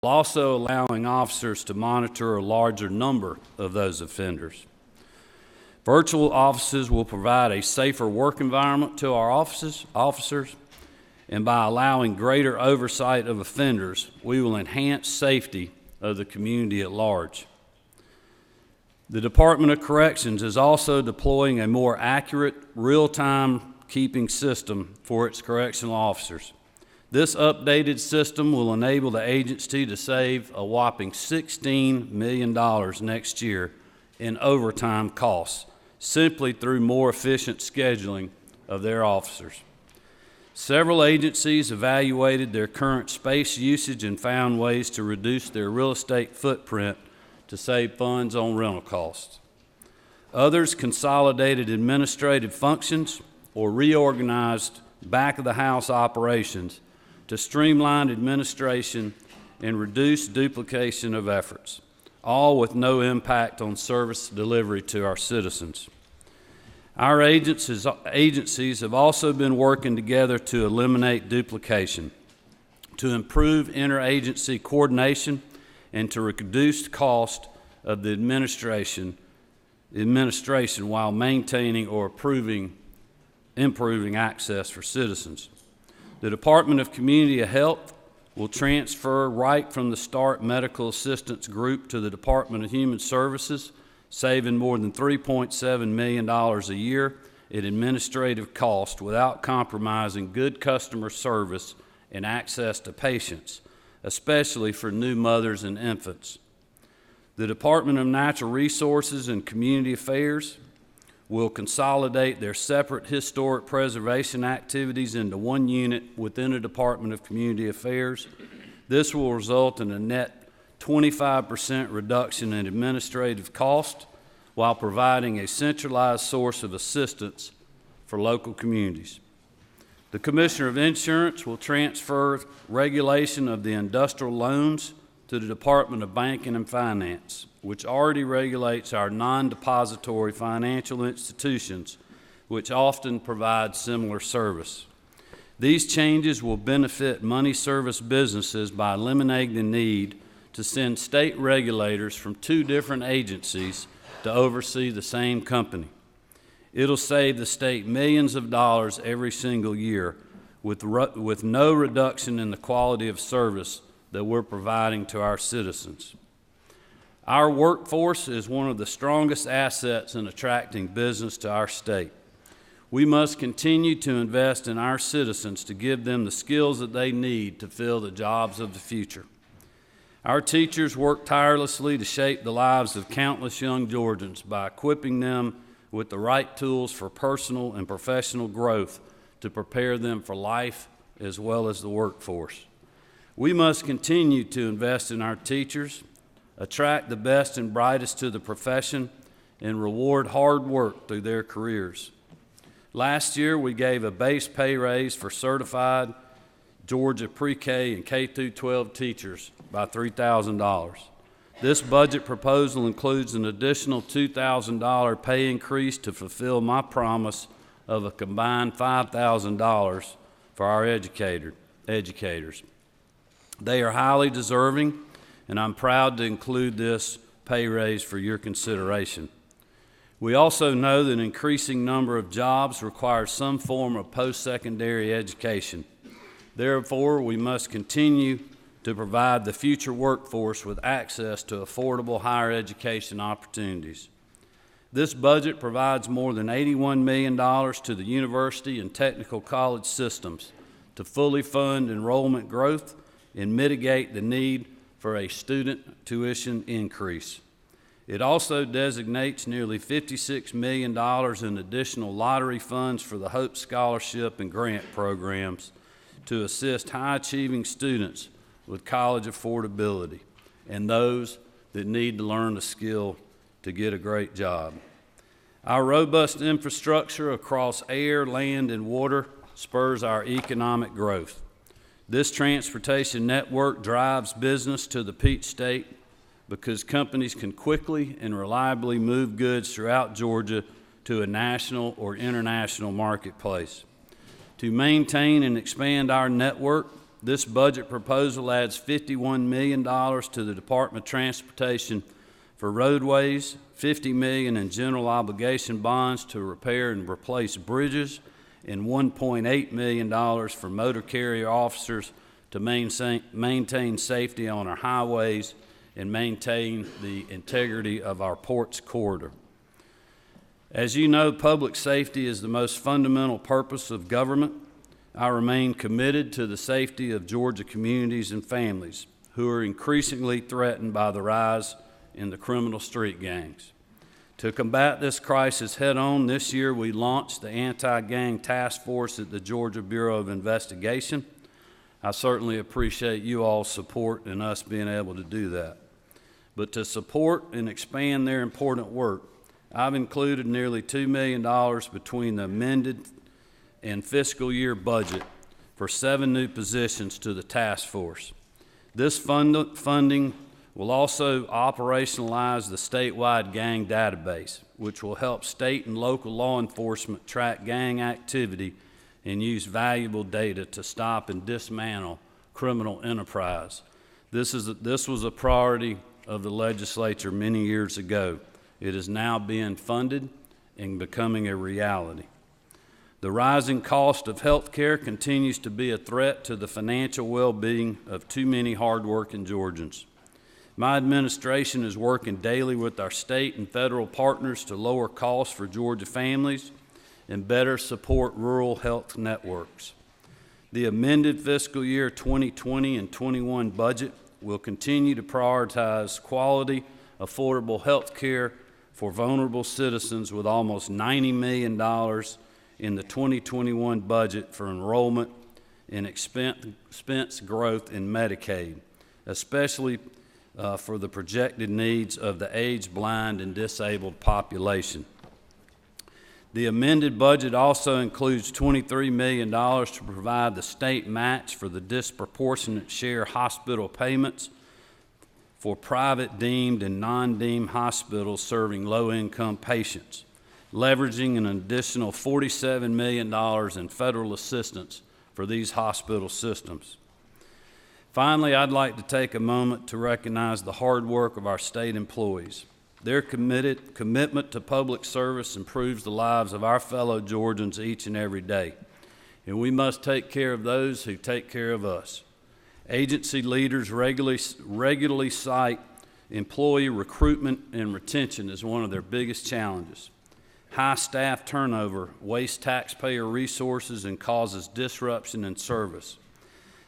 also allowing officers to monitor a larger number of those offenders. Virtual offices will provide a safer work environment to our officers, and by allowing greater oversight of offenders, we will enhance safety of the community at large. The Department of Corrections is also deploying a more accurate, real-time keeping system for its correctional officers. This updated system will enable the agency to save a whopping $16 million next year in overtime costs, simply through more efficient scheduling of their officers. Several agencies evaluated their current space usage and found ways to reduce their real estate footprint to save funds on rental costs. Others consolidated administrative functions or reorganized back-of-the-house operations to streamline administration and reduce duplication of efforts, all with no impact on service delivery to our citizens. Our agencies have also been working together to eliminate duplication, to improve interagency coordination, and to reduce cost of the administration while maintaining or improving access for citizens. The Department of Community Health will transfer right from the START Medical Assistance Group to the Department of Human Services, saving more than $3.7 million a year in administrative cost without compromising good customer service and access to patients, especially for new mothers and infants. The Department of Natural Resources and Community Affairs will consolidate their separate historic preservation activities into one unit within the Department of Community Affairs. This will result in a net 25% reduction in administrative cost while providing a centralized source of assistance for local communities. The Commissioner of Insurance will transfer regulation of the industrial loans to the Department of Banking and Finance, which already regulates our non-depository financial institutions, which often provide similar service. These changes will benefit money service businesses by eliminating the need to send state regulators from two different agencies to oversee the same company. It'll save the state millions of dollars every single year with no reduction in the quality of service that we're providing to our citizens. Our workforce is one of the strongest assets in attracting business to our state. We must continue to invest in our citizens to give them the skills that they need to fill the jobs of the future. Our teachers work tirelessly to shape the lives of countless young Georgians by equipping them with the right tools for personal and professional growth to prepare them for life as well as the workforce. We must continue to invest in our teachers, attract the best and brightest to the profession, and reward hard work through their careers. Last year, we gave a base pay raise for certified Georgia pre-K and K-12 teachers by $3,000. This budget proposal includes an additional $2,000 pay increase to fulfill my promise of a combined $5,000 for our educators. They are highly deserving, and I'm proud to include this pay raise for your consideration. We also know that an increasing number of jobs require some form of post-secondary education. Therefore, we must continue to provide the future workforce with access to affordable higher education opportunities. This budget provides more than $81 million to the university and technical college systems to fully fund enrollment growth and mitigate the need for a student tuition increase. It also designates nearly $56 million in additional lottery funds for the Hope Scholarship and grant programs to assist high-achieving students with college affordability and those that need to learn a skill to get a great job. Our robust infrastructure across air, land, and water spurs our economic growth. This transportation network drives business to the Peach State because companies can quickly and reliably move goods throughout Georgia to a national or international marketplace. To maintain and expand our network, This budget proposal adds $51 million to the Department of Transportation for roadways, $50 million in general obligation bonds to repair and replace bridges, and $1.8 million for motor carrier officers to maintain safety on our highways and maintain the integrity of our ports corridor. As you know, public safety is the most fundamental purpose of government. I remain committed to the safety of Georgia communities and families who are increasingly threatened by the rise in the criminal street gangs. To combat this crisis head-on, this year we launched the Anti-Gang Task Force at the Georgia Bureau of Investigation. I certainly appreciate you all's support in us being able to do that. But to support and expand their important work, I've included nearly $2 million between the amended and fiscal year budget for 7 new positions to the task force. This funding will also operationalize the statewide gang database, which will help state and local law enforcement track gang activity and use valuable data to stop and dismantle criminal enterprise. This was a priority of the legislature many years ago. It is now being funded and becoming a reality. The rising cost of health care continues to be a threat to the financial well-being of too many hardworking Georgians. My administration is working daily with our state and federal partners to lower costs for Georgia families and better support rural health networks. The amended fiscal year 2020 and 21 budget will continue to prioritize quality, affordable health care for vulnerable citizens with almost $90 million in the 2021 budget for enrollment and expense growth in Medicaid, especially for the projected needs of the aged, blind, and disabled population. The amended budget also includes $23 million to provide the state match for the disproportionate share hospital payments for private deemed and non-deemed hospitals serving low-income patients, leveraging an additional $47 million in federal assistance for these hospital systems. Finally, I'd like to take a moment to recognize the hard work of our state employees. Their commitment to public service improves the lives of our fellow Georgians each and every day, and we must take care of those who take care of us. Agency leaders regularly cite employee recruitment and retention as one of their biggest challenges. High staff turnover wastes taxpayer resources and causes disruption in service.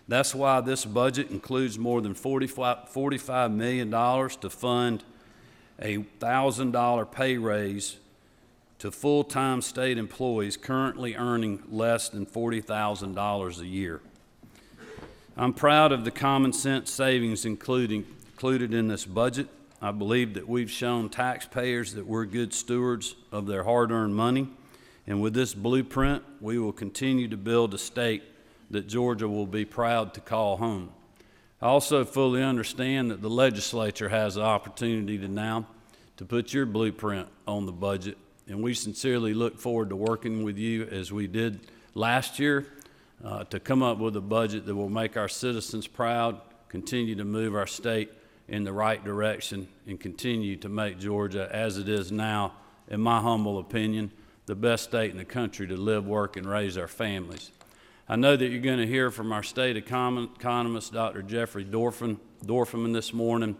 That's why this budget includes more than $45 million to fund a $1,000 pay raise to full-time state employees currently earning less than $40,000 a year. I'm proud of the common sense savings included in this budget. I believe that we've shown taxpayers that we're good stewards of their hard-earned money, and with this blueprint, we will continue to build a state that Georgia will be proud to call home. I also fully understand that the legislature has the opportunity now to put your blueprint on the budget, and we sincerely look forward to working with you as we did last year to come up with a budget that will make our citizens proud, continue to move our state in the right direction, and continue to make Georgia, as it is now, in my humble opinion, the best state in the country to live, work, and raise our families. I know that you're going to hear from our state economist, Dr. Jeffrey Dorfman this morning,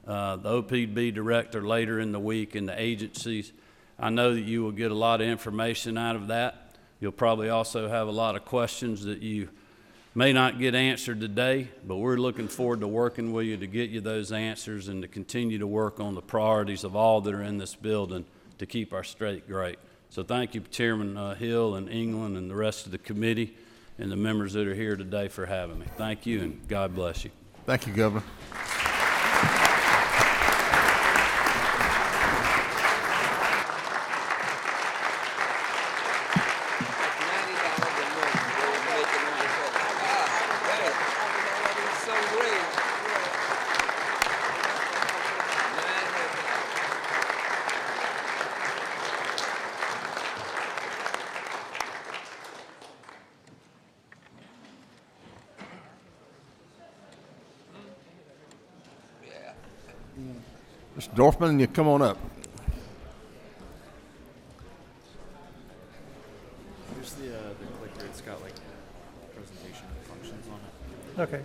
the OPB director later in the week, and the agencies. I know that you will get a lot of information out of that. You'll probably also have a lot of questions that you may not get answered today, but we're looking forward to working with you to get you those answers and to continue to work on the priorities of all that are in this building to keep our state great. So thank you, Chairman Hill and England and the rest of the committee and the members that are here today for having me. Thank you, and God bless you. Thank you, Governor. Mr. Dorfman, you come on up. Here's the clicker. It's got like presentation functions on it. Okay.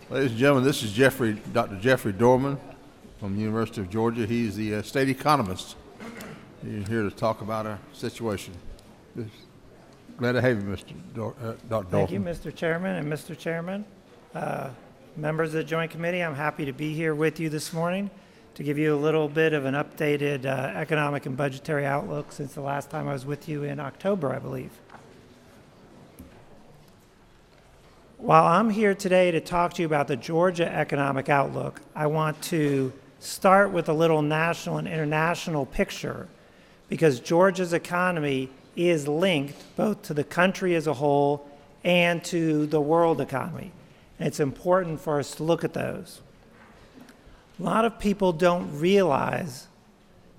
Ladies and gentlemen, this is Dr. Jeffrey Dorman from the University of Georgia. He's the state economist. He's here to talk about our situation. Glad to have you, Mr. Dr. Dorfman. Thank you, Mr. Chairman and Mr. Chairman. Members of the Joint Committee, I'm happy to be here with you this morning to give you a little bit of an updated economic and budgetary outlook since the last time I was with you in October, I believe. While I'm here today to talk to you about the Georgia economic outlook, I want to start with a little national and international picture because Georgia's economy is linked both to the country as a whole and to the world economy. And it's important for us to look at those. A lot of people don't realize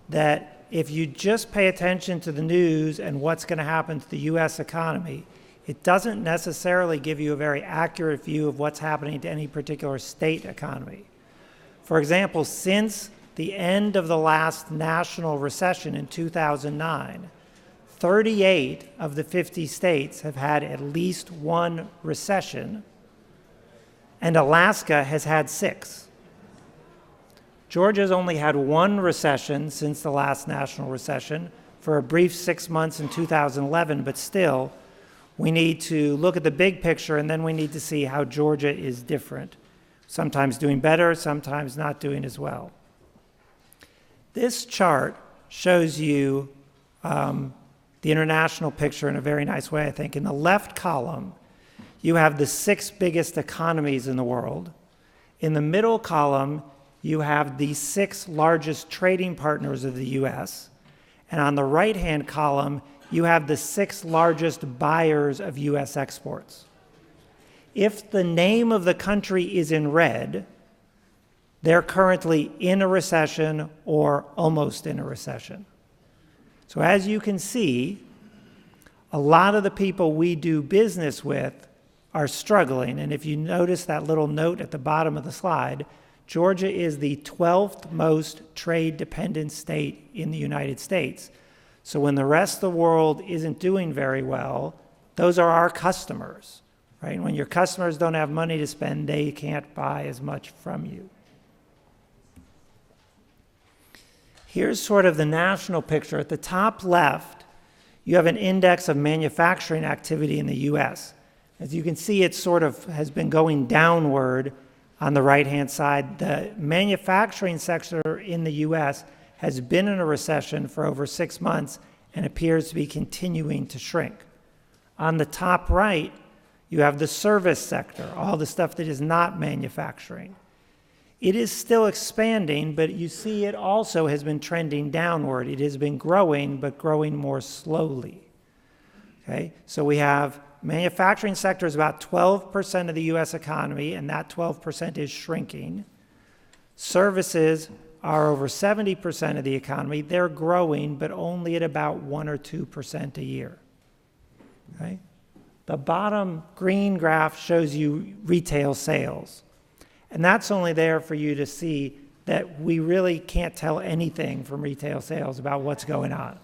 that if you just pay attention to the news and what's going to happen to the U.S. economy, it doesn't necessarily give you a very accurate view of what's happening to any particular state economy. For example, since the end of the last national recession in 2009, 38 of the 50 states have had at least one recession, and Alaska has had 6. Georgia's only had one recession since the last national recession for a brief 6 months in 2011, but still, we need to look at the big picture and then we need to see how Georgia is different. Sometimes doing better, sometimes not doing as well. This chart shows you the international picture in a very nice way, I think. In the left column, you have the 6 biggest economies in the world. In the middle column, you have the 6 largest trading partners of the U.S. And on the right-hand column, you have the 6 largest buyers of U.S. exports. If the name of the country is in red, they're currently in a recession or almost in a recession. So as you can see, a lot of the people we do business with are struggling. And if you notice that little note at the bottom of the slide, Georgia is the 12th most trade-dependent state in the United States. So when the rest of the world isn't doing very well, those are our customers, right? When your customers don't have money to spend, they can't buy as much from you. Here's sort of the national picture. At the top left, you have an index of manufacturing activity in the U.S. As you can see, it sort of has been going downward on the right-hand side. The manufacturing sector in the U.S. has been in a recession for over 6 months and appears to be continuing to shrink. On the top right, you have the service sector, all the stuff that is not manufacturing. It is still expanding, but you see it also has been trending downward. It has been growing, but growing more slowly. Okay, so we have manufacturing sector is about 12% of the U.S. economy, and that 12% is shrinking. Services are over 70% of the economy. They're growing, but only at about 1 or 2% a year. Okay? The bottom green graph shows you retail sales. And that's only there for you to see that we really can't tell anything from retail sales about what's going on.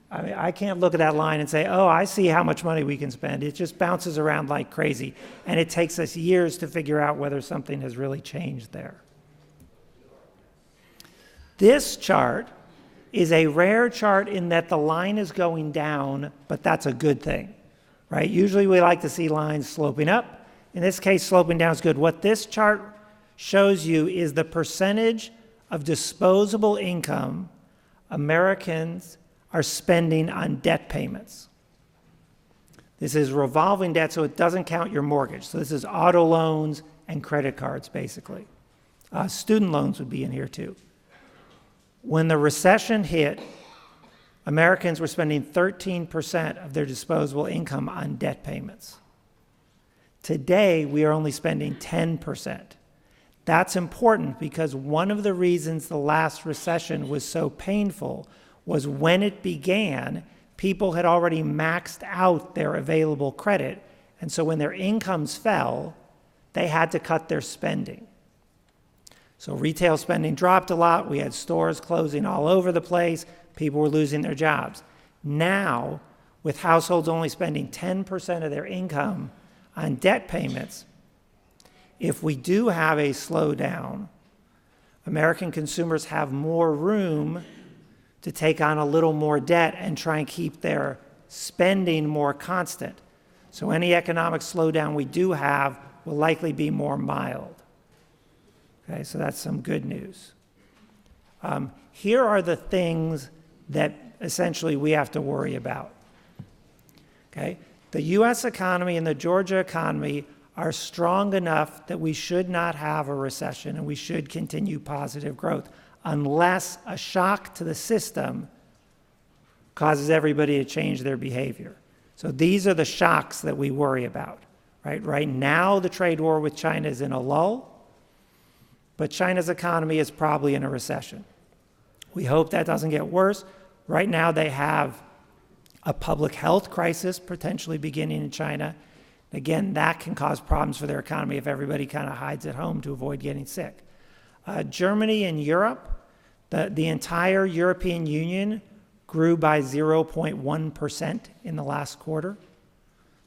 I mean, I can't look at that line and say, oh, I see how much money we can spend. It just bounces around like crazy. And it takes us years to figure out whether something has really changed there. This chart is a rare chart in that the line is going down, but that's a good thing, right? Usually we like to see lines sloping up. In this case, sloping down is good. What this chart shows you is the percentage of disposable income Americans are spending on debt payments. This is revolving debt, so it doesn't count your mortgage. So this is auto loans and credit cards, basically. Student loans would be in here, too. When the recession hit, Americans were spending 13% of their disposable income on debt payments. Today, we are only spending 10%. That's important because one of the reasons the last recession was so painful was when it began, people had already maxed out their available credit. And so when their incomes fell, they had to cut their spending. So retail spending dropped a lot. We had stores closing all over the place. People were losing their jobs. Now, with households only spending 10% of their income on debt payments, if we do have a slowdown, American consumers have more room to take on a little more debt and try and keep their spending more constant. So any economic slowdown we do have will likely be more mild. Okay, so that's some good news. Here are the things that essentially we have to worry about. Okay, the U.S. economy and the Georgia economy are strong enough that we should not have a recession and we should continue positive growth unless a shock to the system causes everybody to change their behavior. So these are the shocks that we worry about. Right now, the trade war with China is in a lull, but China's economy is probably in a recession. We hope that doesn't get worse. Right now, they have a public health crisis potentially beginning in China. Again, that can cause problems for their economy if everybody kind of hides at home to avoid getting sick. Germany and Europe, the entire European Union grew by 0.1% in the last quarter.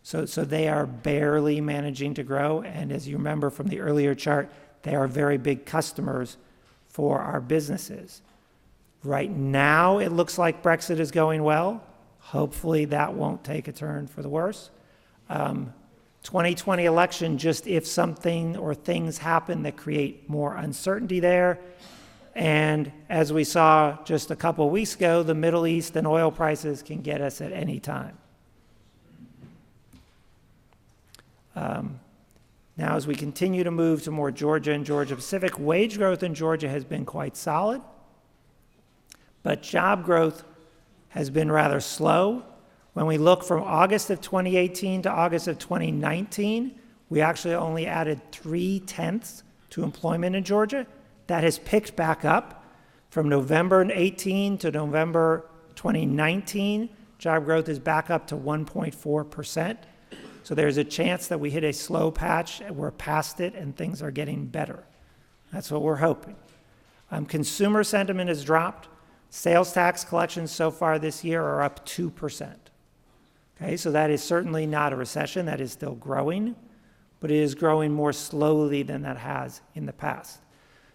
So they are barely managing to grow. And as you remember from the earlier chart, they are very big customers for our businesses. Right now, it looks like Brexit is going well. Hopefully that won't take a turn for the worse. 2020 election, just if something or things happen that create more uncertainty there. And as we saw just a couple of weeks ago, the Middle East and oil prices can get us at any time. Now, as we continue to move to more Georgia and Georgia Pacific, wage growth in Georgia has been quite solid, but job growth has been rather slow. When we look from August of 2018 to August of 2019, we actually only added 0.3 to employment in Georgia. That has picked back up from November 18 to November 2019. Job growth is back up to 1.4%. So there's a chance that we hit a slow patch, we're past it, and things are getting better. That's what we're hoping. Consumer sentiment has dropped. Sales tax collections so far this year are up 2%. Okay, so that is certainly not a recession. That is still growing, but it is growing more slowly than that has in the past.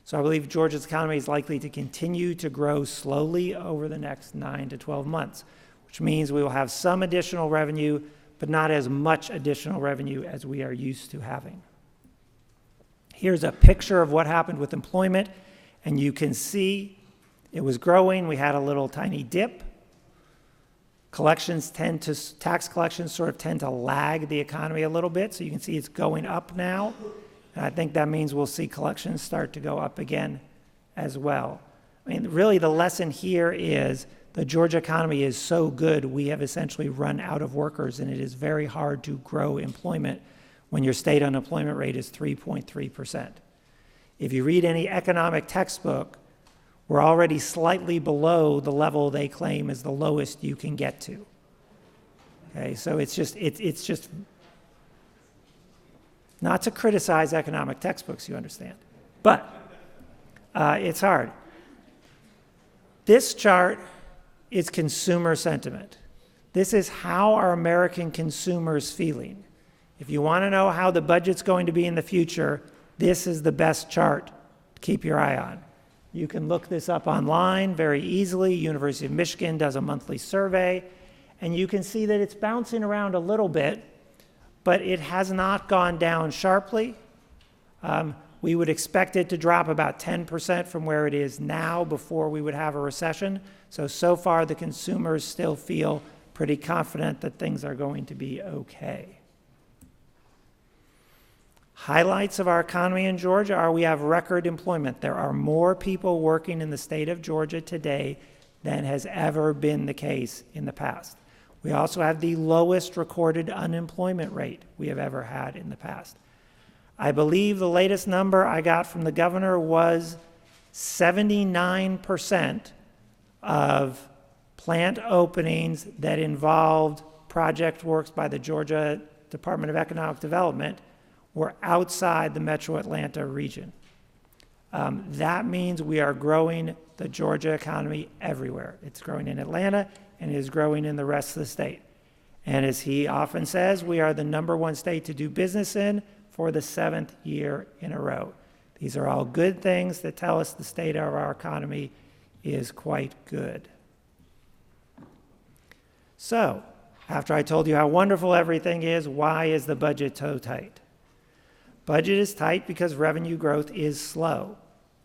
So I believe Georgia's economy is likely to continue to grow slowly over the next 9 to 12 months, which means we will have some additional revenue, but not as much additional revenue as we are used to having. Here's a picture of what happened with employment, and you can see it was growing. We had a little tiny dip. Tax collections sort of tend to lag the economy a little bit, so you can see it's going up now. And I think that means we'll see collections start to go up again as well. I mean, really the lesson here is the Georgia economy is so good, we have essentially run out of workers, and it is very hard to grow employment when your state unemployment rate is 3.3%. If you read any economic textbook, we're already slightly below the level they claim is the lowest you can get to. Okay, so it's just not to criticize economic textbooks, you understand, but it's hard. This chart is consumer sentiment. This is how are American consumers feeling. If you want to know how the budget's going to be in the future, this is the best chart to keep your eye on. You can look this up online very easily. University of Michigan does a monthly survey, and you can see that it's bouncing around a little bit, but it has not gone down sharply. We would expect it to drop about 10% from where it is now before we would have a recession. So far the consumers still feel pretty confident that things are going to be okay. Highlights of our economy in Georgia are we have record employment. There are more people working in the state of Georgia today than has ever been the case in the past. We also have the lowest recorded unemployment rate we have ever had in the past. I believe the latest number I got from the governor was 79% of plant openings that involved project works by the Georgia Department of Economic Development or outside the metro Atlanta region. That means we are growing the Georgia economy everywhere. It's growing in Atlanta and it is growing in the rest of the state. And as he often says, we are the #1 state to do business in for the 7th year in a row. These are all good things that tell us the state of our economy is quite good. So, after I told you how wonderful everything is, why is the budget so tight? Budget is tight because revenue growth is slow.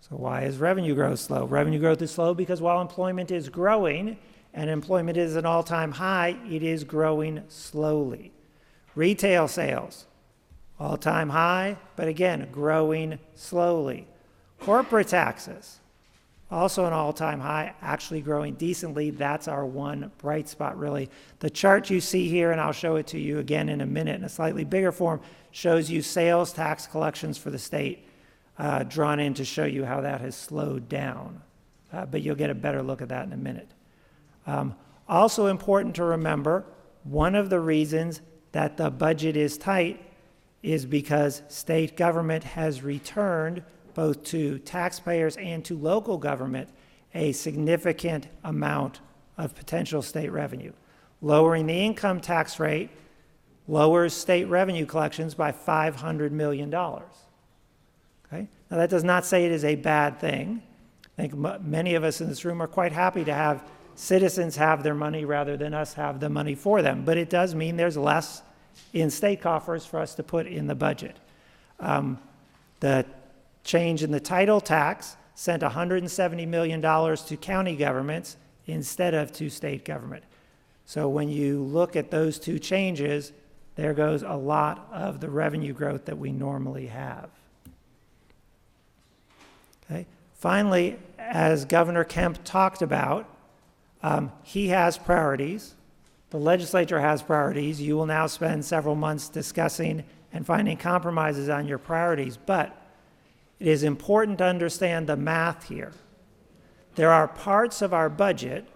So why is revenue growth slow? Revenue growth is slow because while employment is growing, and employment is an all-time high, it is growing slowly. Retail sales, all-time high, but again, growing slowly. Corporate taxes, also an all-time high, actually growing decently. That's our one bright spot, really. The chart you see here, and I'll show it to you again in a minute in a slightly bigger form, shows you sales tax collections for the state, drawn in to show you how that has slowed down. But you'll get a better look at that in a minute. Also important to remember, one of the reasons that the budget is tight is because state government has returned both to taxpayers and to local government a significant amount of potential state revenue. Lowering the income tax rate lowers state revenue collections by $500 million. Okay? Now that does not say it is a bad thing. I think many of us in this room are quite happy to have citizens have their money rather than us have the money for them, but it does mean there's less in state coffers for us to put in the budget. The change in the title tax sent $170 million to county governments instead of to state government. So when you look at those two changes, there goes a lot of the revenue growth that we normally have. Okay. Finally, as Governor Kemp talked about, he has priorities. The legislature has priorities. You will now spend several months discussing and finding compromises on your priorities, but it is important to understand the math here. There are parts of our budget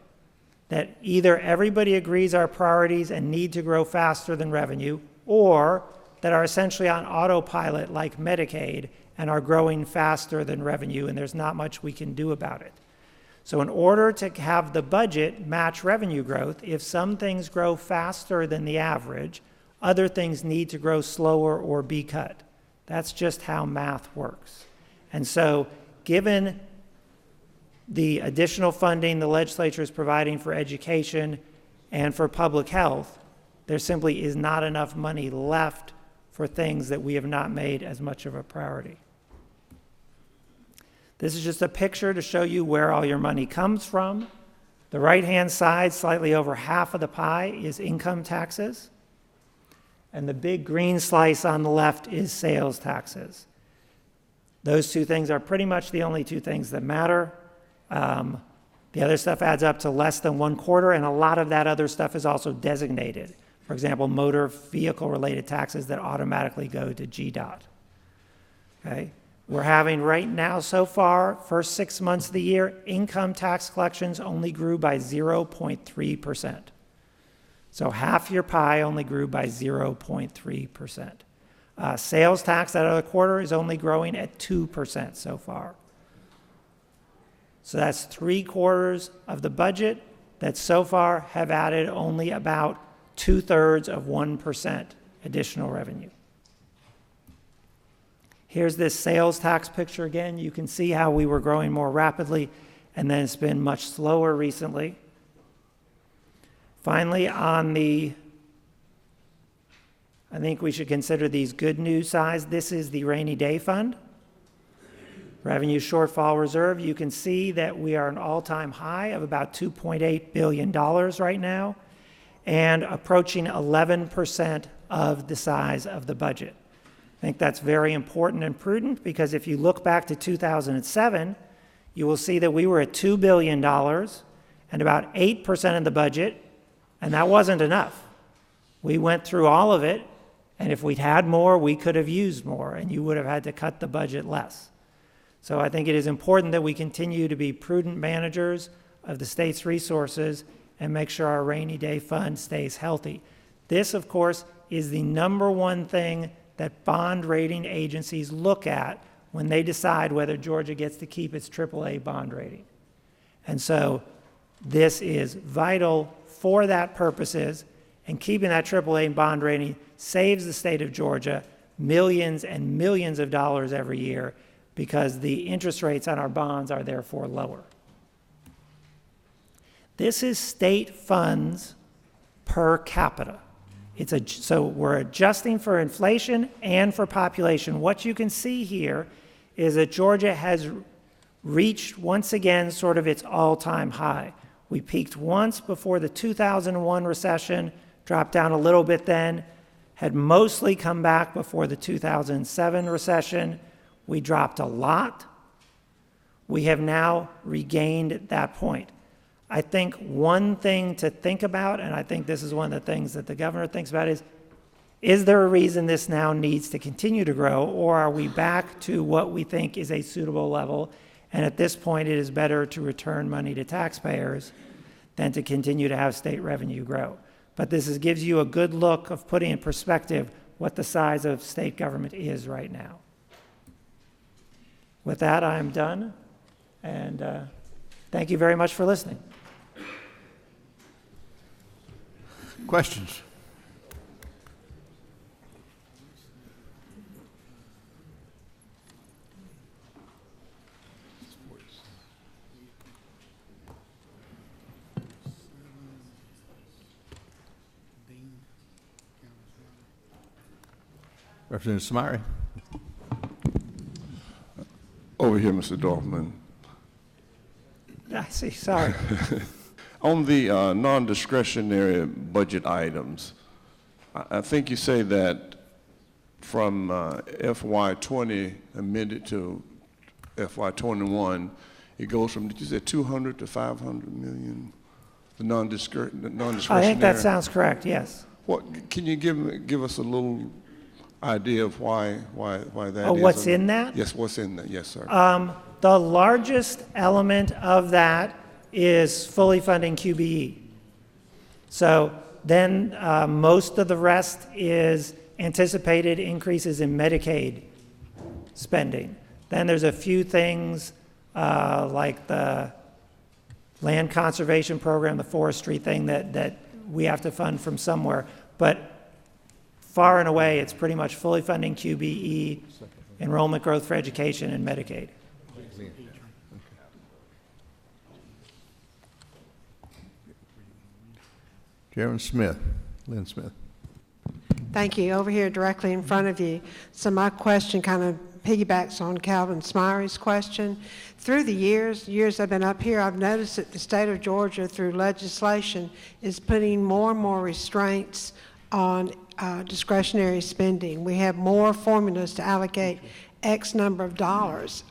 that either everybody agrees are priorities and need to grow faster than revenue, or that are essentially on autopilot like Medicaid and are growing faster than revenue, and there's not much we can do about it. So in order to have the budget match revenue growth, if some things grow faster than the average, other things need to grow slower or be cut. That's just how math works. And so given the additional funding the legislature is providing for education and for public health, there simply is not enough money left for things that we have not made as much of a priority. This is just a picture to show you where all your money comes from. The right-hand side, slightly over half of the pie, is income taxes. And the big green slice on the left is sales taxes. Those two things are pretty much the only two things that matter. The other stuff adds up to less than 1/4, and a lot of that other stuff is also designated. For example, motor vehicle-related taxes that automatically go to GDOT. Okay? We're having right now, so far, first 6 months of the year, income tax collections only grew by 0.3%. So half your pie only grew by 0.3%. Sales tax, that other quarter, is only growing at 2% so far. So that's 3/4 of the budget that so far have added only about 2/3 of 1% additional revenue. Here's this sales tax picture again. You can see how we were growing more rapidly, and then it's been much slower recently. Finally, I think we should consider these good news sides. This is the rainy day fund. Revenue shortfall reserve, you can see that we are an all-time high of about $2.8 billion right now, and approaching 11% of the size of the budget. I think that's very important and prudent, because if you look back to 2007, you will see that we were at $2 billion and about 8% of the budget, and that wasn't enough. We went through all of it, and if we'd had more, we could have used more, and you would have had to cut the budget less. So I think it is important that we continue to be prudent managers of the state's resources and make sure our rainy day fund stays healthy. This, of course, is the #1 thing that bond rating agencies look at when they decide whether Georgia gets to keep its AAA bond rating. And so this is vital for that purposes, and keeping that AAA bond rating saves the state of Georgia millions and millions of dollars every year because the interest rates on our bonds are therefore lower. This is state funds per capita. So we're adjusting for inflation and for population. What you can see here is that Georgia has reached once again sort of its all-time high. We peaked once before the 2001 recession, dropped down a little bit then, had mostly come back before the 2007 recession. We dropped a lot. We have now regained that point. I think one thing to think about, and I think this is one of the things that the governor thinks about, is there a reason this now needs to continue to grow, or are we back to what we think is a suitable level? And at this point, it is better to return money to taxpayers than to continue to have state revenue grow. But this gives you a good look of putting in perspective what the size of state government is right now. With that, I am done, and thank you very much for listening. Questions? Representative Smiley. Over here, Mr. Dorfman. I see, sorry. On the non-discretionary budget items, I think you say that from FY20 amended to FY21, it goes from, did you say 200 to 500 million? The non-discretionary? I think that sounds correct, yes. What, can you give us a little idea of why that is? What's in that? Yes, what's in that? Yes, sir. The largest element of that is fully funding QBE. So then most of the rest is anticipated increases in Medicaid spending. Then there's a few things like the land conservation program, the forestry thing that we have to fund from somewhere. But far and away, it's pretty much fully funding QBE, enrollment growth for education, and Medicaid. Chairman Smith, Lynn Smith. Thank you. Over here directly in front of you. So my question kind of piggybacks on Calvin Smiley's question. Through the years I've been up here, I've noticed that the state of Georgia, through legislation, is putting more and more restraints on discretionary spending. We have more formulas to allocate X number of dollars.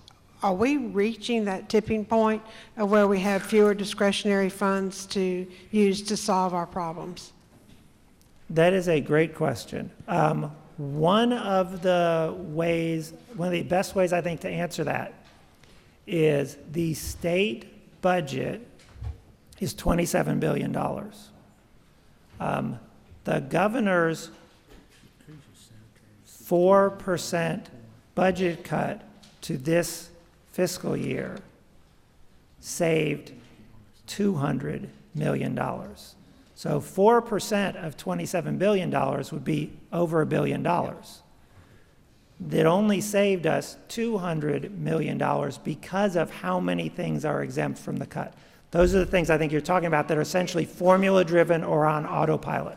Are we reaching that tipping point of where we have fewer discretionary funds to use to solve our problems? That is a great question. One of the best ways I think to answer that is the state budget is $27 billion. The governor's 4% budget cut to this fiscal year saved $200 million. So 4% of $27 billion would be over $1 billion. That only saved us $200 million because of how many things are exempt from the cut. Those are the things I think you're talking about that are essentially formula-driven or on autopilot.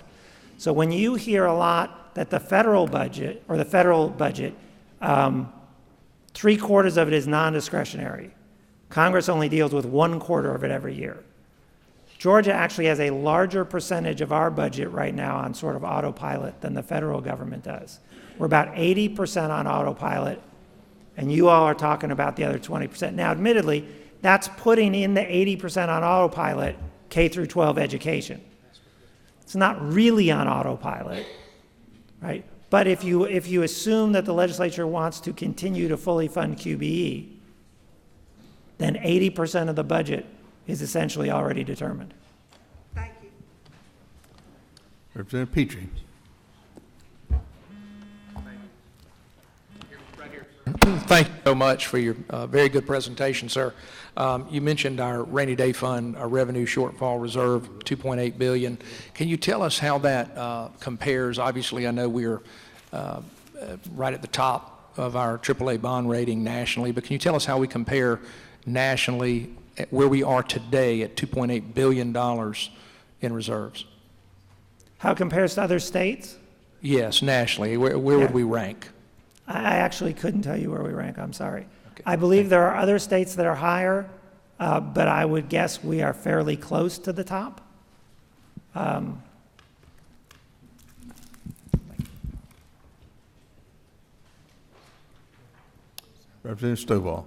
So when you hear a lot that the federal budget, 3/4 of it is non-discretionary. Congress only deals with 1/4 of it every year. Georgia actually has a larger percentage of our budget right now on sort of autopilot than the federal government does. We're about 80% on autopilot, and you all are talking about the other 20%. Now, admittedly, that's putting in the 80% on autopilot K through 12 education. It's not really on autopilot, right? But if you assume that the legislature wants to continue to fully fund QBE, then 80% of the budget is essentially already determined. Thank you. Representative Petrie. Thank you so much for your very good presentation, sir. You mentioned our rainy day fund, our revenue shortfall reserve, $2.8 billion. Can you tell us how that compares? Obviously, I know we're right at the top of our AAA bond rating nationally, but can you tell us how we compare nationally at where we are today at $2.8 billion in reserves? How it compares to other states? Yes, nationally. Where would we rank? I actually couldn't tell you where we rank, I'm sorry. Okay. I believe there are other states that are higher, but I would guess we are fairly close to the top. Representative Stovall.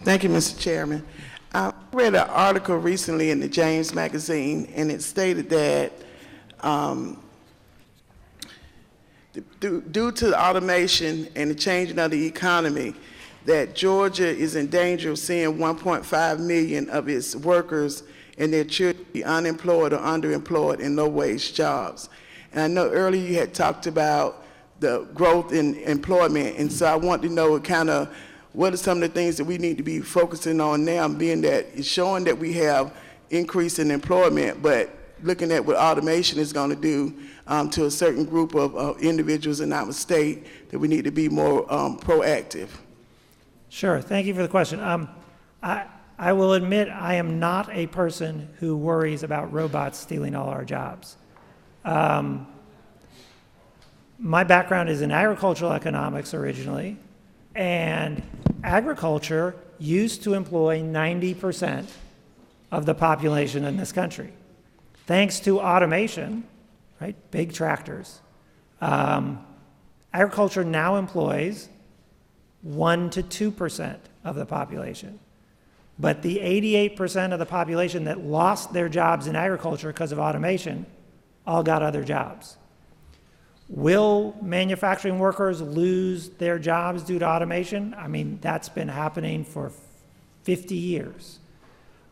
Thank you, Mr. Chairman. I read an article recently in the James magazine, and it stated that due to the automation and the changing of the economy, that Georgia is in danger of seeing 1.5 million of its workers and their children be unemployed or underemployed in low-wage jobs. And I know earlier you had talked about the growth in employment, and so I want to know kind of what are some of the things that we need to be focusing on now, being that it's showing that we have increase in employment, but looking at what automation is going to do to a certain group of individuals in our state, that we need to be more proactive. Sure. Thank you for the question. I will admit I am not a person who worries about robots stealing all our jobs. My background is in agricultural economics originally, and agriculture used to employ 90% of the population in this country. Thanks to automation, right, big tractors, agriculture now employs 1 to 2% of the population. But the 88% of the population that lost their jobs in agriculture because of automation all got other jobs. Will manufacturing workers lose their jobs due to automation? I mean, that's been happening for 50 years.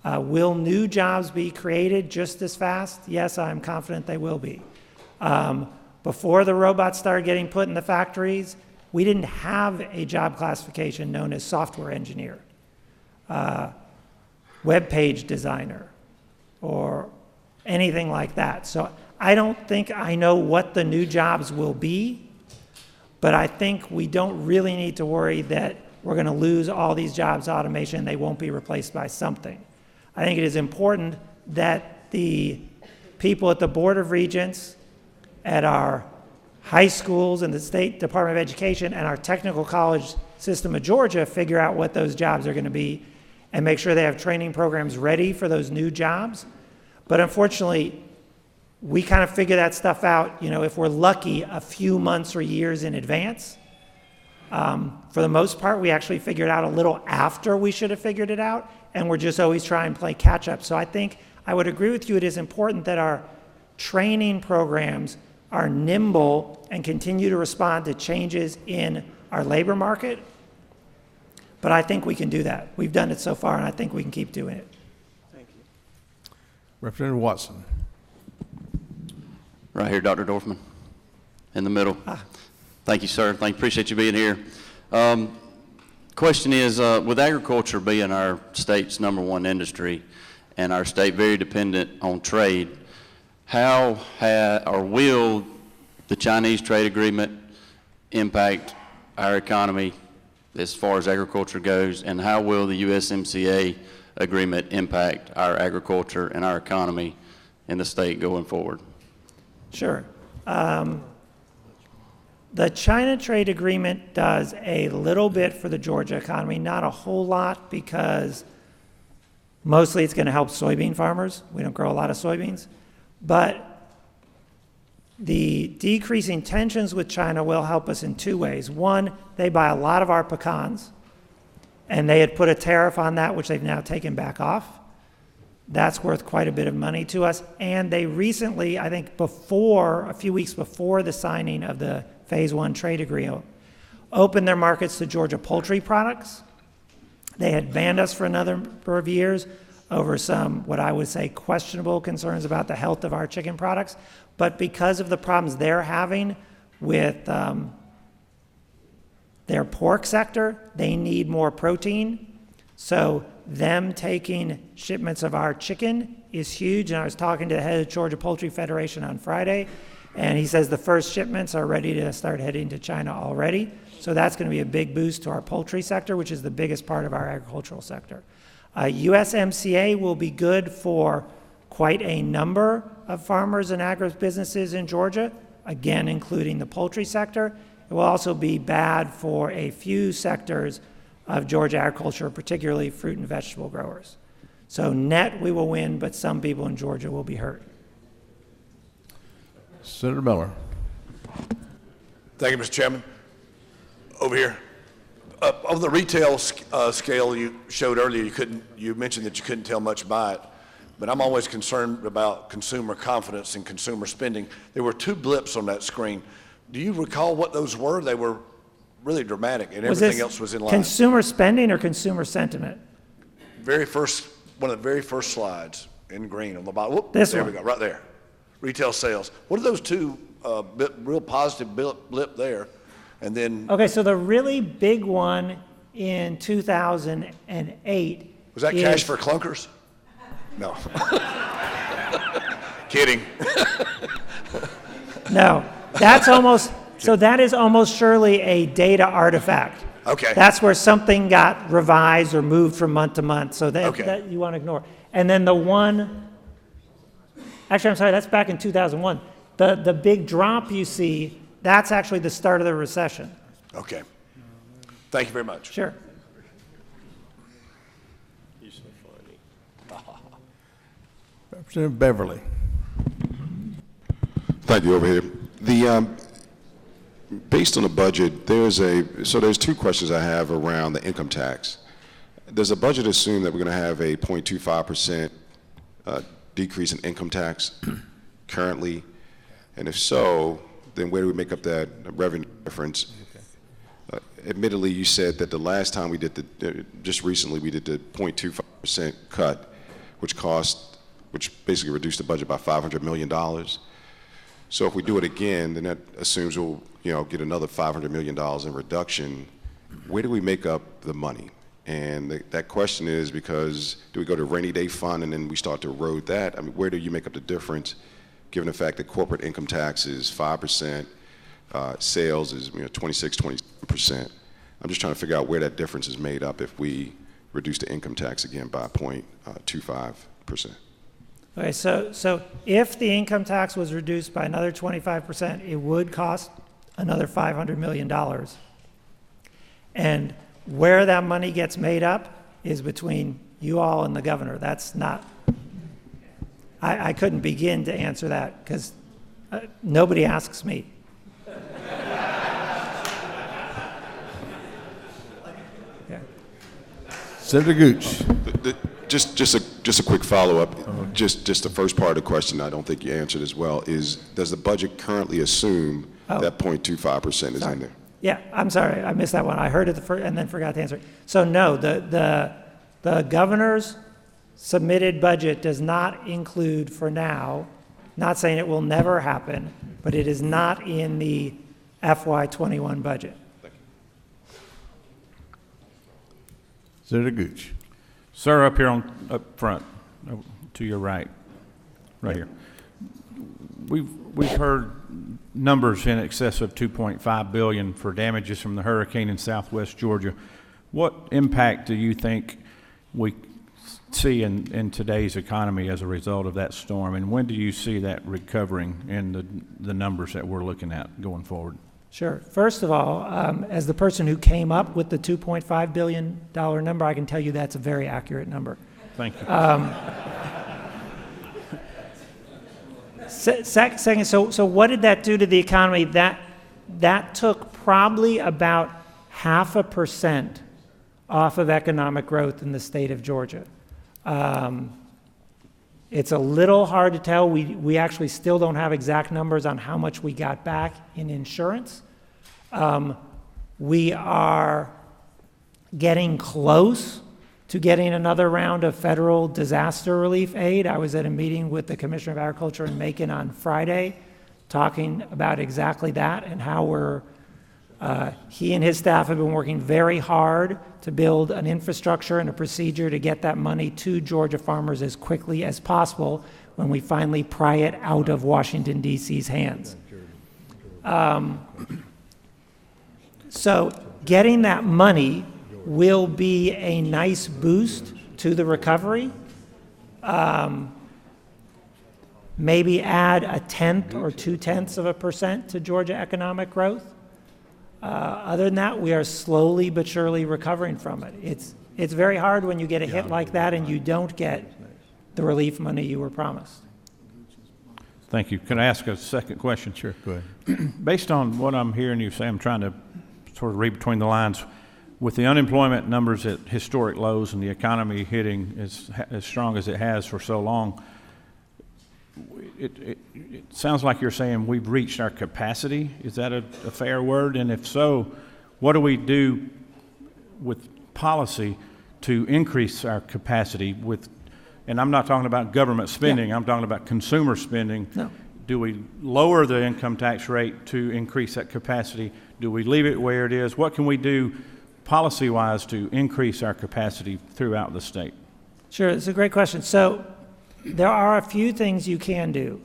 Will new jobs be created just as fast? Yes, I'm confident they will be. Before the robots started getting put in the factories, we didn't have a job classification known as software engineer, web page designer, or anything like that. So I don't think I know what the new jobs will be, but I think we don't really need to worry that we're going to lose all these jobs to automation and they won't be replaced by something. I think it is important that the people at the Board of Regents, at our high schools and the State Department of Education and our technical college system of Georgia figure out what those jobs are going to be and make sure they have training programs ready for those new jobs. But unfortunately, we kind of figure that stuff out, you know, if we're lucky, a few months or years in advance. For the most part, we actually figured out a little after we should have figured it out, and we're just always trying to play catch up. So I think I would agree with you, it is important that our training programs are nimble and continue to respond to changes in our labor market. But I think we can do that. We've done it so far, and I think we can keep doing it. Thank you. Representative Watson. Right here, Dr. Dorfman, in the middle. Thank you, sir. Appreciate you being here. Question is, with agriculture being our state's #1 industry and our state very dependent on trade, how or will the Chinese trade agreement impact our economy as far as agriculture goes, and how will the USMCA agreement impact our agriculture and our economy in the state going forward? Sure. The China trade agreement does a little bit for the Georgia economy, not a whole lot, because mostly it's going to help soybean farmers. We don't grow a lot of soybeans. But the decreasing tensions with China will help us in two ways. One, they buy a lot of our pecans, and they had put a tariff on that, which they've now taken back off. That's worth quite a bit of money to us. And they recently, I think a few weeks before the signing of the Phase 1 trade agreement, opened their markets to Georgia poultry products. They had banned us for another number of years over some, what I would say, questionable concerns about the health of our chicken products. But because of the problems they're having with their pork sector. They need more protein. So them taking shipments of our chicken is huge. And I was talking to the head of Georgia Poultry Federation on Friday, and he says the first shipments are ready to start heading to China already. So that's going to be a big boost to our poultry sector, which is the biggest part of our agricultural sector. USMCA will be good for quite a number of farmers and agribusinesses in Georgia, again, including the poultry sector. It will also be bad for a few sectors of Georgia agriculture, particularly fruit and vegetable growers. So net, we will win, but some people in Georgia will be hurt. Senator Miller. Thank you, Mr. Chairman. Over here. On the retail scale you showed earlier, you mentioned that you couldn't tell much by it, but I'm always concerned about consumer confidence and consumer spending. There were 2 blips on that screen. Do you recall what those were? They were really dramatic, and everything else was in line. Consumer spending or consumer sentiment? One of the very first slides in green on the bottom. Whoop, This there one. we go, right there. Retail sales. What are those 2 real positive blip there? And then Okay, so the really big one in 2008 was that cash for clunkers? No. Kidding. No, that's almost, so that is almost surely a data artifact. Okay. That's where something got revised or moved from month to month, so that, Okay. that you want to ignore. And then the one, actually, I'm sorry, that's back in 2001. The big drop you see, that's actually the start of the recession. Okay. Thank you very much. Sure. Representative Beverly. Thank you. Over here. Based on the budget, there's 2 questions I have around the income tax. Does the budget assume that we're going to have a 0.25% decrease in income tax currently? And if so, then where do we make up that revenue difference? Admittedly, you said that the last time we did just recently we did the 0.25% cut, which basically reduced the budget by $500 million. So if we do it again, then that assumes we'll get another $500 million in reduction. Where do we make up the money? And that question is because do we go to rainy day fund and then we start to erode that? I mean, where do you make up the difference, given the fact that corporate income tax is 5%, sales is 26-27%? I'm just trying to figure out where that difference is made up if we reduce the income tax again by 0.25%. Okay, so if the income tax was reduced by another 25%, it would cost another $500 million. And where that money gets made up is between you all and the governor. That's not, I couldn't begin to answer that because nobody asks me. Yeah. Senator Gooch. Just a quick follow-up. Just the first part of the question I don't think you answered as well is, does the budget currently assume that 0.25% is in there? Yeah, I'm sorry, I missed that one. I heard it and then forgot to answer it. So no, the governor's submitted budget does not include for now, not saying it will never happen, but it is not in the FY21 budget. Thank you. Senator Gooch. Sir, up here up front, to your right here. We've heard numbers in excess of $2.5 billion for damages from the hurricane in Southwest Georgia. What impact do you think we see in today's economy as a result of that storm, and when do you see that recovering in the numbers that we're looking at going forward? Sure. First of all, as the person who came up with the $2.5 billion number, I can tell you that's a very accurate number. Thank you. Second, so what did that do to the economy? That took probably about 0.5% off of economic growth in the state of Georgia. It's a little hard to tell. We actually still don't have exact numbers on how much we got back in insurance. We are getting close to getting another round of federal disaster relief aid. I was at a meeting with the Commissioner of Agriculture in Macon on Friday talking about exactly that and how he and his staff have been working very hard to build an infrastructure and a procedure to get that money to Georgia farmers as quickly as possible when we finally pry it out of Washington, D.C.'s hands. So getting that money will be a nice boost to the recovery. Maybe add 1/10 or 0.2% to Georgia economic growth. Other than that, we are slowly but surely recovering from it. It's very hard when you get a hit like that and you don't get the relief money you were promised. Thank you. Can I ask a second question? Sure, go ahead. Based on what I'm hearing you say, I'm trying to sort of read between the lines. With the unemployment numbers at historic lows and the economy hitting as strong as it has for so long, it sounds like you're saying we've reached our capacity. Is that a fair word? And if so, what do we do with policy to increase our capacity with, and I'm not talking about government spending, I'm talking about consumer spending. No. Do we lower the income tax rate to increase that capacity? Do we leave it where it is? What can we do policy-wise to increase our capacity throughout the state? Sure, it's a great question. So there are a few things you can do,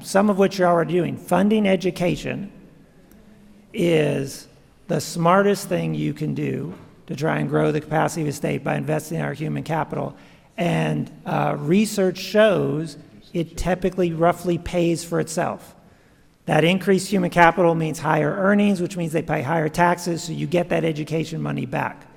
some of which you're already doing. Funding education is the smartest thing you can do to try and grow the capacity of the state by investing in our human capital. And research shows it typically roughly pays for itself. That increased human capital means higher earnings, which means they pay higher taxes, so you get that education money back.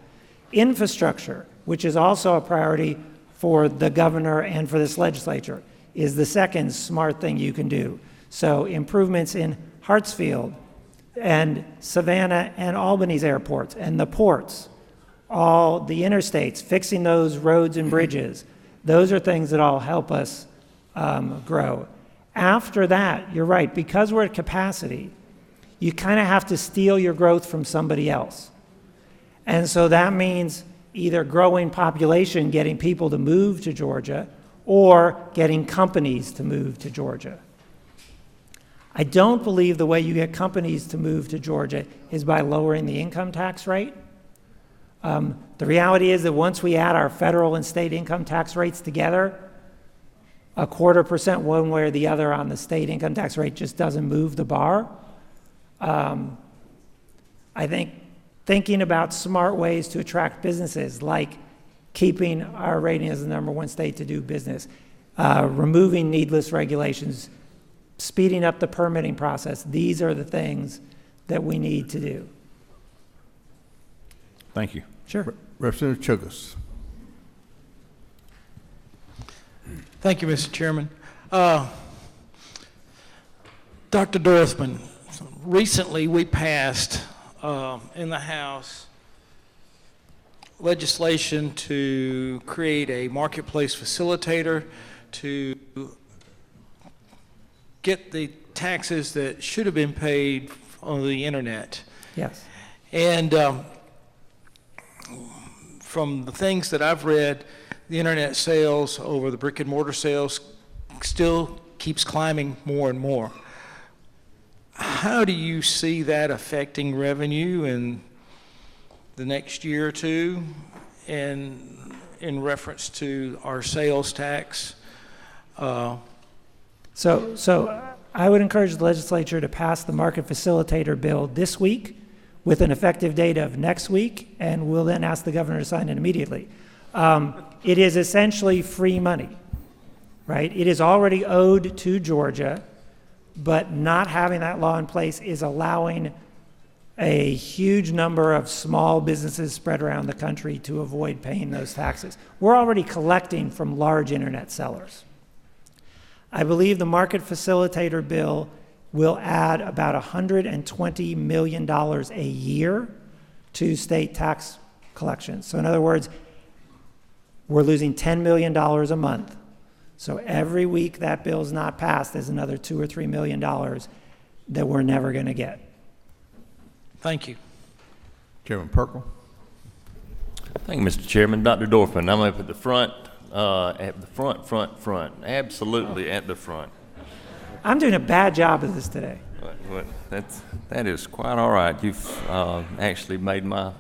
Infrastructure, which is also a priority for the governor and for this legislature, is the second smart thing you can do. So improvements in Hartsfield and Savannah and Albany's airports and the ports, all the interstates, fixing those roads and bridges, those are things that all help us grow. After that, you're right, because we're at capacity, you kind of have to steal your growth from somebody else. And so that means either growing population, getting people to move to Georgia, or getting companies to move to Georgia. I don't believe the way you get companies to move to Georgia is by lowering the income tax rate. The reality is that once we add our federal and state income tax rates together, 0.25% one way or the other on the state income tax rate just doesn't move the bar. I think thinking about smart ways to attract businesses, like keeping our rating as the #1 state to do business, removing needless regulations, speeding up the permitting process, these are the things that we need to do. Thank you. Sure. Representative Chugas. Thank you, Mr. Chairman. Dr. Dorfman, recently we passed in the House legislation to create a marketplace facilitator to get the taxes that should have been paid on the internet. Yes. And from the things that I've read, the internet sales over the brick and mortar sales still keeps climbing more and more. How do you see that affecting revenue in the next year or two, and in reference to our sales tax? So I would encourage the legislature to pass the market facilitator bill this week with an effective date of next week, and we'll then ask the governor to sign it immediately. It is essentially free money, right? It is already owed to Georgia, but not having that law in place is allowing a huge number of small businesses spread around the country to avoid paying those taxes. We're already collecting from large internet sellers. I believe the market facilitator bill will add about $120 million a year to state tax collections. So in other words, we're losing $10 million a month. So every week that bill's not passed, there's another $2 or $3 million that we're never going to get. Thank you. Chairman Perkle. Thank you, Mr. Chairman. Dr. Dorfman, I'm up at the front, front. Absolutely at the front. I'm doing a bad job of this today. That is quite all right. You've actually made my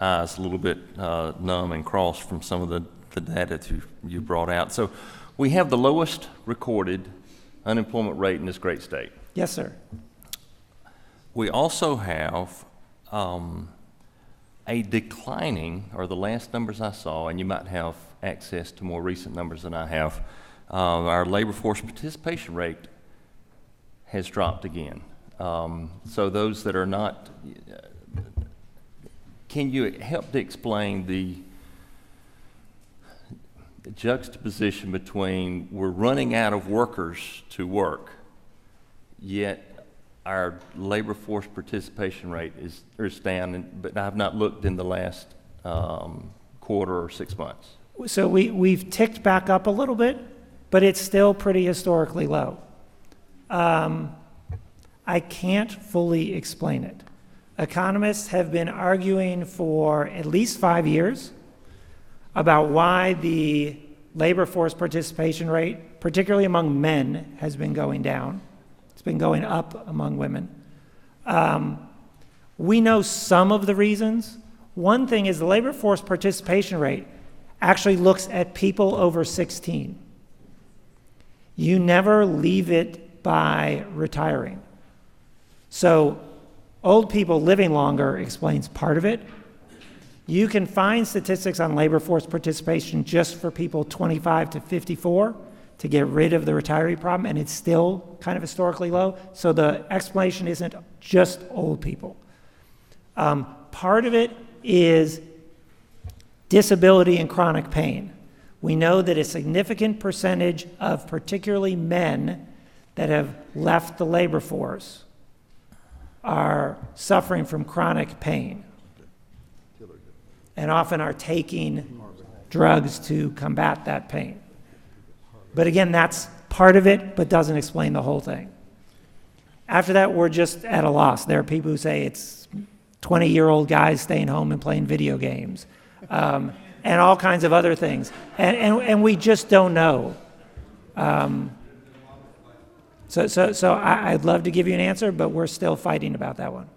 eyes a little bit numb and crossed from some of the data that you brought out. So we have the lowest recorded unemployment rate in this great state. Yes, sir. We also have a declining, or the last numbers I saw, and you might have access to more recent numbers than I have, our labor force participation rate has dropped again. So those that are not, can you help to explain the juxtaposition between we're running out of workers to work, yet our labor force participation rate is down, but I've not looked in the last quarter or 6 months. So we've ticked back up a little bit, but it's still pretty historically low. I can't fully explain it. Economists have been arguing for at least 5 years about why the labor force participation rate, particularly among men, has been going down. It's been going up among women. We know some of the reasons. One thing is the labor force participation rate actually looks at people over 16. You never leave it by retiring. So old people living longer explains part of it. You can find statistics on labor force participation just for people 25 to 54 to get rid of the retiree problem, and it's still kind of historically low. So the explanation isn't just old people. Part of it is disability and chronic pain. We know that a significant percentage of particularly men that have left the labor force are suffering from chronic pain and often are taking drugs to combat that pain. But again, that's part of it, but doesn't explain the whole thing. After that, we're just at a loss. There are people who say it's 20-year-old guys staying home and playing video games, and all kinds of other things. And we just don't know. So I'd love to give you an answer, but we're still fighting about that one.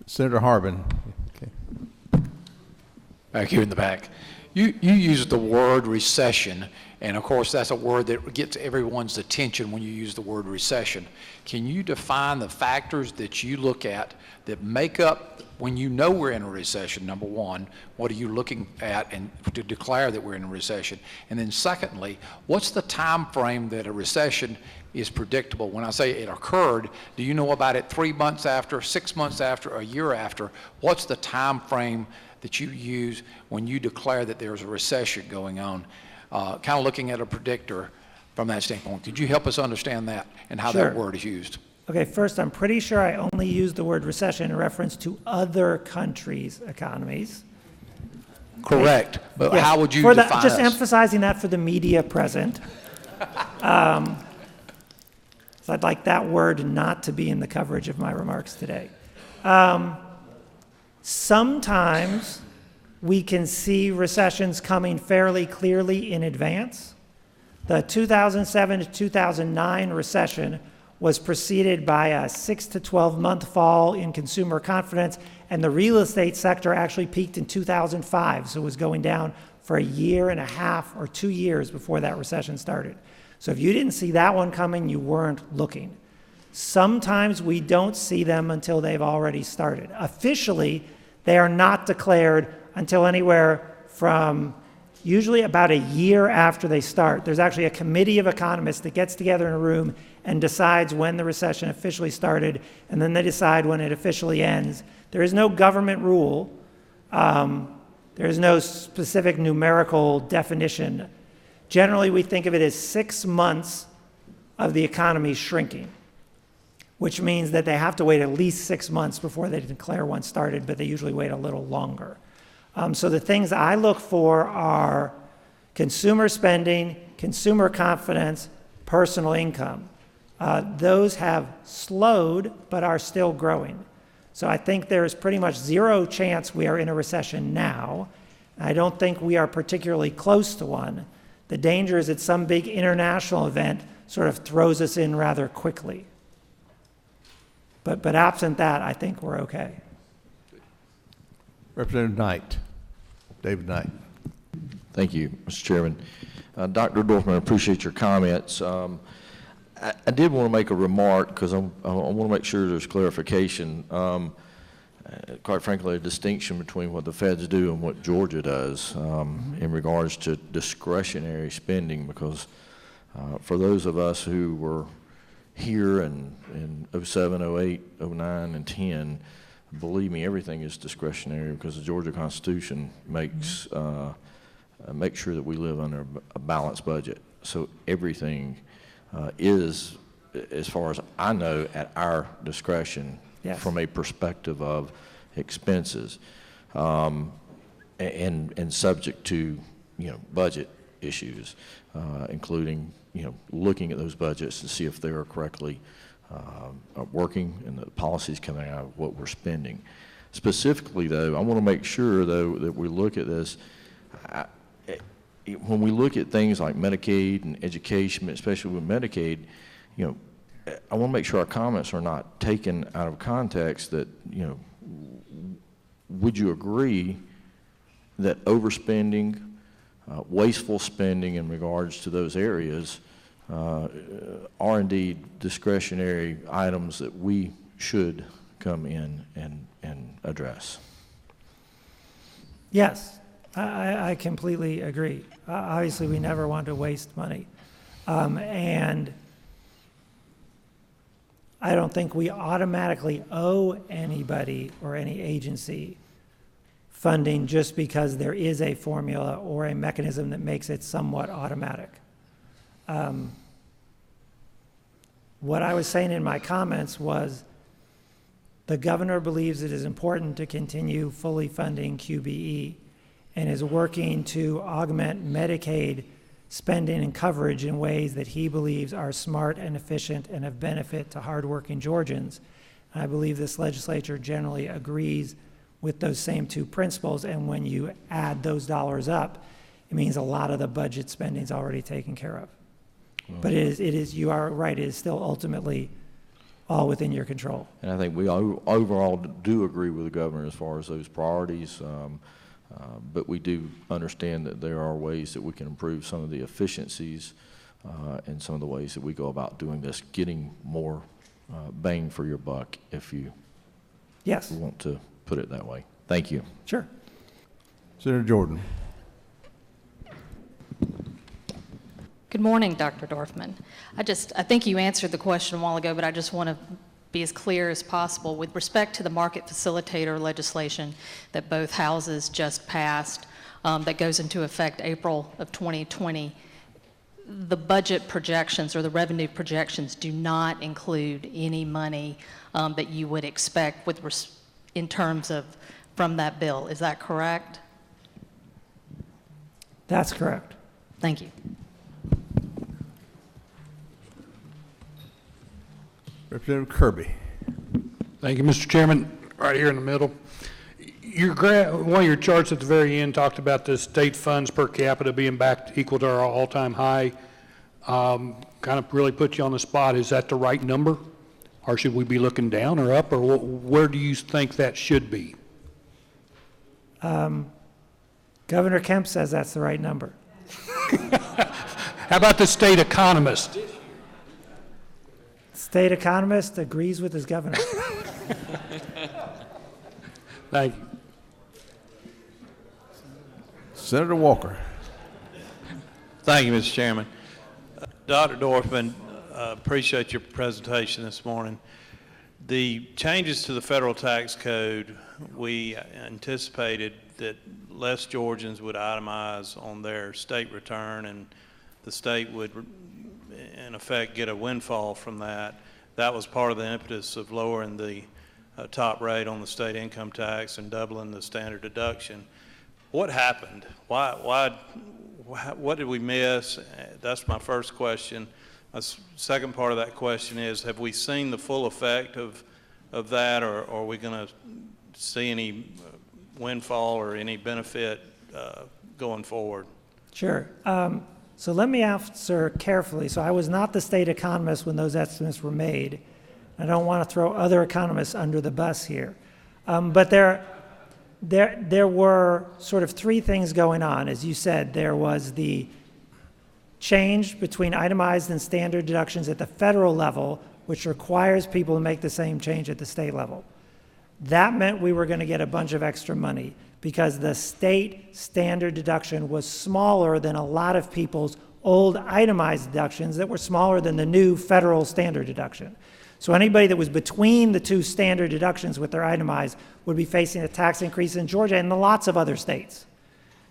Senator Harbin. Okay. Back here in the back. You used the word recession, and of course that's a word that gets everyone's attention when you use the word recession. Can you define the factors that you look at that make up when you know we're in a recession, number one? What are you looking at and to declare that we're in a recession? And then secondly, what's the time frame that a recession is predictable? When I say it occurred, do you know about it 3 months after, 6 months after, a year after? What's the time frame that you use when you declare that there's a recession going on? Kind of looking at a predictor from that standpoint. Could you help us understand that and how Sure. that word is used? Okay, first, I'm pretty sure I only used the word recession in reference to other countries' economies. Correct, but Yes, how would you for define just us? emphasizing that for the media present. So I'd like that word not to be in the coverage of my remarks today. Sometimes we can see recessions coming fairly clearly in advance. The 2007 to 2009 recession was preceded by a 6 to 12 month fall in consumer confidence, and the real estate sector actually peaked in 2005, so it was going down for a year and a half or 2 years before that recession started. So if you didn't see that one coming, you weren't looking. Sometimes we don't see them until they've already started. Officially, they are not declared until anywhere from usually about a year after they start. There's actually a committee of economists that gets together in a room and decides when the recession officially started, and then they decide when it officially ends. There is no government rule. There is no specific numerical definition. Generally, we think of it as 6 months of the economy shrinking, which means that they have to wait at least 6 months before they declare one started, but they usually wait a little longer. So the things I look for are consumer spending, consumer confidence, personal income. Those have slowed, but are still growing. So I think there is pretty much zero chance we are in a recession now. I don't think we are particularly close to one. The danger is that some big international event sort of throws us in rather quickly. But absent that, I think we're okay. Representative Knight, David Knight. Thank you, Mr. Chairman. Dr. Dorfman, I appreciate your comments. I did want to make a remark because I want to make sure there's clarification. Quite frankly, a distinction between what the feds do and what Georgia does in regards to discretionary spending, because for those of us who were here in 07, 08, 09, and 10, believe me, everything is discretionary because the Georgia Constitution makes make sure that we live under a balanced budget. So everything is, as far as I know, at our discretion. Yes. From a perspective of expenses, and subject to, budget issues, including, looking at those budgets to see if they are correctly working and the policies coming out of what we're spending. Specifically, though, I want to make sure, though, that we look at this. When we look at things like Medicaid and education, especially with Medicaid, I want to make sure our comments are not taken out of context. That, would you agree that overspending, wasteful spending in regards to those areas are indeed discretionary items that we should come in and address? Yes, I completely agree. Obviously, we never want to waste money. And I don't think we automatically owe anybody or any agency funding just because there is a formula or a mechanism that makes it somewhat automatic. What I was saying in my comments was the governor believes it is important to continue fully funding QBE and is working to augment Medicaid spending and coverage in ways that he believes are smart and efficient and of benefit to hardworking Georgians. And I believe this legislature generally agrees with those same two principles, and when you add those dollars up, it means a lot of the budget spending is already taken care of. Well, but it is, you are right, it is still ultimately all within your control. And I think we overall do agree with the governor as far as those priorities. But we do understand that there are ways that we can improve some of the efficiencies and some of the ways that we go about doing this, getting more bang for your buck, if you want to put it that way. Thank you. Sure. Senator Jordan. Good morning, Dr. Dorfman. I think you answered the question a while ago, but I just want to be as clear as possible. With respect to the market facilitator legislation that both houses just passed, that goes into effect April of 2020, the budget projections or the revenue projections do not include any money that you would expect in terms of from that bill. Is that correct? That's correct. Thank you. Representative Kirby. Thank you, Mr. Chairman. Right here in the middle. One of your charts at the very end talked about the state funds per capita being back equal to our all-time high. Kind of really put you on the spot. Is that the right number? Or should we be looking down or up? Or where do you think that should be? Governor Kemp says that's the right number. How about the state economist? State economist agrees with his governor. Thank you. Senator Walker. Thank you, Mr. Chairman. Dr. Dorfman, appreciate your presentation this morning. The changes to the federal tax code, we anticipated that less Georgians would itemize on their state return, and the state would, in effect, get a windfall from that. That was part of the impetus of lowering the top rate on the state income tax and doubling the standard deduction. What happened? What did we miss? That's my first question. My second part of that question is, have we seen the full effect of that, or are we going to see any windfall or any benefit going forward? Sure. So let me answer carefully. So I was not the state economist when those estimates were made. I don't want to throw other economists under the bus here. But there were sort of three things going on. As you said, there was the change between itemized and standard deductions at the federal level, which requires people to make the same change at the state level. That meant we were going to get a bunch of extra money because the state standard deduction was smaller than a lot of people's old itemized deductions that were smaller than the new federal standard deduction. So anybody that was between the two standard deductions with their itemized would be facing a tax increase in Georgia and lots of other states.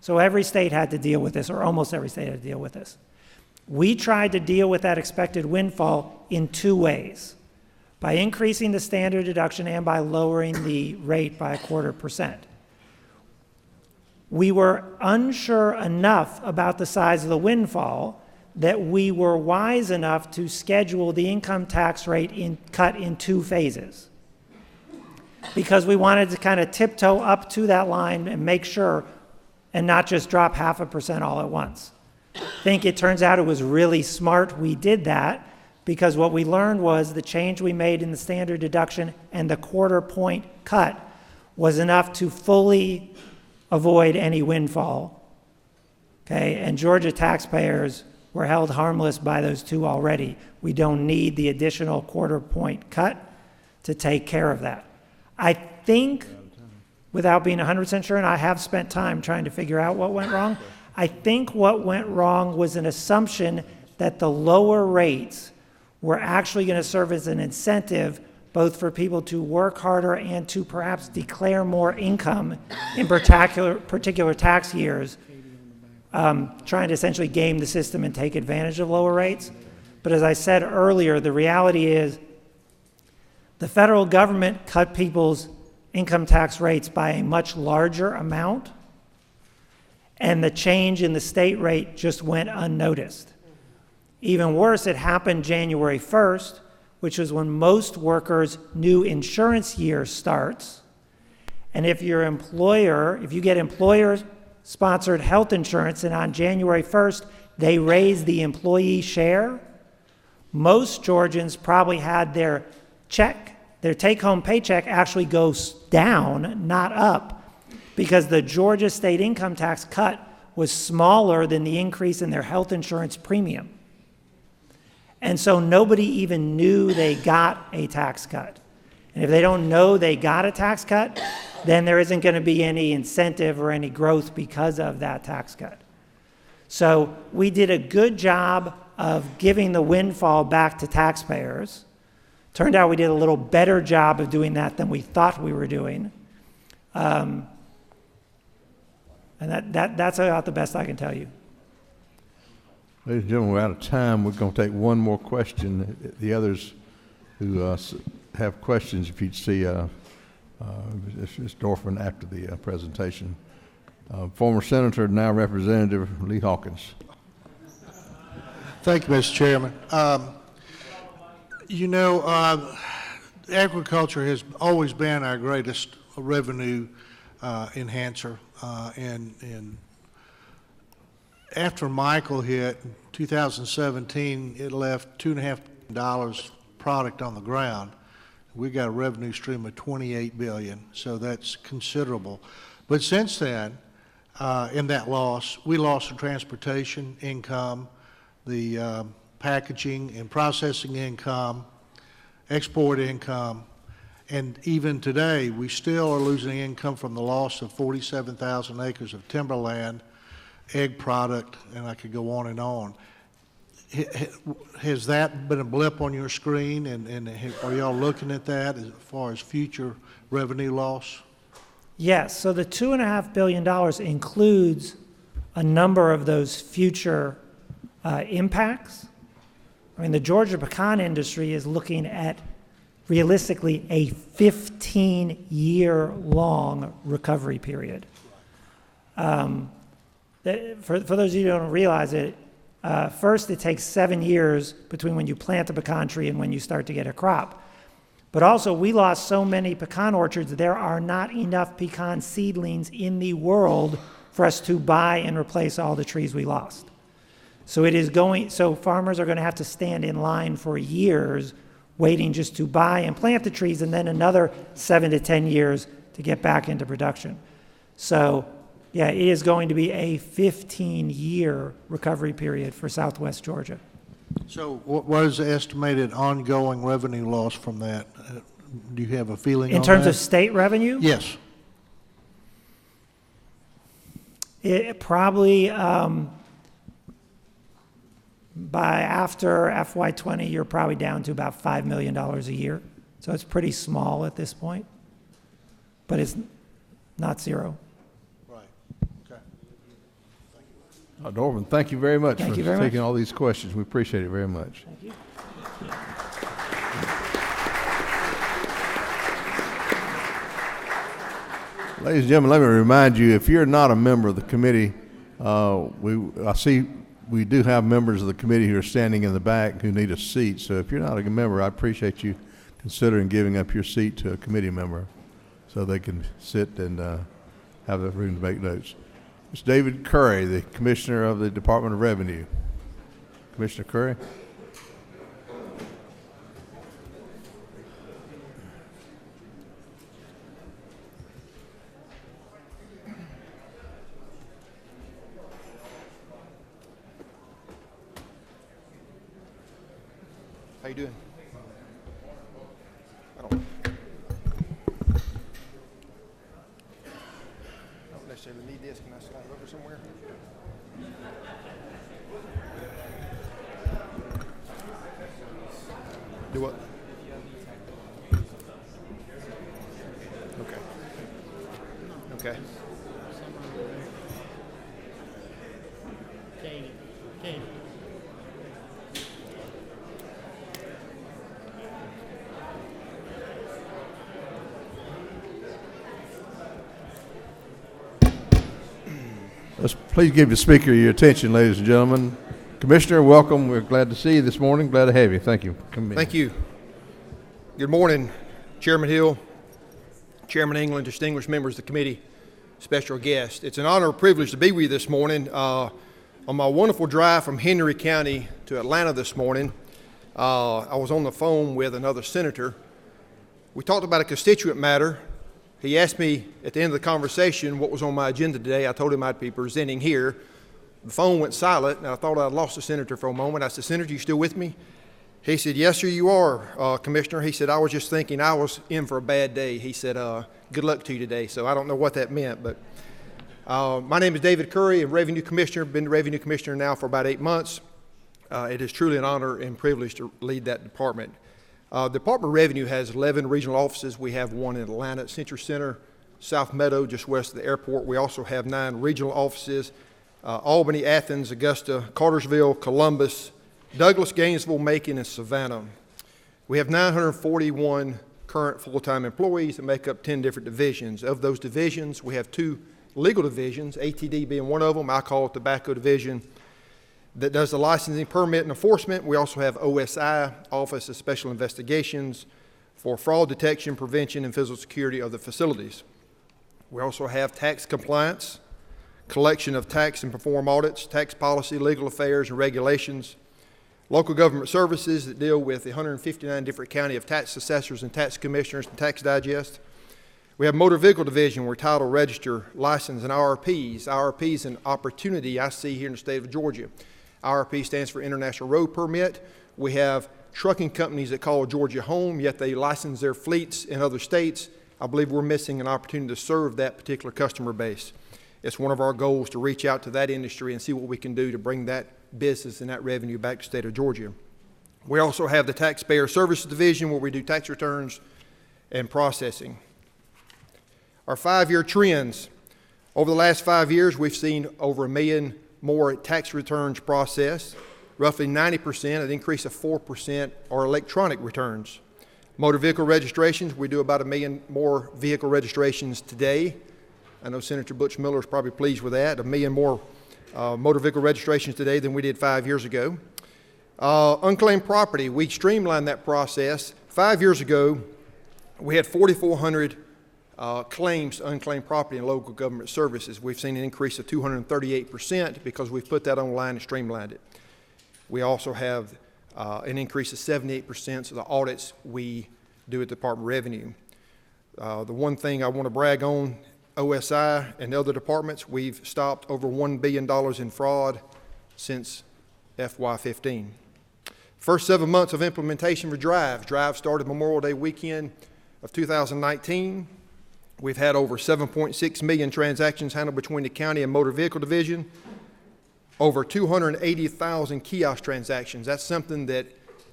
So every state had to deal with this, or almost every state had to deal with this. We tried to deal with that expected windfall in two ways: by increasing the standard deduction and by lowering the rate by 0.25%. We were unsure enough about the size of the windfall that we were wise enough to schedule the income tax rate cut in two phases, because we wanted to kind of tiptoe up to that line and make sure, and not just drop 0.5% all at once. I think it turns out it was really smart we did that, because what we learned was the change we made in the standard deduction and the 0.25 point cut was enough to fully avoid any windfall. Okay, and Georgia taxpayers were held harmless by those two already. We don't need the additional 0.25 point cut to take care of that. I think, without being 100% sure, and I have spent time trying to figure out what went wrong, I think what went wrong was an assumption that the lower rates were actually going to serve as an incentive both for people to work harder and to perhaps declare more income in particular tax years, trying to essentially game the system and take advantage of lower rates. But as I said earlier, the reality is the federal government cut people's income tax rates by a much larger amount, and the change in the state rate just went unnoticed. Even worse, it happened January 1st, which is when most workers' new insurance year starts. And if you get employer-sponsored health insurance, and on January 1st, they raise the employee share, most Georgians probably had their take-home paycheck actually goes down, not up, because the Georgia state income tax cut was smaller than the increase in their health insurance premium. And so nobody even knew they got a tax cut. And if they don't know they got a tax cut, then there isn't going to be any incentive or any growth because of that tax cut. So we did a good job of giving the windfall back to taxpayers. Turned out we did a little better job of doing that than we thought we were doing. And that's about the best I can tell you. Ladies and gentlemen, we're out of time. We're going to take one more question. The others who have questions, if you'd see Ms. Dorfman after the presentation. Former Senator, now Representative Lee Hawkins. Thank you, Mr. Chairman. Agriculture has always been our greatest revenue enhancer, and after Michael hit in 2017, it left $2.5 billion product on the ground. We got a revenue stream of $28 billion, so that's considerable. But since then, in that loss, we lost the transportation income, the packaging and processing income, export income, and even today, we still are losing income from the loss of 47,000 acres of timberland, egg product, and I could go on and on. Has that been a blip on your screen, and are y'all looking at that as far as future revenue loss? Yes, so the $2.5 billion includes a number of those future impacts. I mean, the Georgia pecan industry is looking at realistically a 15-year-long recovery period. For those of you who don't realize it, first it takes 7 years between when you plant a pecan tree and when you start to get a crop. But also, we lost so many pecan orchards, there are not enough pecan seedlings in the world for us to buy and replace all the trees we lost. So farmers are going to have to stand in line for years waiting just to buy and plant the trees, and then another 7 to 10 years to get back into production. So yeah, it is going to be a 15-year recovery period for Southwest Georgia. So what is the estimated ongoing revenue loss from that? Do you have a feeling on In terms that? of state revenue? Yes. It probably, by after FY20, you're probably down to about $5 million a year. So it's pretty small at this point, but it's not zero. Right. Okay. Dorfman, thank you very much Thank for you very taking much. all these questions. We appreciate it very much. Thank you. Ladies and gentlemen, let me remind you, if you're not a member of the committee, I see we do have members of the committee who are standing in the back who need a seat. So if you're not a member, I appreciate you considering giving up your seat to a committee member so they can sit and have the room to make notes. Mr. David Curry, the Commissioner of the Department of Revenue. Commissioner Curry. How you doing? Not necessarily need this. Can I slide it over somewhere? Do what? Okay. Okay. Katie. Let's please give the speaker your attention, ladies and gentlemen. Commissioner, welcome. We're glad to see you this morning. Glad to have you. Thank you. Thank you. Good morning, Chairman Hill, Chairman England, distinguished members of the committee, special guests. It's an honor and privilege to be with you this morning. On my wonderful drive from Henry County to Atlanta this morning, I was on the phone with another senator. We talked about a constituent matter. He asked me at the end of the conversation what was on my agenda today. I told him I'd be presenting here. The phone went silent, and I thought I'd lost the senator for a moment. I said, "Senator, you still with me?" He said, "Yes, sir, you are, Commissioner." He said, "I was just thinking I was in for a bad day." He said, "Good luck to you today." So I don't know what that meant, but my name is David Curry, a Revenue Commissioner. Been the Revenue Commissioner now for about 8 months. It is truly an honor and privilege to lead that department. The Department of Revenue has 11 regional offices. We have one in Atlanta at Century Center, South Meadow, just west of the airport. We also have 9 regional offices, Albany, Athens, Augusta, Cartersville, Columbus, Douglas, Gainesville, Macon, and Savannah. We have 941 current full-time employees that make up 10 different divisions. Of those divisions, we have 2 legal divisions, ATD being one of them. I call it the Tobacco Division, that does the licensing, permit, and enforcement. We also have OSI, Office of Special Investigations, for fraud detection, prevention, and physical security of the facilities. We also have tax compliance, collection of tax and perform audits, tax policy, legal affairs, and regulations, local government services that deal with the 159 different county of tax assessors and tax commissioners and tax digest. We have motor vehicle division where title, register, license, and IRPs. IRP is an opportunity I see here in the state of Georgia. IRP stands for International Road Permit. We have trucking companies that call Georgia home, yet they license their fleets in other states. I believe we're missing an opportunity to serve that particular customer base. It's one of our goals to reach out to that industry and see what we can do to bring that business and that revenue back to the state of Georgia. We also have the Taxpayer Services Division where we do tax returns and processing. Our 5-year trends. Over the last 5 years, we've seen over 1 million more tax returns processed. Roughly 90%, an increase of 4%, are electronic returns. Motor vehicle registrations, we do about 1 million more vehicle registrations today. I know Senator Butch Miller is probably pleased with that. 1 million more motor vehicle registrations today than we did 5 years ago. Unclaimed property, we streamlined that process. 5 years ago, we had 4,400 claims to unclaimed property in local government services. We've seen an increase of 238% because we've put that online and streamlined it. We also have an increase of 78% of the audits we do at the Department of Revenue. The one thing I want to brag on, OSI and other departments, we've stopped over $1 billion in fraud since FY15. First 7 months of implementation for Drive. Drive started Memorial Day weekend of 2019. We've had over 7.6 million transactions handled between the county and motor vehicle division. Over 280,000 kiosk transactions. That's something that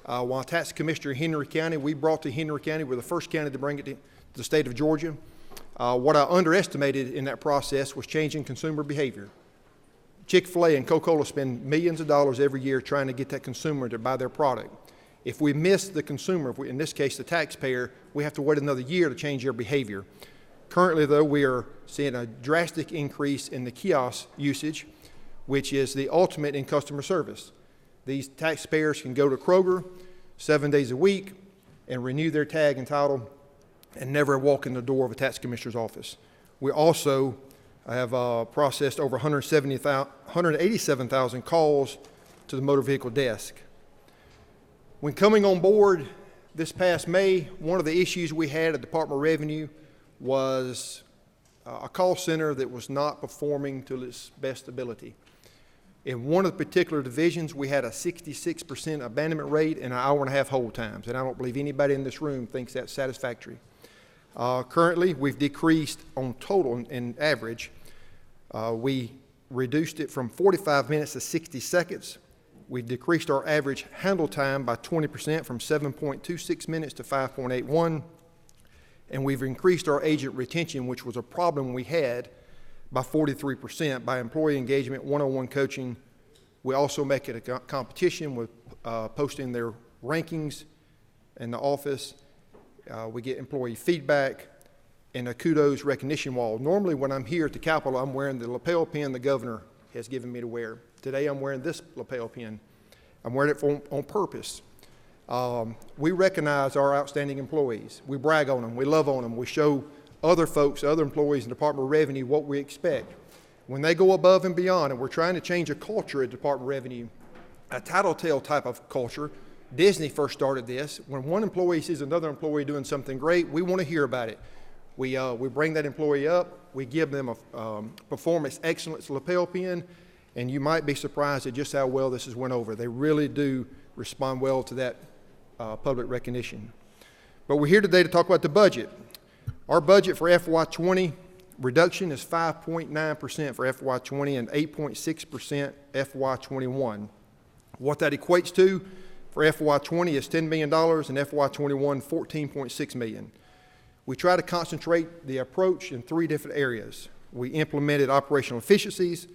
while tax commissioner in Henry County, we brought to Henry County. We're the first county to bring it to the state of Georgia. What I underestimated in that process was changing consumer behavior. Chick-fil-A and Coca-Cola spend millions of dollars every year trying to get that consumer to buy their product. If we miss the consumer, if we, in this case the taxpayer, we have to wait another year to change their behavior. Currently, though, we are seeing a drastic increase in the kiosk usage, which is the ultimate in customer service. These taxpayers can go to Kroger 7 days a week and renew their tag and title and never walk in the door of a tax commissioner's office. We also have processed over 187,000 calls to the motor vehicle desk. When coming on board this past May, one of the issues we had at the Department of Revenue was a call center that was not performing to its best ability. In one of the particular divisions, we had a 66% abandonment rate and an hour-and-a-half hold times, and I don't believe anybody in this room thinks that's satisfactory. Currently, we've decreased on total, in average, we reduced it from 45 minutes to 60 seconds. We've decreased our average handle time by 20% from 7.26 minutes to 5.81. And we've increased our agent retention, which was a problem we had, by 43% by employee engagement, one-on-one coaching. We also make it a competition with posting their rankings in the office. We get employee feedback and a kudos recognition wall. Normally when I'm here at the Capitol, I'm wearing the lapel pin the governor has given me to wear. Today I'm wearing this lapel pin. I'm wearing it on purpose. We recognize our outstanding employees. We brag on them. We love on them. We show other folks, other employees in the Department of Revenue what we expect. When they go above and beyond, and we're trying to change a culture at the Department of Revenue, a tattletale type of culture. Disney first started this. When one employee sees another employee doing something great, we want to hear about it. We bring that employee up. We give them a performance excellence lapel pin, and you might be surprised at just how well this has went over. They really do respond well to that public recognition. But we're here today to talk about the budget. Our budget for FY20 reduction is 5.9% for FY20 and 8.6% FY21. What that equates to for FY20 is $10 million and FY21 $14.6 million. We try to concentrate the approach in 3 different areas. We implemented operational efficiencies,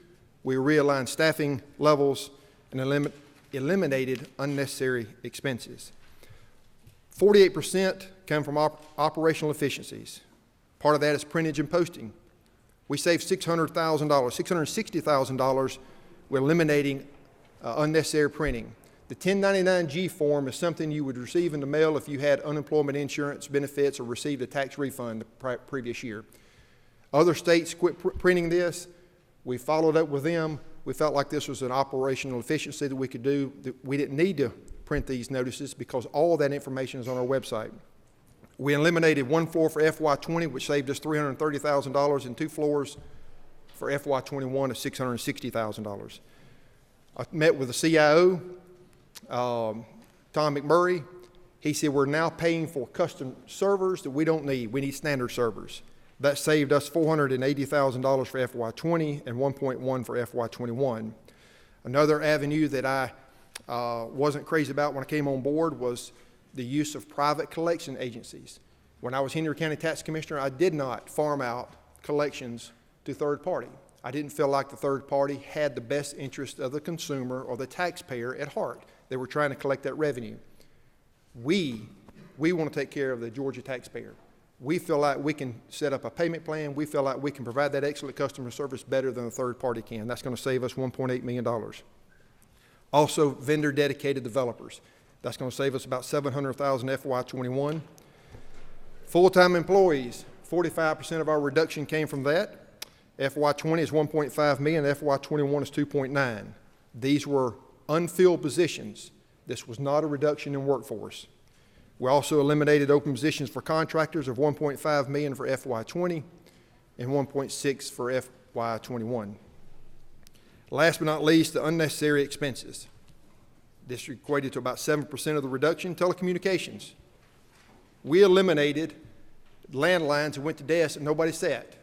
we realigned staffing levels, and eliminated unnecessary expenses. 48% come from operational efficiencies. Part of that is printage and posting. We saved $600,000, $660,000 with eliminating unnecessary printing. The 1099-G form is something you would receive in the mail if you had unemployment insurance benefits or received a tax refund the previous year. Other states quit printing this. We followed up with them. We felt like this was an operational efficiency that we could do. We didn't need to print these notices because all that information is on our website. We eliminated 1 floor for FY20, which saved us $330,000, and 2 floors for FY21 of $660,000. I met with the CIO, Tom McMurray. He said we're now paying for custom servers that we don't need. We need standard servers. That saved us $480,000 for FY20 and $1.1 for FY21. Another avenue that I wasn't crazy about when I came on board was the use of private collection agencies. When I was Henry County Tax Commissioner, I did not farm out collections to third party. I didn't feel like the third party had the best interest of the consumer or the taxpayer at heart. They were trying to collect that revenue. We want to take care of the Georgia taxpayer. We feel like we can set up a payment plan. We feel like we can provide that excellent customer service better than a third party can. That's going to save us $1.8 million. Also, vendor dedicated developers. That's going to save us about $700,000 FY21. Full-time employees, 45% of our reduction came from that. FY20 is 1.5 million, FY21 is 2.9. These were unfilled positions. This was not a reduction in workforce. We also eliminated open positions for contractors of 1.5 million for FY20 and 1.6 for FY21. Last but not least, the unnecessary expenses. This equated to about 7% of the reduction. Telecommunications. We eliminated landlines that went to desks and nobody sat.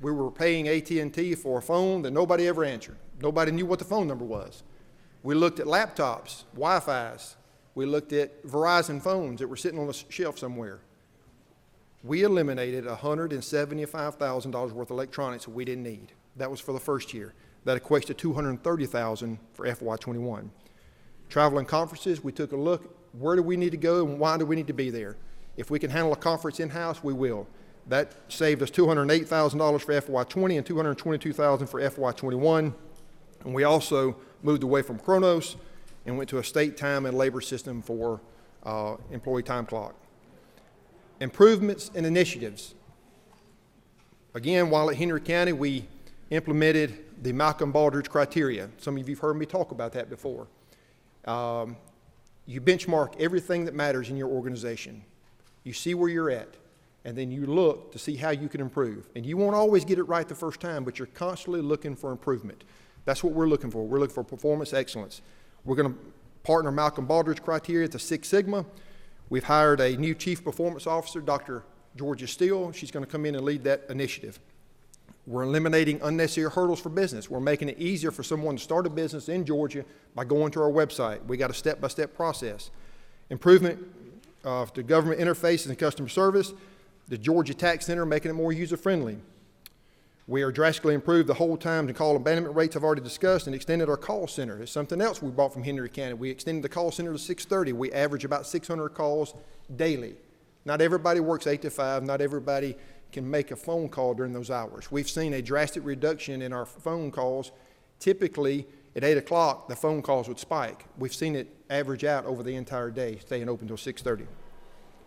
We were paying AT&T for a phone that nobody ever answered. Nobody knew what the phone number was. We looked at laptops, Wi-Fi's. We looked at Verizon phones that were sitting on a shelf somewhere. We eliminated $175,000 worth of electronics that we didn't need. That was for the first year. That equates to $230,000 for FY21. Travel and conferences, we took a look, where do we need to go and why do we need to be there? If we can handle a conference in-house, we will. That saved us $208,000 for FY20 and $222,000 for FY21. And we also moved away from Chronos and went to a state time and labor system for employee time clock. Improvements and initiatives. Again, while at Henry County, we implemented the Malcolm Baldrige criteria. Some of you have heard me talk about that before. You benchmark everything that matters in your organization. You see where you're at, and then you look to see how you can improve. And you won't always get it right the first time, but you're constantly looking for improvement. That's what we're looking for. We're looking for performance excellence. We're going to partner Malcolm Baldrige criteria to Six Sigma. We've hired a new Chief Performance Officer, Dr. Georgia Steele. She's going to come in and lead that initiative. We're eliminating unnecessary hurdles for business. We're making it easier for someone to start a business in Georgia by going to our website. We got a step-by-step process. Improvement to government interfaces and customer service. The Georgia Tax Center, making it more user-friendly. We are drastically improved the hold times and call abandonment rates I've already discussed, and extended our call center. It's something else we bought from Henry County. We extended the call center to 6:30. We average about 600 calls daily. Not everybody works 8 to 5. Not everybody can make a phone call during those hours. We've seen a drastic reduction in our phone calls. Typically, at 8 o'clock, the phone calls would spike. We've seen it average out over the entire day, staying open until 6:30.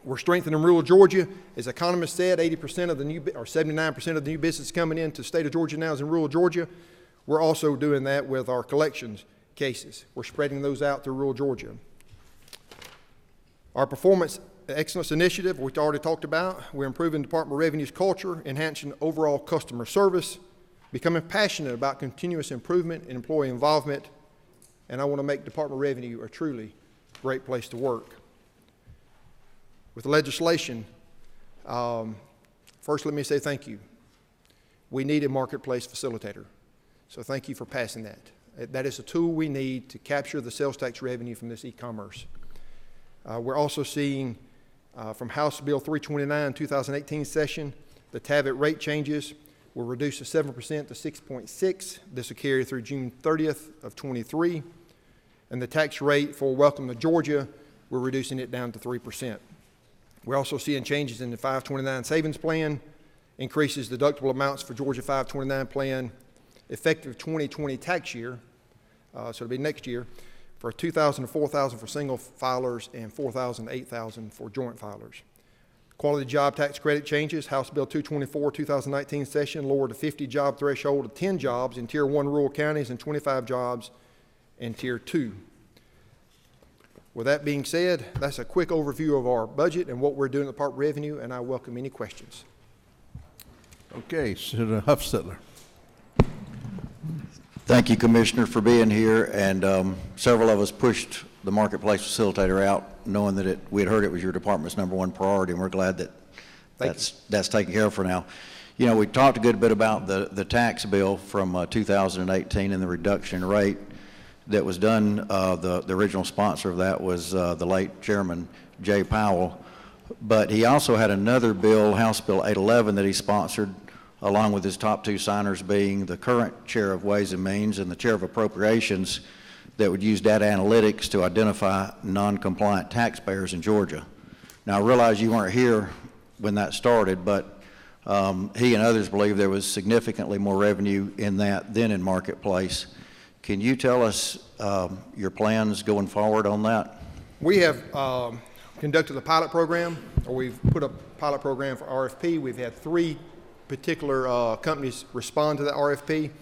We're strengthening rural Georgia. As economists said, 80% of the new, or 79% of the new business coming into the state of Georgia now is in rural Georgia. We're also doing that with our collections cases. We're spreading those out to rural Georgia. Our performance excellence initiative, which I already talked about, we're improving Department of Revenue's culture, enhancing overall customer service, becoming passionate about continuous improvement and employee involvement, and I want to make Department of Revenue a truly great place to work. With the legislation, first let me say thank you. We need a marketplace facilitator, so thank you for passing that. That is a tool we need to capture the sales tax revenue from this e-commerce. We're also seeing from House Bill 329 2018 session, the TABIT rate changes will reduce to 7% to 6.6. This will carry through June 30th of 23. And the tax rate for Welcome to Georgia, we're reducing it down to 3%. We're also seeing changes in the 529 savings plan, increases deductible amounts for Georgia 529 plan, effective 2020 tax year, so it'll be next year, for $2,000 to $4,000 for single filers and $4,000 to $8,000 for joint filers. Quality job tax credit changes, House Bill 224 2019 session lowered the 50 job threshold to 10 jobs in Tier 1 rural counties and 25 jobs in Tier 2. With that being said, that's a quick overview of our budget and what we're doing at the Department of Revenue, and I welcome any questions. Okay, Senator Huffstetler. Thank you, Commissioner, for being here, and several of us pushed the marketplace facilitator out, knowing that we had heard it was your department's #1 priority, and we're glad that that's taken care of for now. You know, we talked a good bit about the tax bill from 2018 and the reduction in rate that was done. The original sponsor of that was the late Chairman Jay Powell, but he also had another bill, House Bill 811, that he sponsored, along with his top two signers being the current Chair of Ways and Means and the Chair of Appropriations, that would use data analytics to identify non-compliant taxpayers in Georgia. Now, I realize you weren't here when that started, but he and others believe there was significantly more revenue in that than in Marketplace. Can you tell us your plans going forward on that? We have conducted a pilot program, or we've put a pilot program for RFP. We've had 3 particular companies respond to the RFP.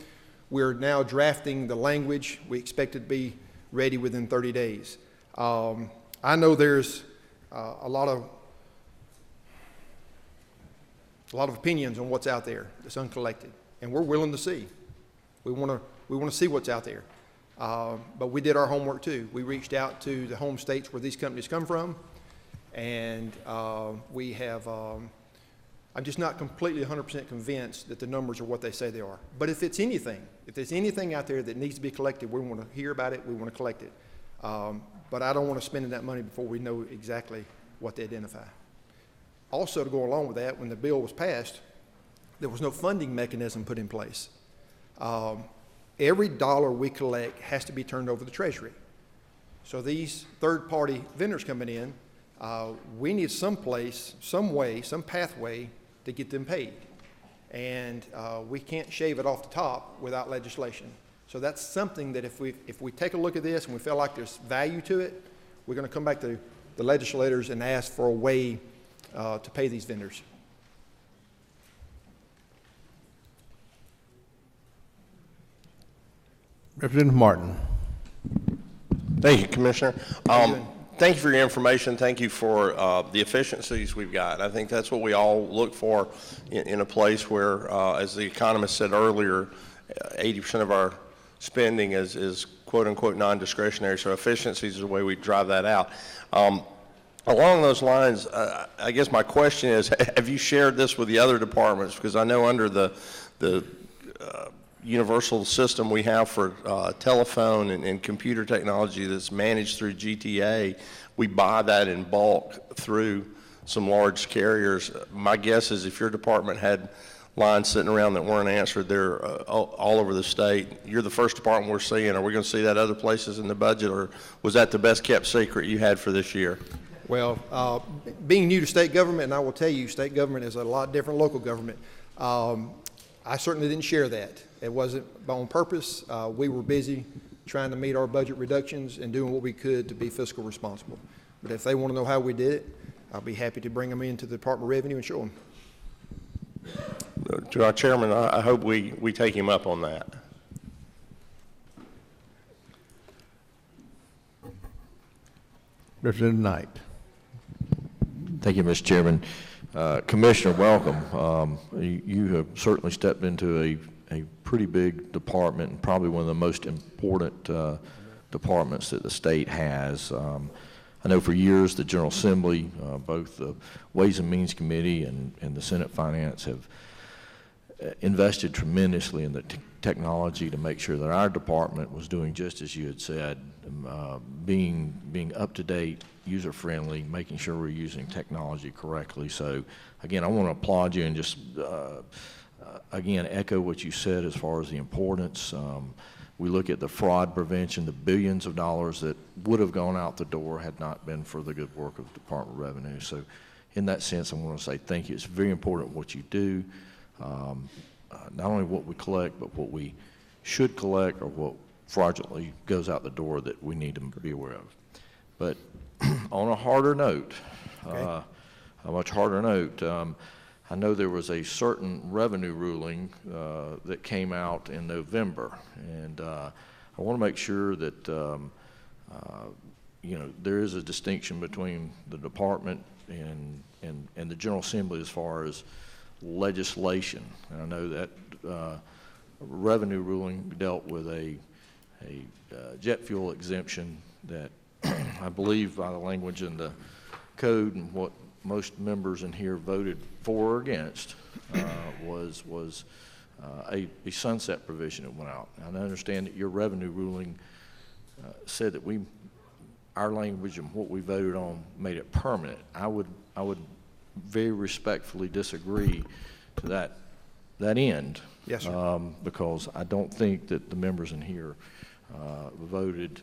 We're now drafting the language. We expect it to be ready within 30 days. I know there's a lot of opinions on what's out there that's uncollected, and we're willing to see. We want to see what's out there. But we did our homework too. We reached out to the home states where these companies come from, and we have. I'm just not completely 100% convinced that the numbers are what they say they are. But if there's anything out there that needs to be collected, we want to hear about it. We want to collect it. But I don't want to spend that money before we know exactly what they identify. Also, to go along with that, when the bill was passed, there was no funding mechanism put in place. Every dollar we collect has to be turned over to the Treasury. So these third-party vendors coming in, we need some place, some way, some pathway to get them paid. And we can't shave it off the top without legislation. So that's something that if we take a look at this and we feel like there's value to it, we're going to come back to the legislators and ask for a way to pay these vendors. Representative Martin. Thank you, Commissioner. Thank you for your information. Thank you for the efficiencies we've got. I think that's what we all look for in a place where, as the economist said earlier, 80% of our spending is quote-unquote non-discretionary, so efficiencies is the way we drive that out. Along those lines, I guess my question is, have you shared this with the other departments? Because I know under the universal system we have for telephone and computer technology that's managed through GTA, we buy that in bulk through some large carriers. My guess is if your department had lines sitting around that weren't answered, they're all over the state. You're the first department we're seeing. Are we going to see that other places in the budget, or was that the best kept secret you had for this year? Well, being new to state government, and I will tell you, state government is a lot different than local government. I certainly didn't share that. It wasn't on purpose. We were busy trying to meet our budget reductions and doing what we could to be fiscal responsible. But if they want to know how we did it, I'll be happy to bring them into the Department of Revenue and show them. To our chairman, I hope we take him up on that. Representative Knight. Thank you, Mr. Chairman. Commissioner, welcome. You have certainly stepped into a pretty big department and probably one of the most important departments that the state has. I know for years the General Assembly, both the Ways and Means Committee and the Senate Finance have invested tremendously in the technology to make sure that our department was doing just as you had said, being up to date, user friendly, making sure we're using technology correctly. So again, I want to applaud you and just again echo what you said as far as the importance. We look at the fraud prevention, the billions of dollars that would have gone out the door had not been for the good work of the Department of Revenue. So in that sense, I want to say thank you. It's very important what you do. Not only what we collect, but what we should collect or what fraudulently goes out the door that we need to be aware of. But on a harder note, a much harder note, I know there was a certain revenue ruling that came out in November, and I want to make sure that you know, there is a distinction between the department and the General Assembly as far as legislation. And I know that revenue ruling dealt with a jet fuel exemption that I believe by the language in the code and what most members in here voted for or against was a sunset provision that went out. And I understand that your revenue ruling said that our language and what we voted on made it permanent. I would very respectfully disagree to that end. Yes, sir. Because I don't think that the members in here voted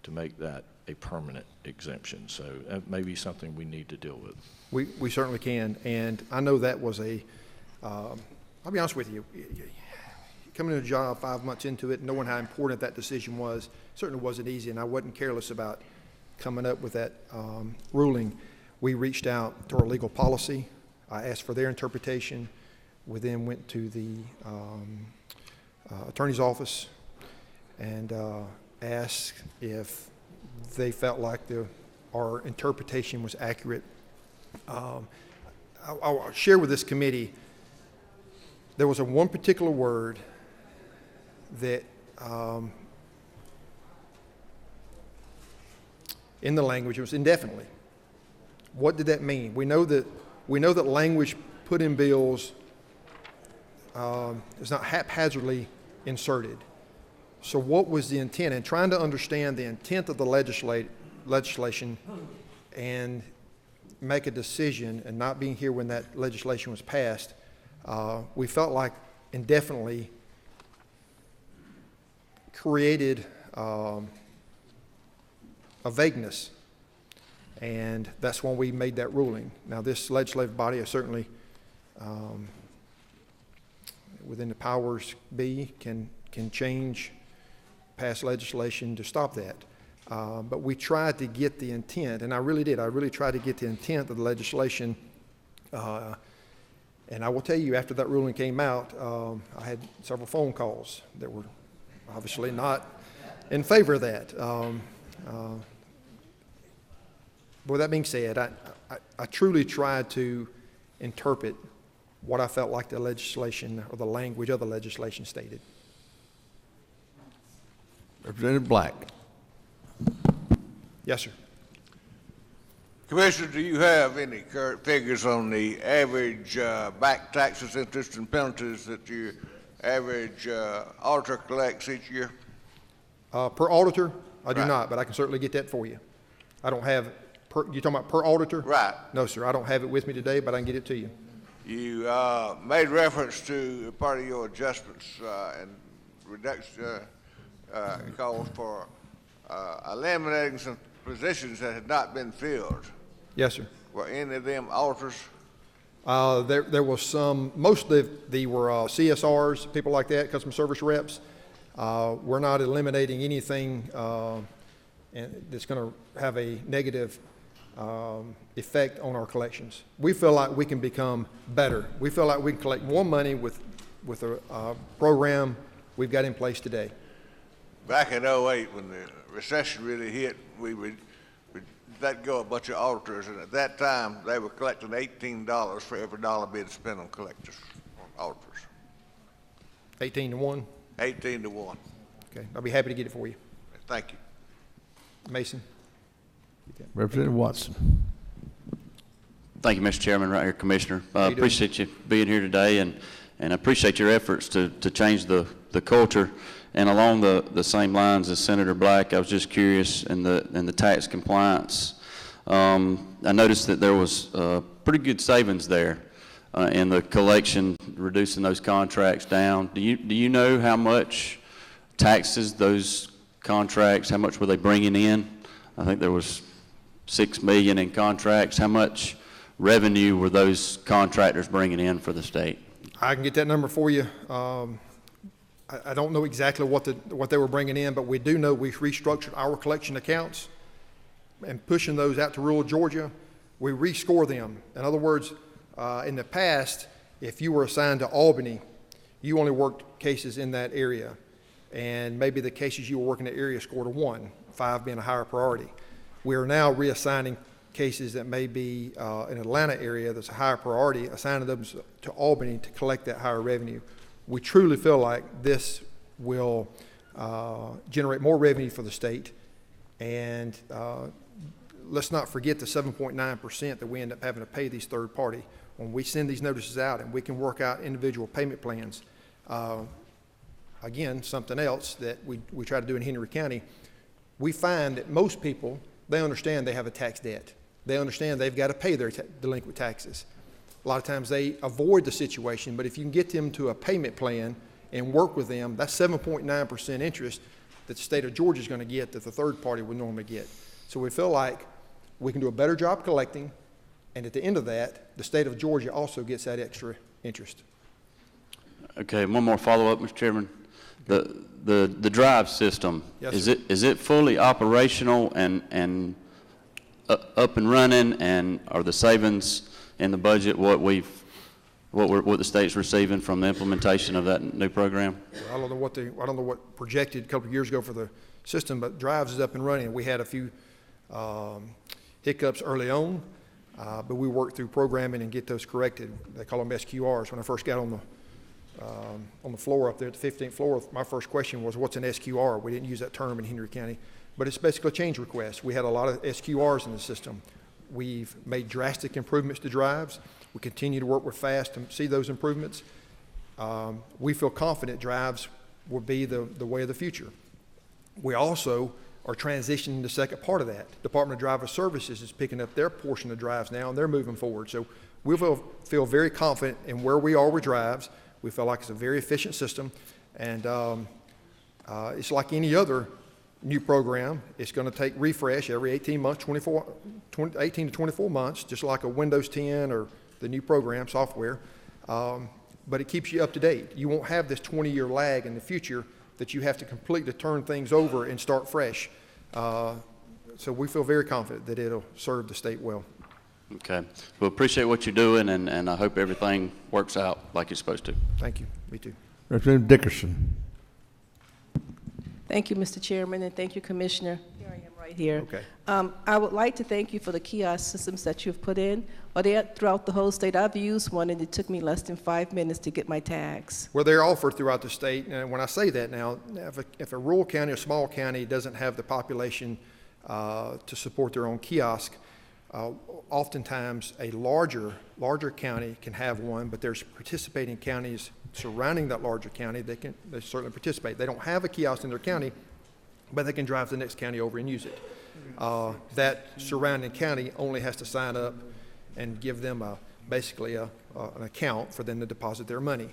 to make that a permanent exemption. So that may be something we need to deal with. We certainly can, and I know that was I'll be honest with you, coming to a job 5 months into it, knowing how important that decision was, certainly wasn't easy, and I wasn't careless about coming up with that ruling. We reached out to our legal policy. I asked for their interpretation. We then went to the attorney's office and asked if they felt like our interpretation was accurate. I'll share with this committee, there was one particular word that in the language, it was indefinitely. What did that mean? We know that language put in bills is not haphazardly inserted. So what was the intent? And trying to understand the intent of the legislation and make a decision, and not being here when that legislation was passed, we felt like indefinitely created a vagueness, and that's when we made that ruling. Now, this legislative body is certainly within the powers be can change past legislation to stop that. But we tried to get the intent, and I really did. I really tried to get the intent of the legislation. And I will tell you, after that ruling came out, I had several phone calls that were obviously not in favor of that. With that being said, I truly tried to interpret what I felt like the legislation or the language of the legislation stated. Representative Black. Yes, sir. Commissioner, do you have any current figures on the average back taxes, interest, and penalties that your average auditor collects each year? Per auditor, I do not, but I can certainly get that for you. I don't have, you talking about per auditor? Right. No, sir, I don't have it with me today, but I can get it to you. You made reference to part of your adjustments and reduction calls for eliminating some positions that had not been filled. Yes, sir. Were any of them auditors? There was some, most of the were CSRs, people like that, customer service reps. We're not eliminating anything that's going to have a negative effect on our collections. We feel like we can become better. We feel like we can collect more money with the program we've got in place today. Back in '08, when the recession really hit, we let go a bunch of auditors, and at that time, they were collecting $18 for every dollar being spent on collectors, on auditors. 18 to 1? 18 to 1. Okay, I'll be happy to get it for you. Thank you. Mason. Representative Watson. Thank you, Mr. Chairman. Right here, Commissioner. I appreciate you being here today, and I appreciate your efforts to change the culture. And along the same lines as Senator Black, I was just curious in the tax compliance. I noticed that there was pretty good savings there in the collection, reducing those contracts down. Do you know how much taxes those contracts, how much were they bringing in? I think there was $6 million in contracts. How much revenue were those contractors bringing in for the state? I can get that number for you. I don't know exactly what they were bringing in, but we do know we restructured our collection accounts and pushing those out to rural Georgia. We rescore them. In other words, in the past, if you were assigned to Albany, you only worked cases in that area, and maybe the cases you were working in the area scored a 1, 5 being a higher priority. We are now reassigning cases that may be in Atlanta area that's a higher priority, assigning them to Albany to collect that higher revenue. We truly feel like this will generate more revenue for the state, and let's not forget the 7.9% that we end up having to pay these third party. When we send these notices out and we can work out individual payment plans, again, something else that we try to do in Henry County, we find that most people, they understand they have a tax debt. They understand they've got to pay their delinquent taxes. A lot of times they avoid the situation, but if you can get them to a payment plan and work with them, that's 7.9% interest that the state of Georgia is going to get that the third party would normally get. So we feel like we can do a better job collecting, and at the end of that, the state of Georgia also gets that extra interest. Okay, one more follow-up, Mr. Chairman. The drive system, Yes, is it fully operational, and up and running, and are the savings in the budget what the state's receiving from the implementation of that new program? I don't know what projected a couple of years ago for the system, but Drives is up and running. We had a few hiccups early on, but we worked through programming and get those corrected. They call them SQRs. When I first got on the floor up there at the 15th floor, my first question was, what's an SQR? We didn't use that term in Henry County, but it's basically a change request. We had a lot of SQRs in the system. We've made drastic improvements to Drives. We continue to work with FAST to see those improvements. We feel confident Drives will be the way of the future. We also are transitioning the second part of that. Department of Driver Services is picking up their portion of Drives now, and they're moving forward. So we feel very confident in where we are with Drives. We feel like it's a very efficient system, and it's like any other new program. It's going to take refresh every 18 months, 18 to 24 months, just like a Windows 10 or the new program software. But it keeps you up to date. You won't have this 20-year lag in the future that you have to completely turn things over and start fresh. So we feel very confident that it'll serve the state well. Okay. Well, appreciate what you're doing, and I hope everything works out like it's supposed to. Thank you. Me too. Representative Dickerson. Thank you, Mr. Chairman, and thank you, Commissioner. Here I am right here. Okay. I would like to thank you for the kiosk systems that you've put in. Are they throughout the whole state? I've used one, and it took me less than 5 minutes to get my tags. Well, they're offered throughout the state, and when I say that now, if a rural county or small county doesn't have the population to support their own kiosk, oftentimes a larger county can have one, but there's participating counties surrounding that larger county. They certainly participate. They don't have a kiosk in their county, but they can drive to the next county over and use it. That surrounding county only has to sign up and give them basically an account for them to deposit their money.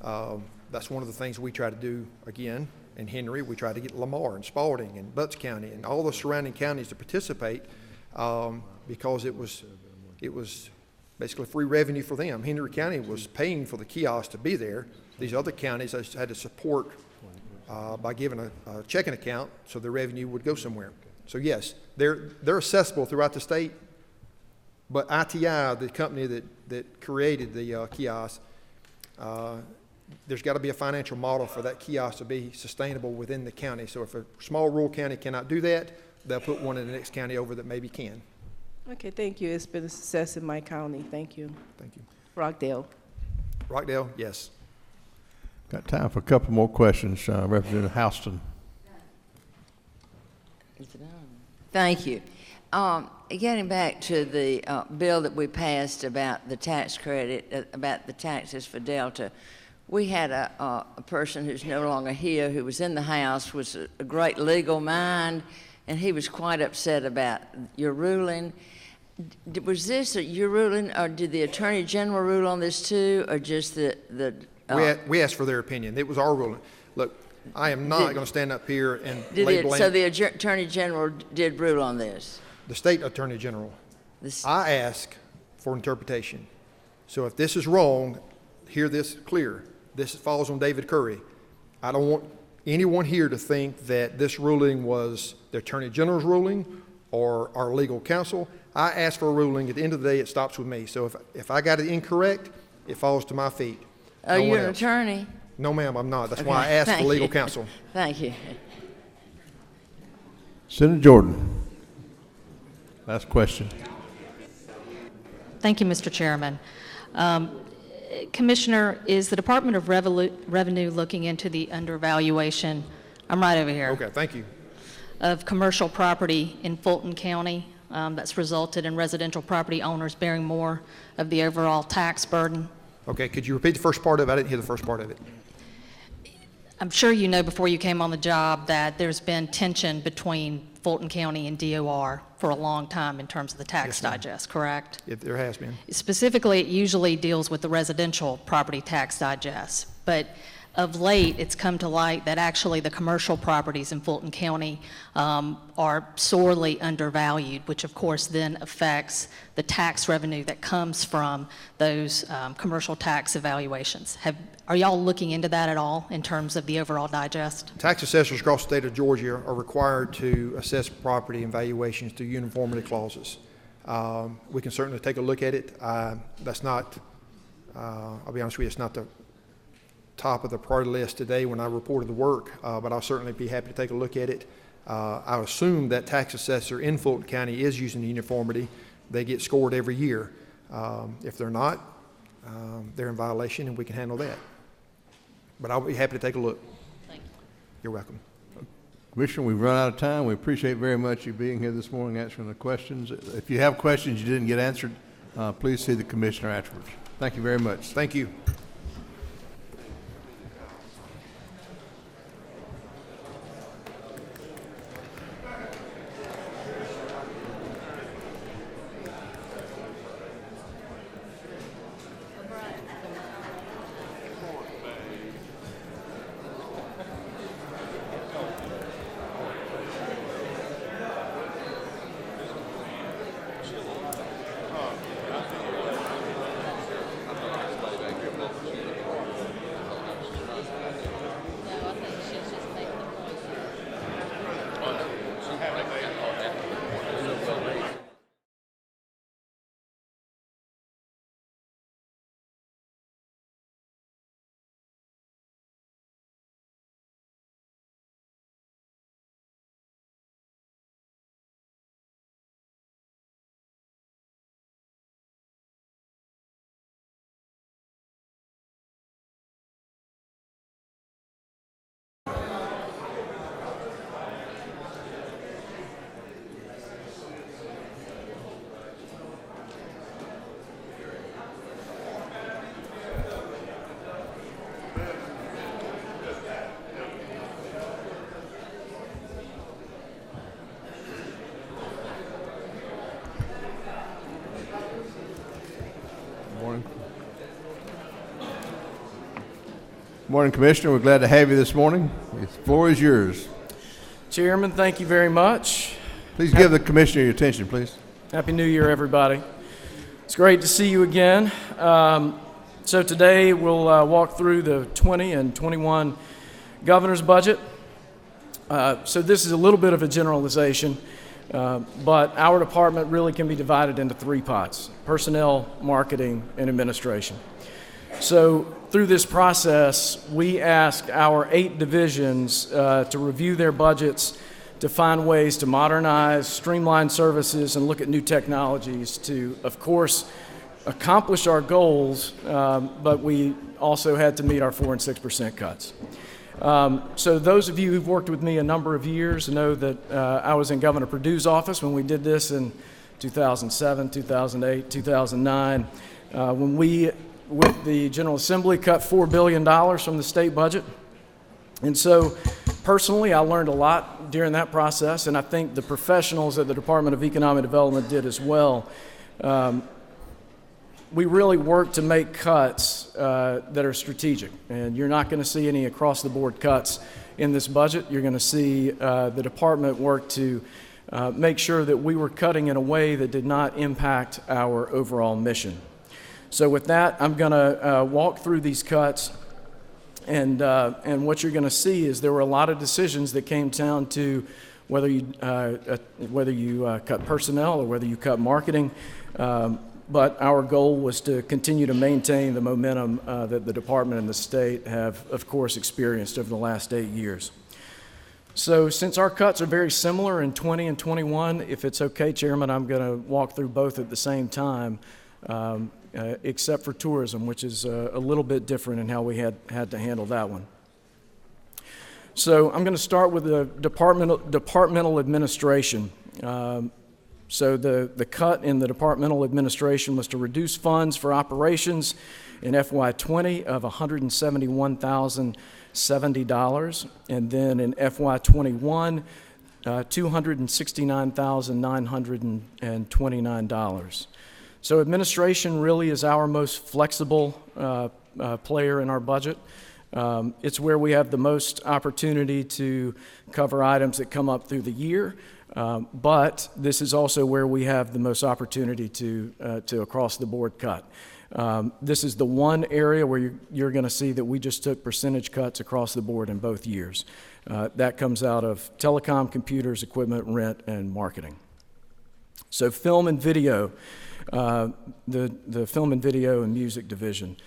That's one of the things we try to do again in Henry. We try to get Lamar and Spalding and Butts County and all the surrounding counties to participate because it was basically free revenue for them. Henry County was paying for the kiosk to be there. These other counties had to support by giving a checking account so the revenue would go somewhere. So yes, they're accessible throughout the state, but ITI, the company that created the kiosk, there's got to be a financial model for that kiosk to be sustainable within the county. So if a small rural county cannot do that, they'll put one in the next county over that maybe can. Okay, thank you. It's been a success in my county. Thank you. Thank you. Rockdale. Rockdale, yes. Got time for a couple more questions. Representative Houston. Thank you. Getting back to the bill that we passed about the tax credit, about the taxes for Delta, we had a person who's no longer here who was in the House, was a great legal mind, and he was quite upset about your ruling. Was this your ruling, or did the Attorney General rule on this too, or just the we asked for their opinion. It was our ruling. Look, I am not going to stand up here and label. So the Attorney General did rule on this? The state Attorney General. I ask for interpretation. So if this is wrong, hear this clear. This falls on David Curry. I don't want anyone here to think that this ruling was the Attorney General's ruling or our legal counsel. I ask for a ruling. At the end of the day, it stops with me. So if I got it incorrect, it falls to my feet. Are you an attorney? No, ma'am, I'm not. That's why I asked for legal counsel. Thank you. Senator Jordan. Last question. Thank you, Mr. Chairman. Commissioner, is the Department of Revenue looking into the undervaluation, I'm right over here. Okay, thank you. Of commercial property in Fulton County that's resulted in residential property owners bearing more of the overall tax burden? Okay, could you repeat the first part of it? I didn't hear the first part of it. I'm sure you know before you came on the job that there's been tension between Fulton County and DOR for a long time in terms of the tax digest, correct? There has been. Specifically, it usually deals with the residential property tax digest, but of late, it's come to light that actually the commercial properties in Fulton County are sorely undervalued, which of course then affects the tax revenue that comes from those commercial tax evaluations. Are y'all looking into that at all in terms of the overall digest? Tax assessors across the state of Georgia are required to assess property and valuations through uniformity clauses. We can certainly take a look at it. That's not, I'll be honest with you, it's not the top of the priority list today when I reported the work, but I'll certainly be happy to take a look at it. I assume that tax assessor in Fulton County is using the uniformity. They get scored every year. If they're not, they're in violation and we can handle that. But I'll be happy to take a look. Thank you. You're welcome. Commissioner, we've run out of time. We appreciate very much you being here this morning answering the questions. If you have questions you didn't get answered, please see the commissioner afterwards. Thank you very much. Thank you. Morning, Commissioner. We're glad to have you this morning. The floor is yours. Chairman, thank you very much. Please give the commissioner your attention, please. Happy New Year, everybody. It's great to see you again. So today we'll walk through the 20 and 21 governor's budget. So this is a little bit of a generalization, but our department really can be divided into three pots: personnel, marketing, and administration. So through this process, we ask our 8 divisions to review their budgets, to find ways to modernize, streamline services, and look at new technologies to, of course, accomplish our goals, but we also had to meet our 4% and 6% cuts. So those of you who've worked with me a number of years know that I was in Governor Perdue's office when we did this in 2007, 2008, 2009, when we, with the General Assembly, cut $4 billion from the state budget. And so personally, I learned a lot during that process, and I think the professionals at the Department of Economic Development did as well. We really worked to make cuts that are strategic, and you're not going to see any across-the-board cuts in this budget. You're going to see the department work to make sure that we were cutting in a way that did not impact our overall mission. So with that, I'm going to walk through these cuts, and what you're going to see is there were a lot of decisions that came down to whether you cut personnel or whether you cut marketing. But our goal was to continue to maintain the momentum that the department and the state have, of course, experienced over the last 8 years. So since our cuts are very similar in 20 and 21, if it's okay, Chairman, I'm going to walk through both at the same time, except for tourism, which is a little bit different in how we had to handle that one. So I'm going to start with the departmental administration. So the cut in the departmental administration was to reduce funds for operations in FY20 of $171,070, and then in FY21, $269,929. So administration really is our most flexible player in our budget. It's where we have the most opportunity to cover items that come up through the year, but this is also where we have the most opportunity to across the board cut. This is the one area where you're going to see that we just took percentage cuts across the board in both years. That comes out of telecom, computers, equipment, rent, and marketing. So film and video, the film and video and music division.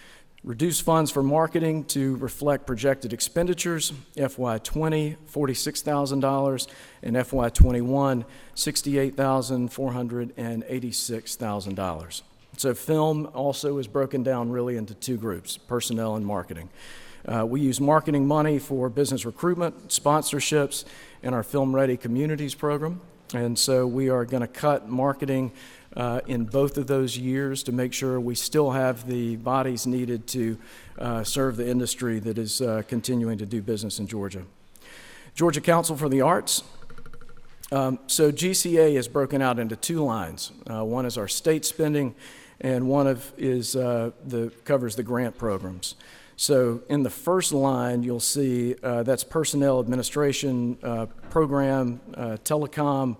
Reduce funds for marketing to reflect projected expenditures, FY20, $46,000, and FY21, $68,486,000. So film also is broken down really into two groups, personnel and marketing. We use marketing money for business recruitment, sponsorships, and our Film Ready Communities program. And so we are going to cut marketing in both of those years to make sure we still have the bodies needed to serve the industry that is continuing to do business in Georgia. Georgia Council for the Arts. So GCA is broken out into two lines. One is our state spending, and one covers the grant programs. So in the first line, you'll see that's personnel, administration, program, telecom,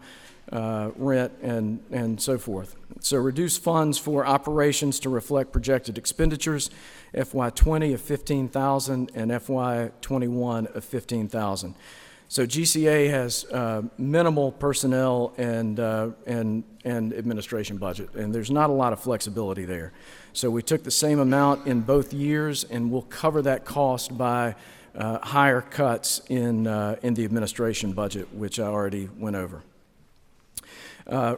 rent, and so forth. So reduce funds for operations to reflect projected expenditures, FY20 of $15,000 and FY21 of $15,000. So GCA has minimal personnel and administration budget, and there's not a lot of flexibility there. So we took the same amount in both years, and we'll cover that cost by higher cuts in the administration budget, which I already went over.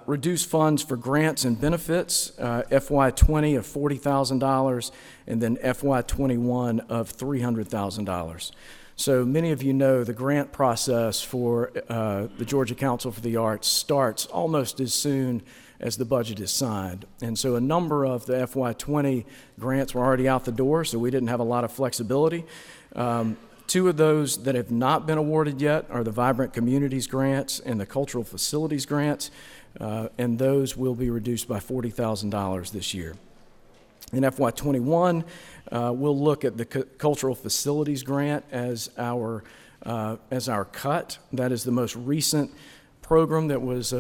Reduce funds for grants and benefits, FY20 of $40,000, and then FY21 of $300,000. So many of you know the grant process for the Georgia Council for the Arts starts almost as soon as the budget is signed. And so a number of the FY20 grants were already out the door, so we didn't have a lot of flexibility. Two of those that have not been awarded yet are the Vibrant Communities grants and the Cultural Facilities grants, and those will be reduced by $40,000 this year. In FY21, we'll look at the Cultural Facilities Grant as our cut. That is the most recent program that was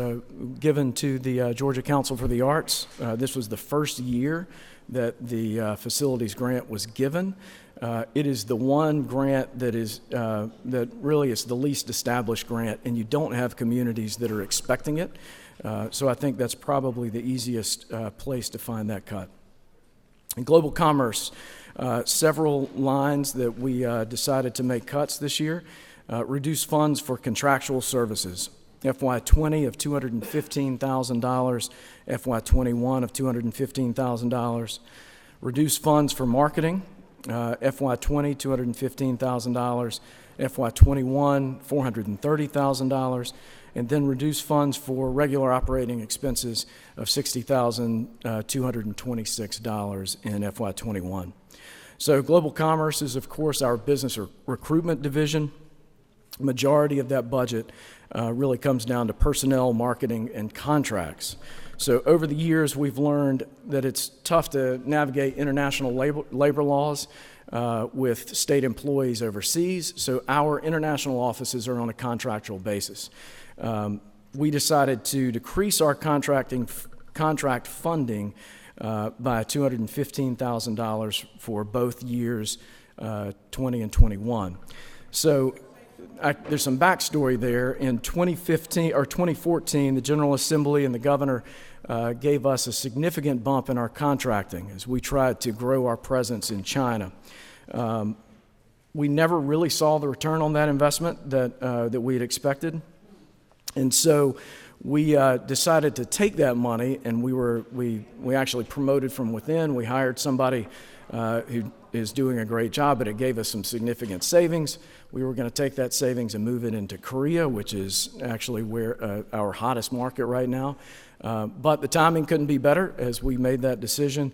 given to the Georgia Council for the Arts. This was the first year that the Facilities Grant was given. It is the one grant that really is the least established grant, and you don't have communities that are expecting it. So I think that's probably the easiest place to find that cut. In global commerce, several lines that we decided to make cuts this year. Reduce funds for contractual services, FY20 of $215,000, FY21 of $215,000. Reduce funds for marketing, FY20 $215,000, FY21 $430,000, and then reduce funds for regular operating expenses of $60,226 in FY21. So global commerce is, of course, our business recruitment division. Majority of that budget really comes down to personnel, marketing, and contracts. So over the years, we've learned that it's tough to navigate international labor laws with state employees overseas, so our international offices are on a contractual basis. We decided to decrease our contract funding by $215,000 for both years, 20 and 21. So there's some backstory there. In 2014, the General Assembly and the governor gave us a significant bump in our contracting as we tried to grow our presence in China. We never really saw the return on that investment that we had expected. And so we decided to take that money, and we actually promoted from within. We hired somebody who is doing a great job, but it gave us some significant savings. We were going to take that savings and move it into Korea, which is actually where our hottest market right now. But the timing couldn't be better as we made that decision.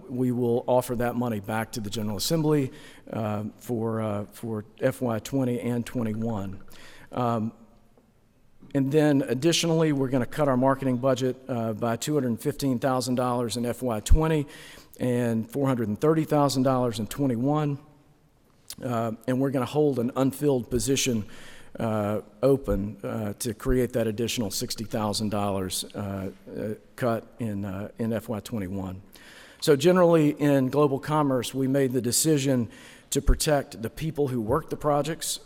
We will offer that money back to the General Assembly for FY20 and 21. And then additionally, we're going to cut our marketing budget by $215,000 in FY20 and $430,000 in 21. and we're going to hold an unfilled position open to create that additional $60,000 cut in FY21. So generally in global commerce, we made the decision to protect the people who work the projects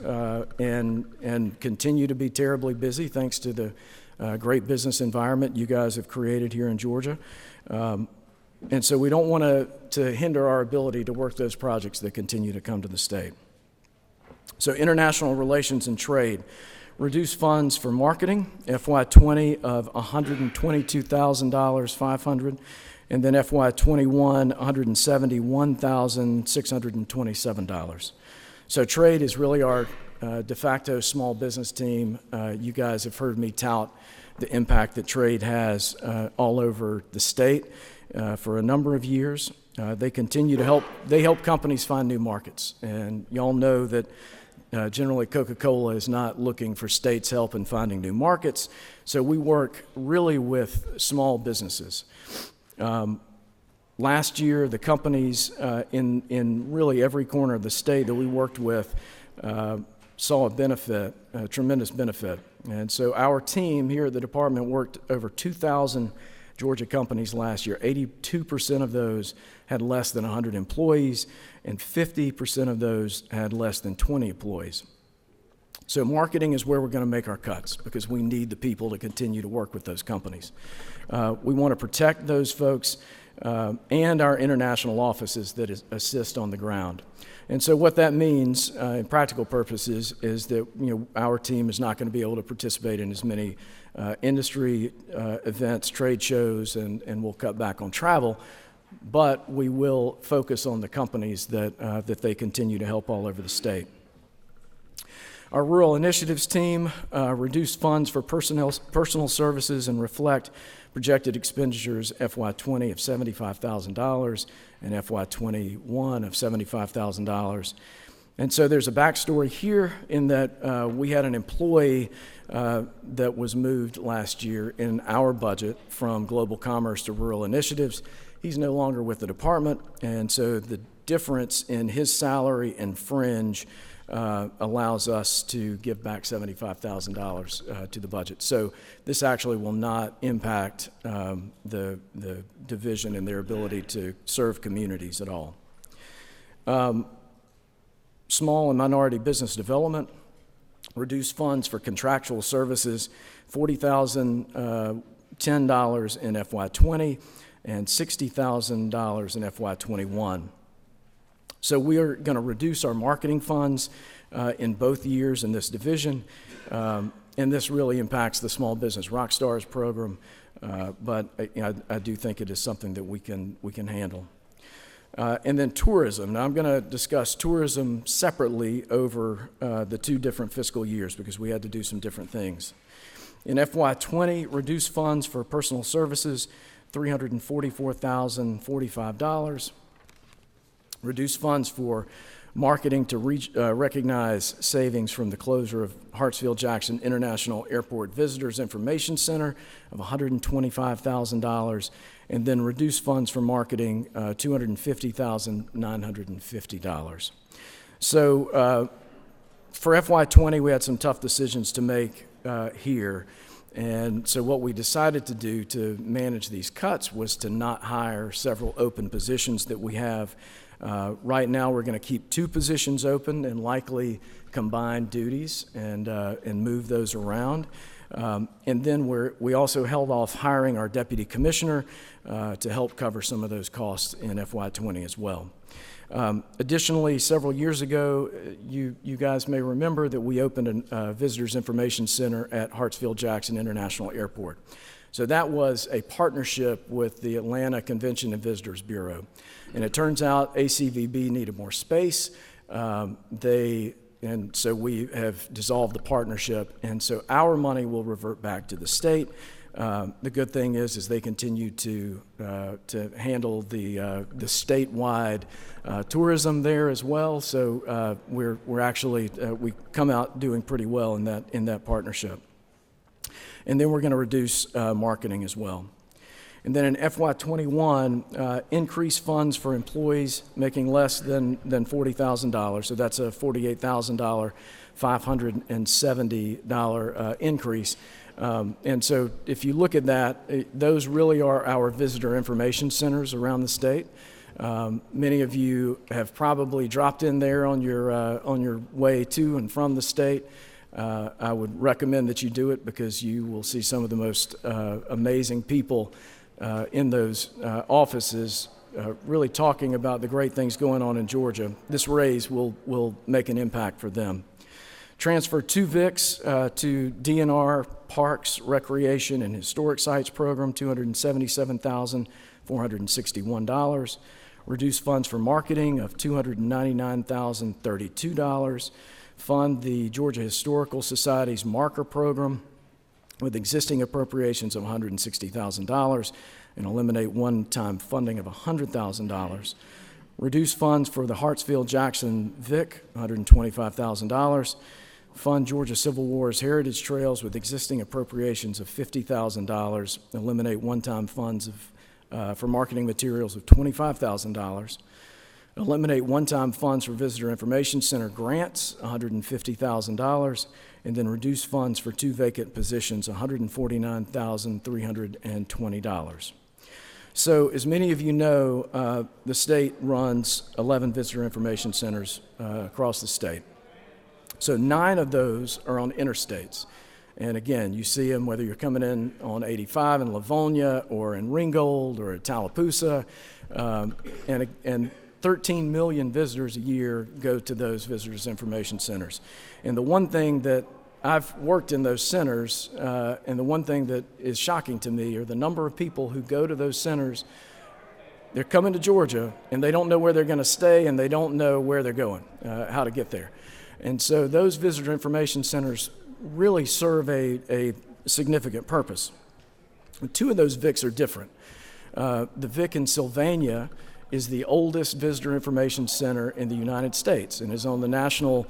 and continue to be terribly busy thanks to the great business environment you guys have created here in Georgia. And so we don't want to hinder our ability to work those projects that continue to come to the state. So international relations and trade, reduced funds for marketing, FY20 of $122,500, and then FY21, $171,627. So trade is really our de facto small business team. You guys have heard me tout the impact that trade has all over the state for a number of years. They continue to help companies find new markets. And y'all know that generally Coca-Cola is not looking for states' help in finding new markets. So we work really with small businesses. Last year, the companies in really every corner of the state that we worked with saw a benefit, a tremendous benefit. And so our team here at the department worked over 2,000 Georgia companies last year. 82% of those had less than 100 employees, and 50% of those had less than 20 employees. So marketing is where we're going to make our cuts because we need the people to continue to work with those companies. We want to protect those folks and our international offices that assist on the ground. And so what that means in practical purposes is that our team is not going to be able to participate in as many industry events, trade shows, and we'll cut back on travel, but we will focus on the companies that they continue to help all over the state. Our Rural Initiatives team reduced funds for personal services and reflect projected expenditures FY20 of $75,000 and FY21 of $75,000. And so there's a backstory here in that we had an employee that was moved last year in our budget from Global Commerce to Rural Initiatives. He's no longer with the department, and so the difference in his salary and fringe allows us to give back $75,000 to the budget. So this actually will not impact the division and their ability to serve communities at all. Small and minority business development, reduced funds for contractual services, $40,010 in FY20 and $60,000 in FY21. So we are going to reduce our marketing funds in both years in this division, and this really impacts the Small Business Rockstars program, but I do think it is something that we can handle. And then tourism. Now I'm going to discuss tourism separately over the two different fiscal years because we had to do some different things. In FY20, reduced funds for personal services, $344,045. Reduced funds for marketing to recognize savings from the closure of Hartsfield-Jackson International Airport Visitors Information Center of $125,000, and then reduced funds for marketing, $250,950. So for FY20, we had some tough decisions to make here. And so what we decided to do to manage these cuts was to not hire several open positions that we have. Right now, we're going to keep 2 positions open and likely combine duties and move those around. And then we also held off hiring our deputy commissioner to help cover some of those costs in FY20 as well. Additionally, several years ago, you guys may remember that we opened a Visitors Information Center at Hartsfield-Jackson International Airport. So that was a partnership with the Atlanta Convention and Visitors Bureau. And it turns out ACVB needed more space. And so we have dissolved the partnership. And so our money will revert back to the state. The good thing is they continue to handle the statewide tourism there as well. So we're actually we come out doing pretty well in that partnership. And then we're going to reduce marketing as well. And then in FY21, increase funds for employees making less than $40,000. So that's a $48,000, $570 increase. And so if you look at that, those really are our visitor information centers around the state. Many of you have probably dropped in there on your way to and from the state. I would recommend that you do it because you will see some of the most amazing people in those offices really talking about the great things going on in Georgia. This raise will make an impact for them. Transfer 2 VICs to DNR Parks, Recreation, and Historic Sites Program, $277,461. Reduce funds for marketing of $299,032. Fund the Georgia Historical Society's marker program with existing appropriations of $160,000 and eliminate one-time funding of $100,000. Reduce funds for the Hartsfield-Jackson VIC, $125,000. Fund Georgia Civil War's Heritage Trails with existing appropriations of $50,000. Eliminate one-time funds for marketing materials of $25,000. Eliminate one-time funds for Visitor Information Center grants, $150,000, and then reduce funds for 2 vacant positions, $149,320. So as many of you know, the state runs 11 Visitor Information Centers across the state. So 9 of those are on interstates. And again, you see them whether you're coming in on 85 in Livonia or in Ringgold or at Tallapoosa, and 13 million visitors a year go to those visitors information centers. And the one thing that I've worked in those centers, and the one thing that is shocking to me are the number of people who go to those centers. They're coming to Georgia and they don't know where they're going to stay and they don't know where they're going, how to get there. And so those visitor information centers really serve a significant purpose. 2 of those VICs are different. The VIC in Sylvania is the oldest visitor information center in the United States and is on the National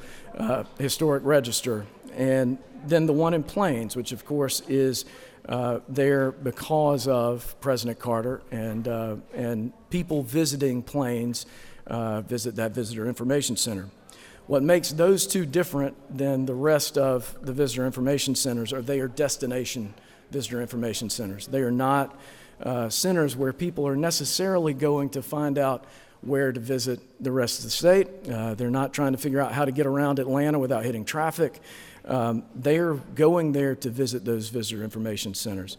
Historic Register. And then the one in Plains, which of course is there because of President Carter, and people visiting Plains visit that visitor information center. What makes those 2 different than the rest of the visitor information centers are they are destination visitor information centers. They are not centers where people are necessarily going to find out where to visit the rest of the state. They're not trying to figure out how to get around Atlanta without hitting traffic. They're going there to visit those visitor information centers.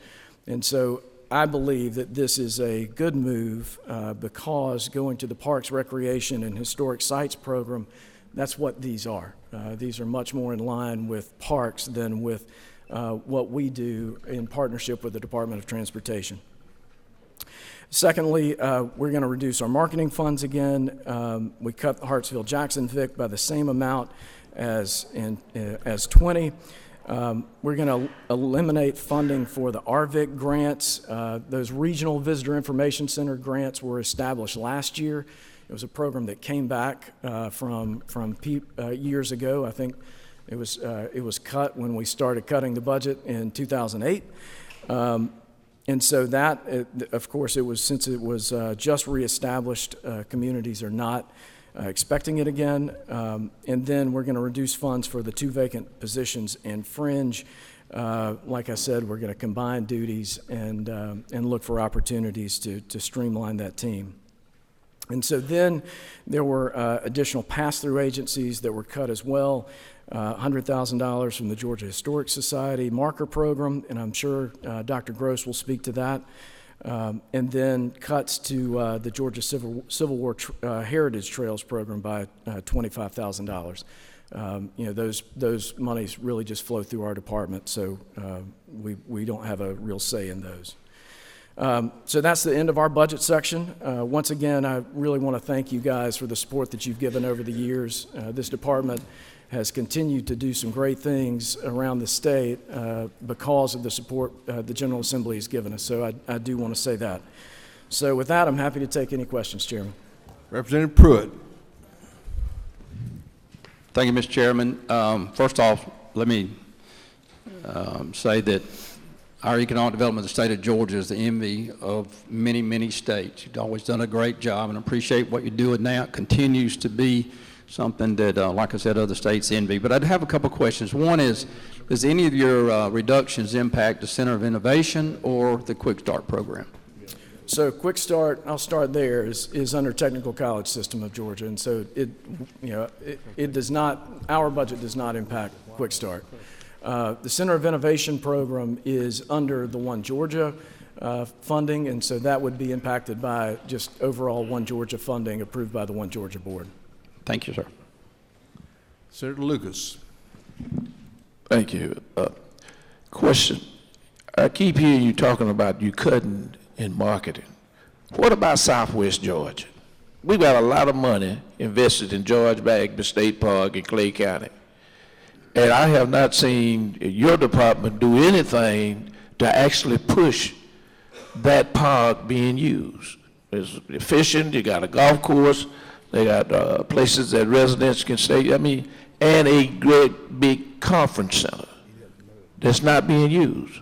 And so I believe that this is a good move because going to the Parks, Recreation, and Historic Sites program, that's what these are. These are much more in line with parks than with what we do in partnership with the Department of Transportation. Secondly, we're going to reduce our marketing funds again. We cut the Hartsfield-Jackson VIC by the same amount as 20. We're going to eliminate funding for the RVIC grants. Those regional visitor information center grants were established last year. It was a program that came back from years ago. I think it was cut when we started cutting the budget in 2008. And so that, of course, since it was just reestablished, communities are not expecting it again. And then we're going to reduce funds for the 2 vacant positions in Fringe. Like I said, we're going to combine duties and look for opportunities to streamline that team. And so then there were additional pass-through agencies that were cut as well. $100,000 from the Georgia Historic Society marker program, and I'm sure Dr. Gross will speak to that. And then cuts to the Georgia Civil War Heritage Trails program by $25,000. Those monies really just flow through our department, so we don't have a real say in those. So that's the end of our budget section. Once again, I really want to thank you guys for the support that you've given over the years. This department has continued to do some great things around the state because of the support the General Assembly has given us. So I do want to say that. So with that, I'm happy to take any questions, Chairman. Representative Pruitt. Thank you, Mr. Chairman. First off, let me say that our economic development of the state of Georgia is the envy of many, many states. You've always done a great job and appreciate what you're doing now. It continues to be something that, like I said, other states envy. But I'd have a couple questions. One is, does any of your reductions impact the Center of Innovation or the Quick Start program? So Quick Start, I'll start there, is under Technical College System of Georgia. And so it does not, our budget does not impact Quick Start. The Center of Innovation program is under the One Georgia funding, and so that would be impacted by just overall One Georgia funding approved by the One Georgia Board. Thank you, sir. Senator Lucas. Thank you. Question. I keep hearing you talking about you cutting in marketing. What about Southwest Georgia? We've got a lot of money invested in George Bagby State Park in Clay County. And I have not seen your department do anything to actually push that park being used. It's efficient, you got a golf course, they got places that residents can stay, and a great big conference center that's not being used.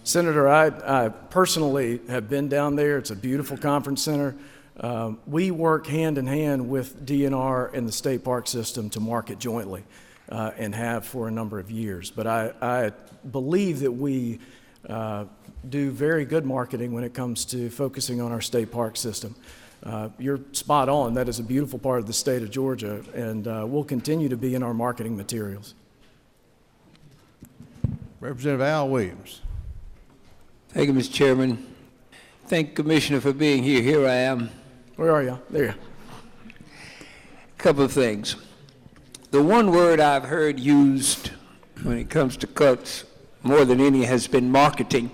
Senator, I personally have been down there. It's a beautiful conference center. We work hand in hand with DNR and the state park system to market jointly. And have for a number of years. But I believe that we do very good marketing when it comes to focusing on our state park system. You're spot on. That is a beautiful part of the state of Georgia, and will continue to be in our marketing materials. Representative Al Williams. Thank you, Mr. Chairman. Thank you, Commissioner, for being here. Here I am. Where are you? There you are. Couple of things. The one word I've heard used when it comes to cuts more than any has been marketing.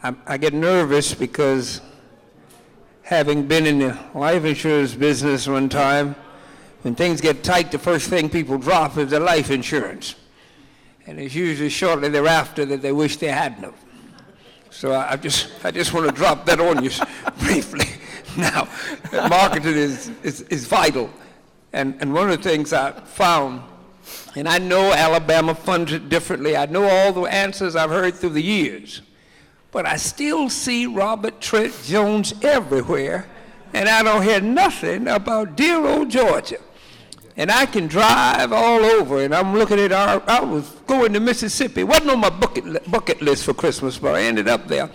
I get nervous because having been in the life insurance business one time, when things get tight, the first thing people drop is their life insurance. And it's usually shortly thereafter that they wish they had no. So I just want to drop that on you briefly. Now, marketing is vital. And one of the things I found, and I know Alabama funds it differently, I know all the answers I've heard through the years, but I still see Robert Trent Jones everywhere, and I don't hear nothing about dear old Georgia. And I can drive all over, and I'm looking at I was going to Mississippi, wasn't on my bucket list for Christmas, but I ended up there.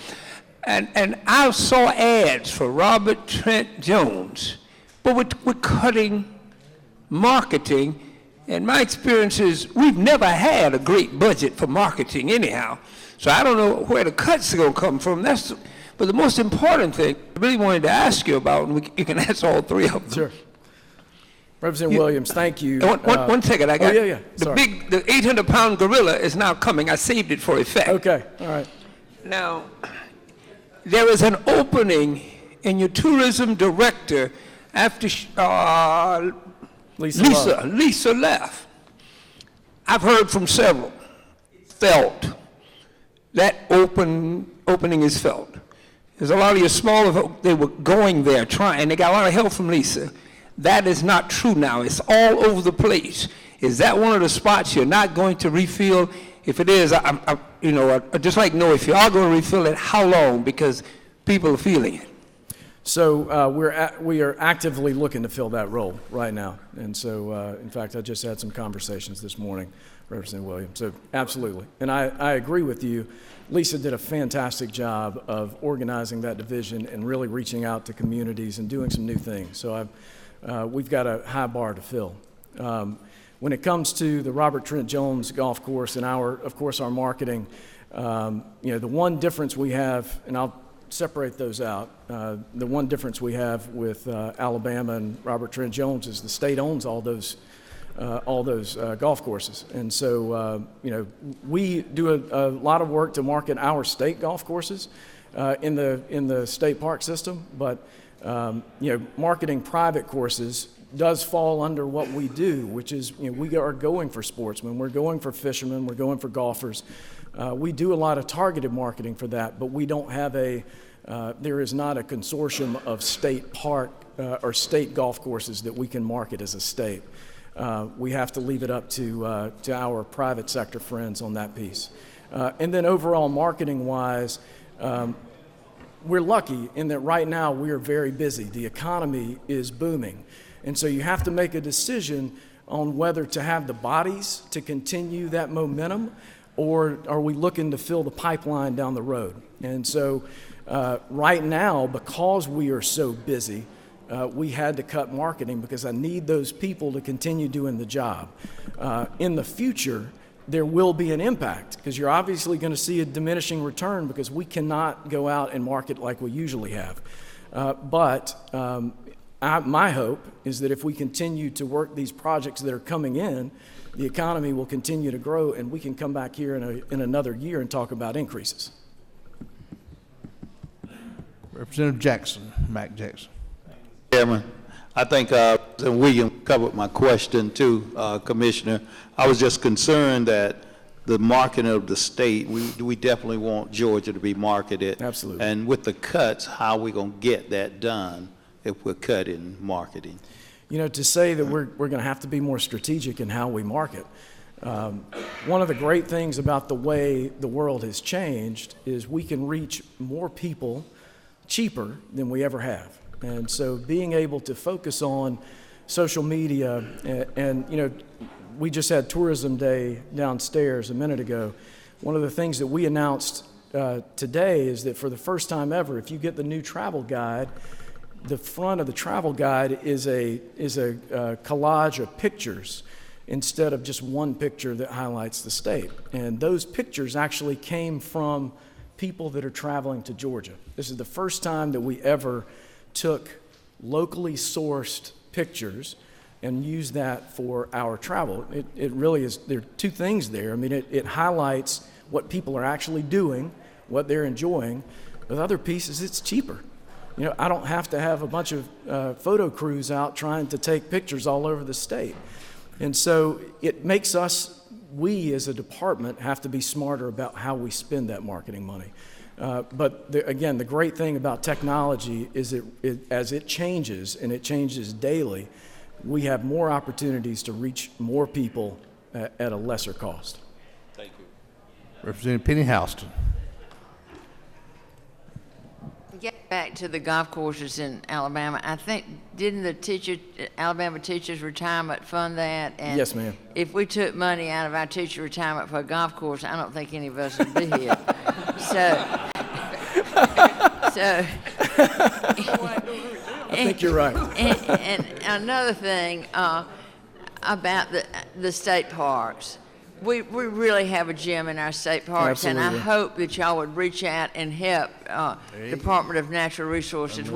And I saw ads for Robert Trent Jones, but we're cutting marketing, and my experience is we've never had a great budget for marketing anyhow. So I don't know where the cuts are going to come from. But the most important thing I really wanted to ask you about, and you can answer all three of them. Sure. Representative Williams, thank you. One second, I got yeah. The 800-pound gorilla is now coming. I saved it for effect. Okay, all right. Now, there is an opening in your tourism director after Lisa left. I've heard from several. Felt. That opening is felt. There's a lot of your smaller folk, they were going there trying, and they got a lot of help from Lisa. That is not true now. It's all over the place. Is that one of the spots you're not going to refill? If it is, I'd just like to know if you are going to refill it, how long? Because people are feeling it. So we are actively looking to fill that role right now. And so, in fact, I just had some conversations this morning, Representative Williams. So absolutely. And I agree with you. Lisa did a fantastic job of organizing that division and really reaching out to communities and doing some new things. So we've got a high bar to fill. When it comes to the Robert Trent Jones golf course and of course, our marketing, the one difference we have, and I'll separate those out. The one difference we have with Alabama and Robert Trent Jones is the state owns all those golf courses, and so we do a lot of work to market our state golf courses in the state park system. But marketing private courses does fall under what we do, which is we are going for sportsmen, we're going for fishermen, we're going for golfers. We do a lot of targeted marketing for that, but we don't have there is not a consortium of state park or state golf courses that we can market as a state. We have to leave it up to our private sector friends on that piece. And then overall marketing-wise, we're lucky in that right now we are very busy. The economy is booming. And so you have to make a decision on whether to have the bodies to continue that momentum, or are we looking to fill the pipeline down the road? And so right now, because we are so busy, we had to cut marketing because I need those people to continue doing the job. In the future, there will be an impact because you're obviously going to see a diminishing return because we cannot go out and market like we usually have. My hope is that if we continue to work these projects that are coming in, the economy will continue to grow and we can come back here in another year and talk about increases. Representative Jackson, Mac Jackson. Chairman, I think William covered my question too, Commissioner. I was just concerned that the marketing of the state, we definitely want Georgia to be marketed. Absolutely. And with the cuts, how are we going to get that done if we're cutting marketing? You know, to say that we're going to have to be more strategic in how we market. One of the great things about the way the world has changed is we can reach more people cheaper than we ever have. And so being able to focus on social media and you know, we just had Tourism Day downstairs a minute ago. One of the things that we announced today is that for the first time ever, if you get the new travel guide, the front of the travel guide is a collage of pictures instead of just one picture that highlights the state. And those pictures actually came from people that are traveling to Georgia. This is the first time that we ever took locally sourced pictures and used that for our travel. It really is, there are two things there. I mean, it highlights what people are actually doing, what they're enjoying. With other pieces, it's cheaper. You know, I don't have to have a bunch of photo crews out trying to take pictures all over the state. And so it makes us, we as a department, have to be smarter about how we spend that marketing money. Again, the great thing about technology is as it changes, and it changes daily, we have more opportunities to reach more people at a lesser cost. Thank you. Representative Penny Houston. Get back to the golf courses in Alabama. I think, didn't the Alabama Teachers Retirement Fund that? And yes, ma'am. if we took money out of our teacher retirement for a golf course, I don't think any of us would be here. I think you're right. And another thing about the state parks. We really have a gym in our state parks, Absolutely. and I hope that y'all would reach out and help Department of Natural Resources.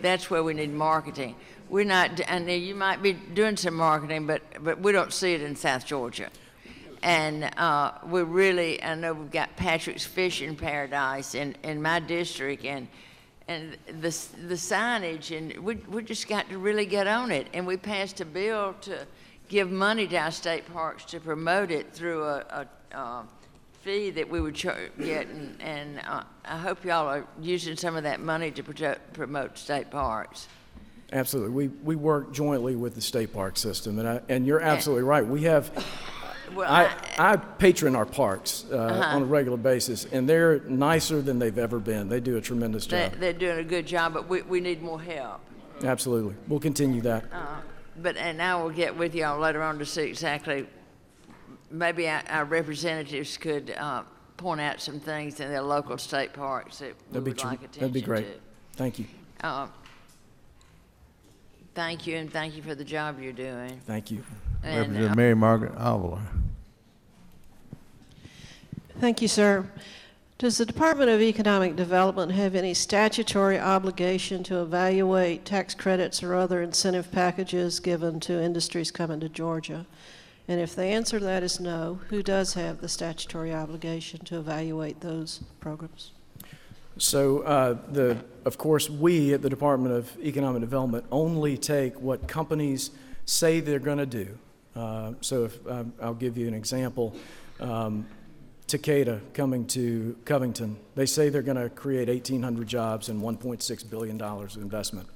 That's where we need marketing. We're not, and you might be doing some marketing, but we don't see it in South Georgia. And I know we've got Patrick's Fishing Paradise in my district, and the signage, and we just got to really get on it. And we passed a bill to give money to our state parks to promote it through a fee that we would get, and I hope y'all are using some of that money to promote state parks. Absolutely. We work jointly with the state park system, and you're absolutely right. We have, I patron our parks on a regular basis, and they're nicer than they've ever been. They do a tremendous job. They're doing a good job, but we need more help. Absolutely. We'll continue that. And I will get with y'all later on to see exactly, maybe our representatives could point out some things in their local state parks that we would like attention to. That'd be great. Thank you. Thank you, and thank you for the job you're doing. Thank you. Representative Mary Margaret Avila. Thank you, sir. Does the Department of Economic Development have any statutory obligation to evaluate tax credits or other incentive packages given to industries coming to Georgia? And if the answer to that is no, who does have the statutory obligation to evaluate those programs? So, of course, we at the Department of Economic Development only take what companies say they're going to do. I'll give you an example. Takeda coming to Covington, they say they're going to create 1,800 jobs and $1.6 billion of investment.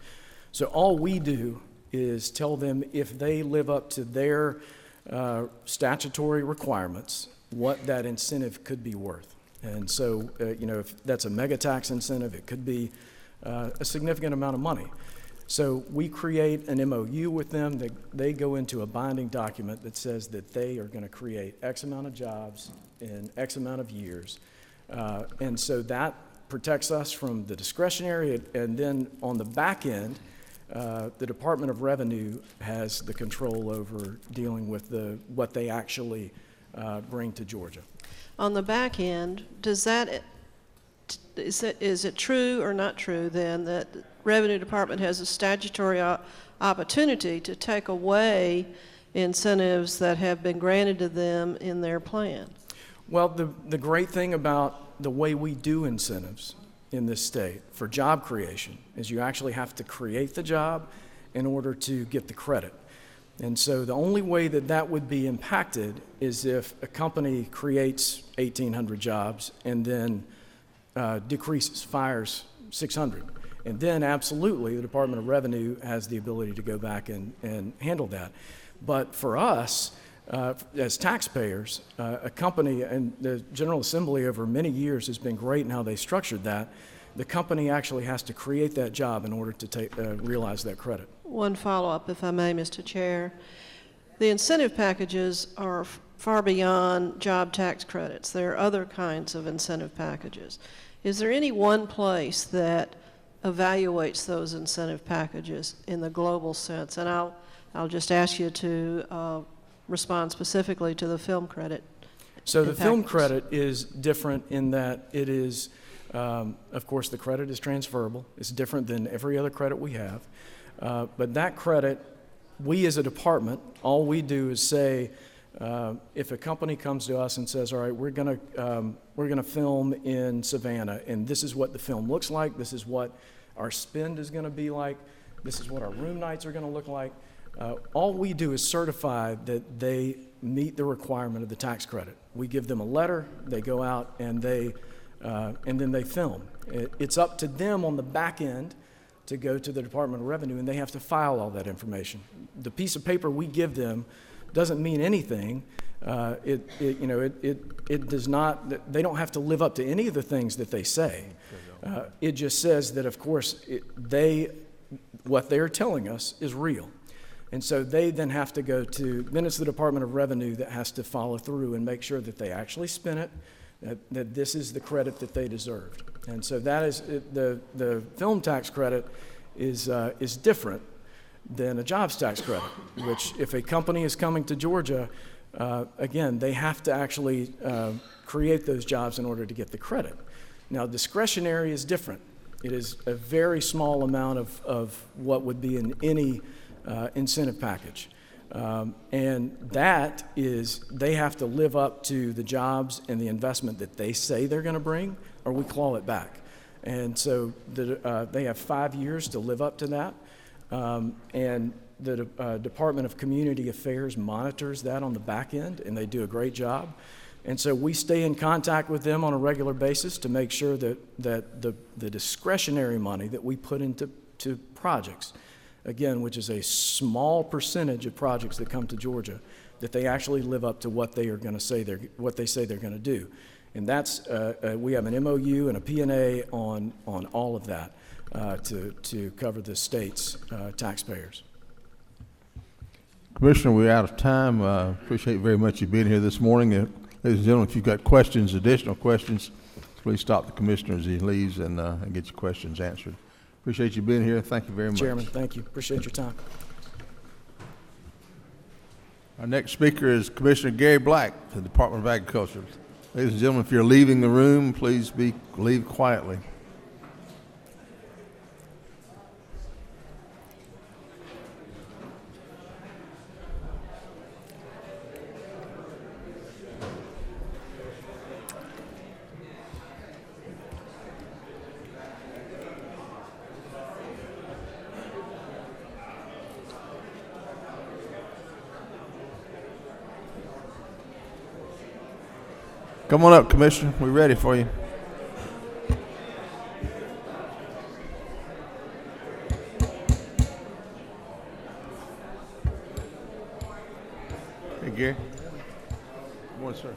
So all we do is tell them if they live up to their statutory requirements what that incentive could be worth. And so, you know, if that's a mega tax incentive, it could be a significant amount of money. So we create an MOU with them. They go into a binding document that says that they are going to create X amount of jobs in X amount of years. And so that protects us from the discretionary. And then on the back end, the Department of Revenue has the control over dealing with what they actually bring to Georgia. On the back end, is it true or not true then that the Revenue Department has a statutory opportunity to take away incentives that have been granted to them in their plan? Well, the great thing about the way we do incentives in this state for job creation is you actually have to create the job in order to get the credit. And so the only way that that would be impacted is if a company creates 1,800 jobs and then decreases, fires 600. And then absolutely the Department of Revenue has the ability to go back and handle that. But for us, as taxpayers, a company, and the General Assembly over many years has been great in how they structured that, the company actually has to create that job in order to realize that credit. One follow-up, if I may, Mr. Chair. The incentive packages are far beyond job tax credits. There are other kinds of incentive packages. Is there any one place that evaluates those incentive packages in the global sense? And I'll just ask you to respond specifically to the film credit. So the film credit is different in that it is, of course, the credit is transferable. It's different than every other credit we have. But that credit, we as a department, all we do is say, if a company comes to us and says, all right, we're gonna film in Savannah, and this is what the film looks like, this is what our spend is gonna be like, this is what our room nights are gonna look like, all we do is certify that they meet the requirement of the tax credit. We give them a letter, they go out and then they film. It's up to them on the back end to go to the Department of Revenue, and they have to file all that information. The piece of paper we give them doesn't mean anything. It does not. They don't have to live up to any of the things that they say. It just says that, of course, what they are telling us is real, and so they then have to go to. Then it's the Department of Revenue that has to follow through and make sure that they actually spend it, that this is the credit that they deserved. And so that is the film tax credit is different than a jobs tax credit, which if a company is coming to Georgia, again, they have to actually create those jobs in order to get the credit. Now, discretionary is different. It is a very small amount of what would be in any incentive package. And that is, they have to live up to the jobs and the investment that they say they're going to bring, or we claw it back. And so they have 5 years to live up to that. And the Department of Community Affairs monitors that on the back end, and they do a great job. And so we stay in contact with them on a regular basis to make sure that the discretionary money that we put into projects, again, which is a small percentage of projects that come to Georgia, that they actually live up to what they are going to say what they say they're going to do. And that's we have an MOU and a P&A on all of that to cover the state's taxpayers. Commissioner, we're out of time. Appreciate very much you being here this morning. Ladies and gentlemen, if you've got questions, additional questions, please stop the commissioner as he leaves and get your questions answered. Appreciate you being here. Thank you very much. Chairman, thank you. Appreciate your time. Our next speaker is Commissioner Gary Black, the Department of Agriculture. Ladies and gentlemen, if you're leaving the room, please leave quietly. Come on up, Commissioner. We're ready for you. Hey, Gary. Good morning, sir.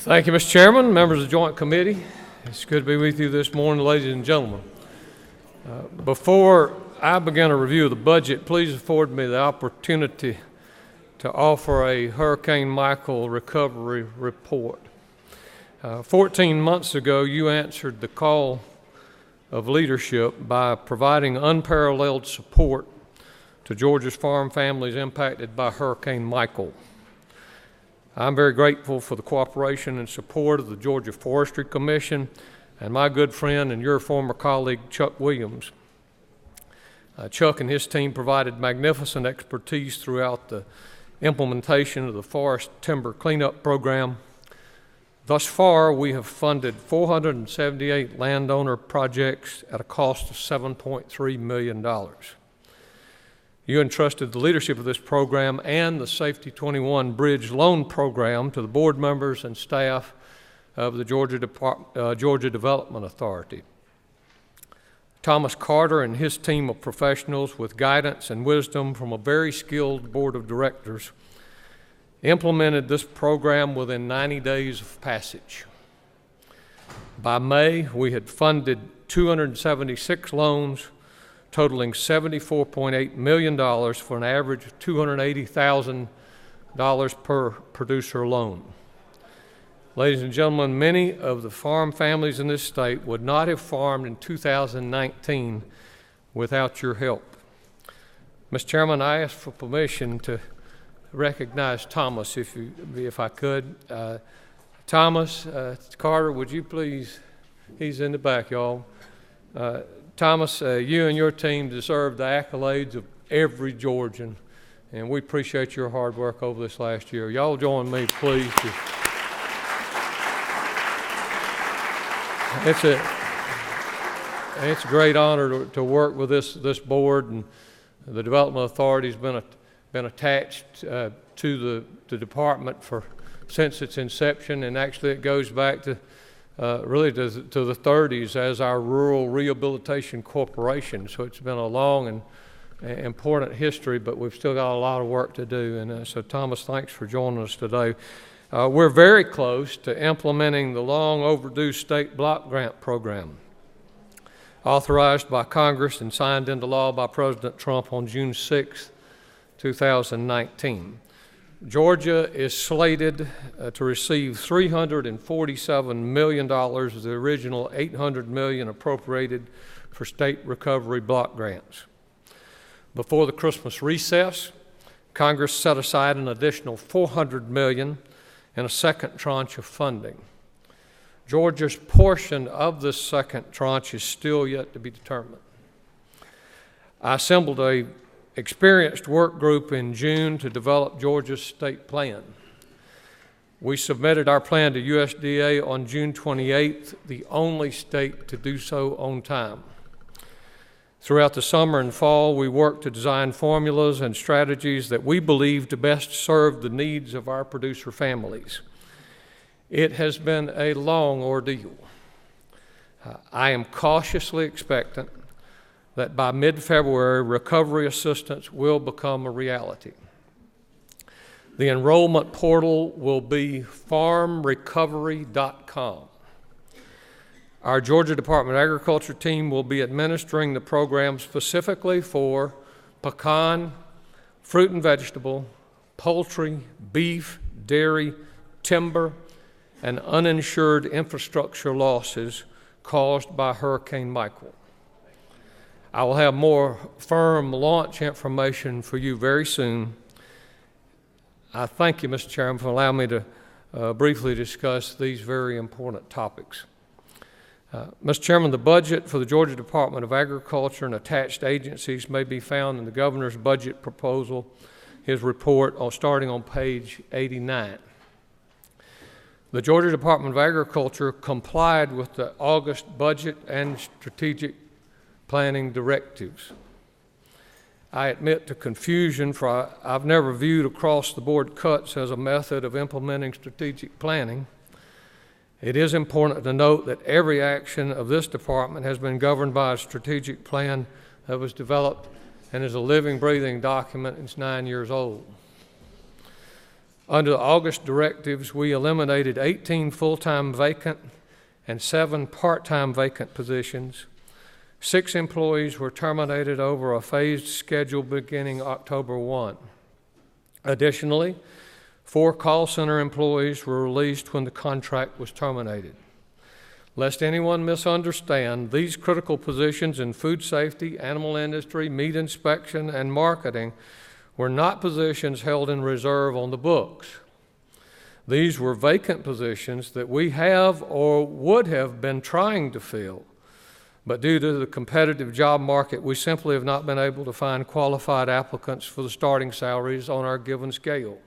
Thank you, Mr. Chairman, members of the Joint Committee. It's good to be with you this morning, ladies and gentlemen. Before I begin a review of the budget, please afford me the opportunity to offer a Hurricane Michael recovery report. 14 months ago, you answered the call of leadership by providing unparalleled support to Georgia's farm families impacted by Hurricane Michael. I'm very grateful for the cooperation and support of the Georgia Forestry Commission and my good friend and your former colleague, Chuck Williams. Chuck and his team provided magnificent expertise throughout the implementation of the Forest Timber Cleanup Program. Thus far, we have funded 478 landowner projects at a cost of $7.3 million. You entrusted the leadership of this program and the Safety 21 Bridge Loan Program to the board members and staff of the Georgia Development Authority. Thomas Carter and his team of professionals, with guidance and wisdom from a very skilled board of directors, implemented this program within 90 days of passage. By May, we had funded 276 loans totaling $74.8 million for an average of $280,000 per producer loan. Ladies and gentlemen, many of the farm families in this state would not have farmed in 2019 without your help. Mr. Chairman, I ask for permission to recognize Thomas, if I could. Thomas Carter, would you please, he's in the back, y'all. Thomas, you and your team deserve the accolades of every Georgian, and we appreciate your hard work over this last year. Y'all join me, please. It's a great honor to work with this board, and the Development Authority has been attached to the department since its inception, and actually it goes back to really to the 30s as our Rural Rehabilitation Corporation. So it's been a long and important history, but we've still got a lot of work to do. And so Thomas, thanks for joining us today. We're very close to implementing the long overdue state block grant program, authorized by Congress and signed into law by President Trump on June 6, 2019. Georgia is slated to receive $347 million of the original $800 million appropriated for state recovery block grants. Before the Christmas recess, Congress set aside an additional $400 million in a second tranche of funding. Georgia's portion of this second tranche is still yet to be determined. I assembled a experienced work group in June to develop Georgia's state plan. We submitted our plan to USDA on June 28th, the only state to do so on time. Throughout the summer and fall, we worked to design formulas and strategies that we believe to best serve the needs of our producer families. It has been a long ordeal. I am cautiously expectant that by mid-February, recovery assistance will become a reality. The enrollment portal will be farmrecovery.com. Our Georgia Department of Agriculture team will be administering the program specifically for pecan, fruit and vegetable, poultry, beef, dairy, timber, and uninsured infrastructure losses caused by Hurricane Michael. I will have more firm launch information for you very soon. I thank you, Mr. Chairman, for allowing me to briefly discuss these very important topics. Mr. Chairman, the budget for the Georgia Department of Agriculture and attached agencies may be found in the governor's budget proposal, his report, starting on page 89. The Georgia Department of Agriculture complied with the August budget and strategic planning directives. I admit to confusion, for I've never viewed across-the-board cuts as a method of implementing strategic planning. It is important to note that every action of this department has been governed by a strategic plan that was developed and is a living, breathing document. It's 9 years old. Under the August directives, we eliminated 18 full-time vacant and 7 part-time vacant positions. 6 employees were terminated over a phased schedule beginning October 1. Additionally, 4 call center employees were released when the contract was terminated. Lest anyone misunderstand, these critical positions in food safety, animal industry, meat inspection, and marketing were not positions held in reserve on the books. These were vacant positions that we have or would have been trying to fill, but due to the competitive job market, we simply have not been able to find qualified applicants for the starting salaries on our given scale.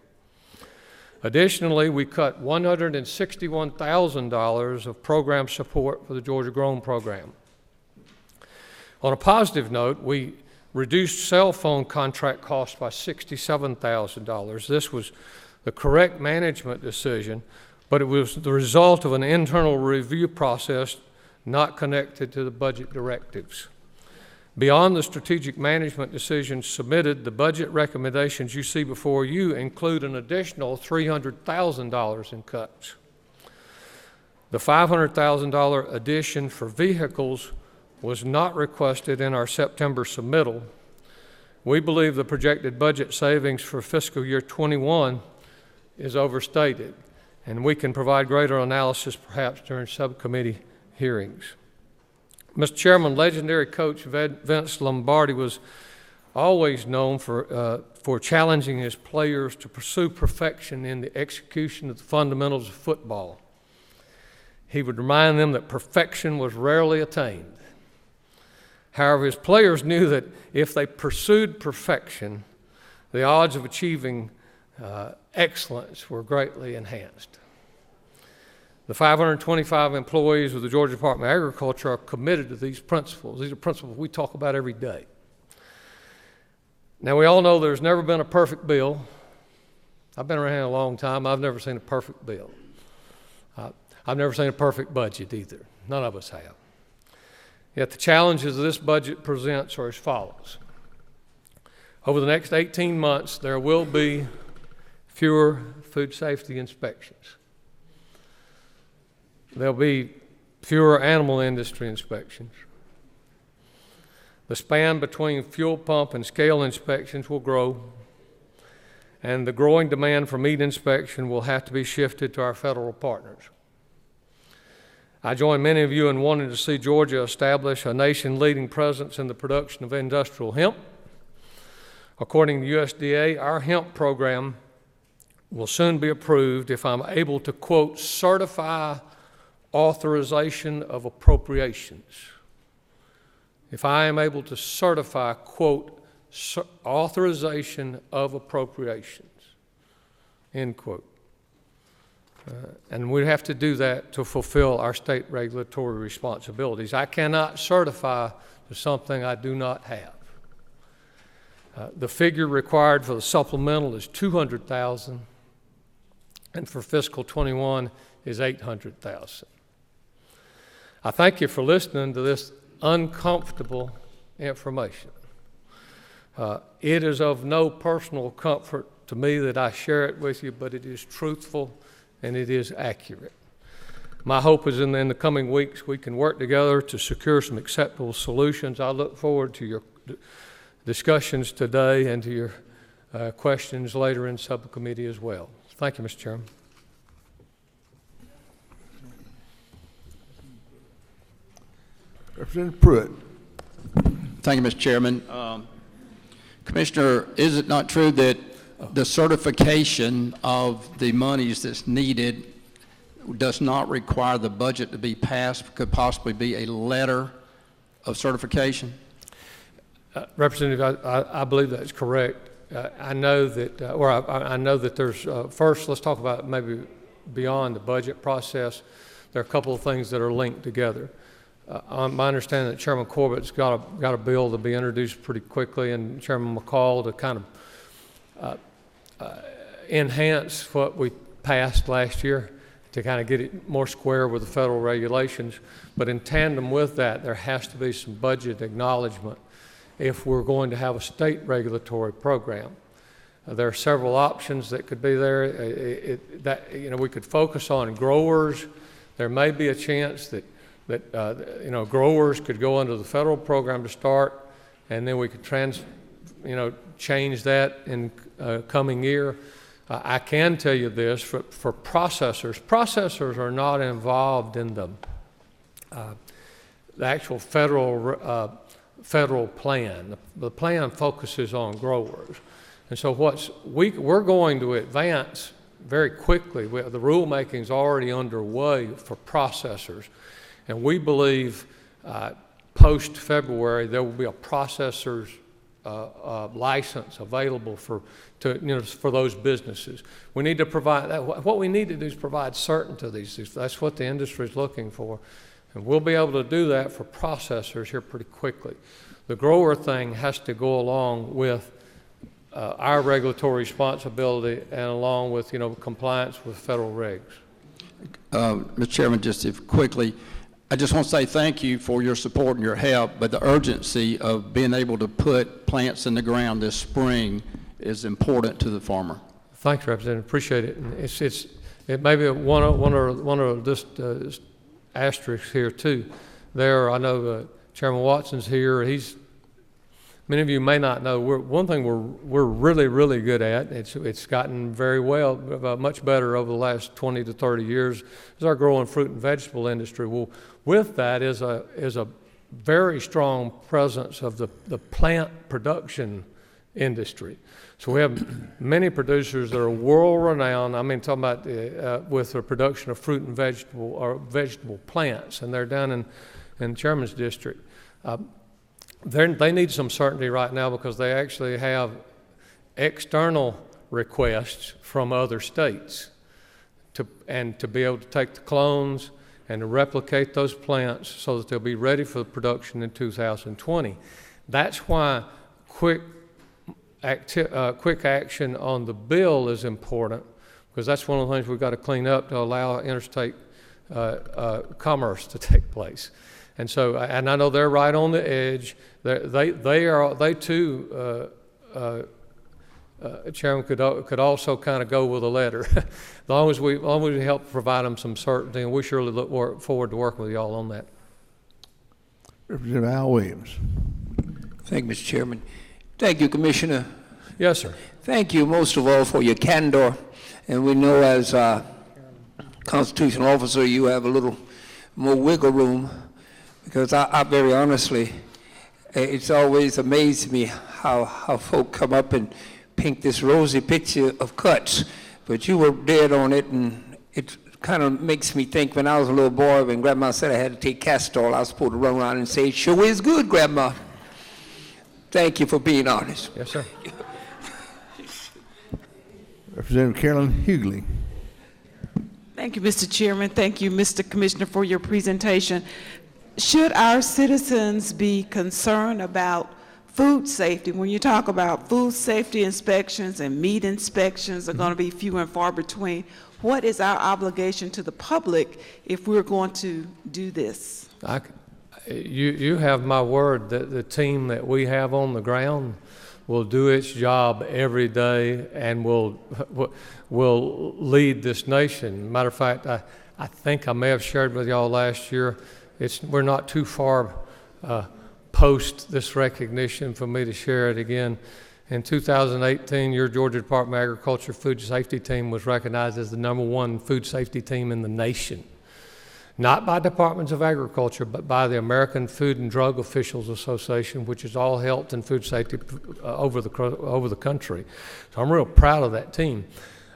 Additionally, we cut $161,000 of program support for the Georgia Grown program. On a positive note, we reduced cell phone contract costs by $67,000. This was the correct management decision, but it was the result of an internal review process not connected to the budget directives. Beyond the strategic management decisions submitted, the budget recommendations you see before you include an additional $300,000 in cuts. The $500,000 addition for vehicles was not requested in our September submittal. We believe the projected budget savings for fiscal year 21 is overstated, and we can provide greater analysis perhaps during subcommittee hearings. Mr. Chairman, legendary coach Vince Lombardi was always known for challenging his players to pursue perfection in the execution of the fundamentals of football. He would remind them that perfection was rarely attained. However, his players knew that if they pursued perfection, the odds of achieving excellence were greatly enhanced. The 525 employees of the Georgia Department of Agriculture are committed to these principles. These are principles we talk about every day. Now, we all know there's never been a perfect bill. I've been around a long time. I've never seen a perfect bill. I've never seen a perfect budget either. None of us have. Yet the challenges this budget presents are as follows. Over the next 18 months, there will be fewer food safety inspections. There'll be fewer animal industry inspections. The span between fuel pump and scale inspections will grow, and the growing demand for meat inspection will have to be shifted to our federal partners. I join many of you in wanting to see Georgia establish a nation-leading presence in the production of industrial hemp. According to USDA, our hemp program will soon be approved if I'm able to, quote, certify authorization of appropriations. If I am able to certify, quote, authorization of appropriations, end quote. And we have to do that to fulfill our state regulatory responsibilities. I cannot certify to something I do not have. The figure required for the supplemental is $200,000, and for fiscal 21 is $800,000. I thank you for listening to this uncomfortable information. It is of no personal comfort to me that I share it with you, but it is truthful and it is accurate. My hope is in the coming weeks we can work together to secure some acceptable solutions. I look forward to your discussions today and to your questions later in subcommittee as well. Thank you, Mr. Chairman. Representative Pruitt. Thank you, Mr. Chairman. Commissioner, is it not true that the certification of the monies that's needed does not require the budget to be passed, could possibly be a letter of certification? Representative, I believe that's correct. I know that, I know that there's, first let's talk about maybe beyond the budget process. There are a couple of things that are linked together. My understanding that Chairman Corbett's got a bill to be introduced pretty quickly, and Chairman McCall to kind of enhance what we passed last year to kind of get it more square with the federal regulations. But in tandem with that, there has to be some budget acknowledgement if we're going to have a state regulatory program. There are several options that could be there. We could focus on growers. There may be a chance that growers could go under the federal program to start, and then we could change that in coming year. I can tell you this, for processors are not involved in the actual federal plan. The plan focuses on growers. And so we're going to advance very quickly. The rulemaking's already underway for processors. And we believe post-February there will be a processor's license available for those businesses. We need to provide that. What we need to do is provide certainty to these. That's what the industry is looking for. And we'll be able to do that for processors here pretty quickly. The grower thing has to go along with our regulatory responsibility and along with compliance with federal regs. Mr. Chairman, just quickly, I just want to say thank you for your support and your help, but the urgency of being able to put plants in the ground this spring is important to the farmer. Thanks, Representative. Appreciate it. And it may be one of this asterisks here too. I know Chairman Watson's here. Many of you may not know. One thing we're really, really good at. It's gotten very well, much better over the last 20 to 30 years. Is our growing fruit and vegetable industry. Well, with that is a very strong presence of the plant production industry. So we have many producers that are world-renowned. Talking about with the production of fruit and vegetable plants, and they're down in the Chairman's district. They need some certainty right now because they actually have external requests from other states to be able to take the clones and to replicate those plants so that they'll be ready for production in 2020. That's why quick action on the bill is important, because that's one of the things we've got to clean up to allow interstate commerce to take place. And so, and I know they're right on the edge. They too, Chairman, could also kind of go with a letter, as long as we help provide them some certainty, and we surely look forward to working with y'all on that. Representative Al Williams. Thank you, Mr. Chairman. Thank you, Commissioner. Yes, sir. Thank you most of all for your candor. And we know as a constitutional officer you have a little more wiggle room, because I very honestly, it's always amazed me how folk come up and paint this rosy picture of cuts, but you were dead on it, and it kind of makes me think when I was a little boy, when Grandma said I had to take castor oil, I was supposed to run around and say, "Sure is good, Grandma." Thank you for being honest. Yes, sir. Representative Carolyn Hughley. Thank you, Mr. Chairman. Thank you, Mr. Commissioner, for your presentation. Should our citizens be concerned about food safety? When you talk about food safety inspections and meat inspections are going to be few and far between, what is our obligation to the public if we're going to do this? You have my word that the team that we have on the ground will do its job every day and will lead this nation. Matter of fact, I think I may have shared with y'all last year, we're not too far post this recognition for me to share it again. In 2018, your Georgia Department of Agriculture Food Safety Team was recognized as the #1 food safety team in the nation. Not by departments of agriculture, but by the American Food and Drug Officials Association, which is all health and food safety over the country. So I'm real proud of that team.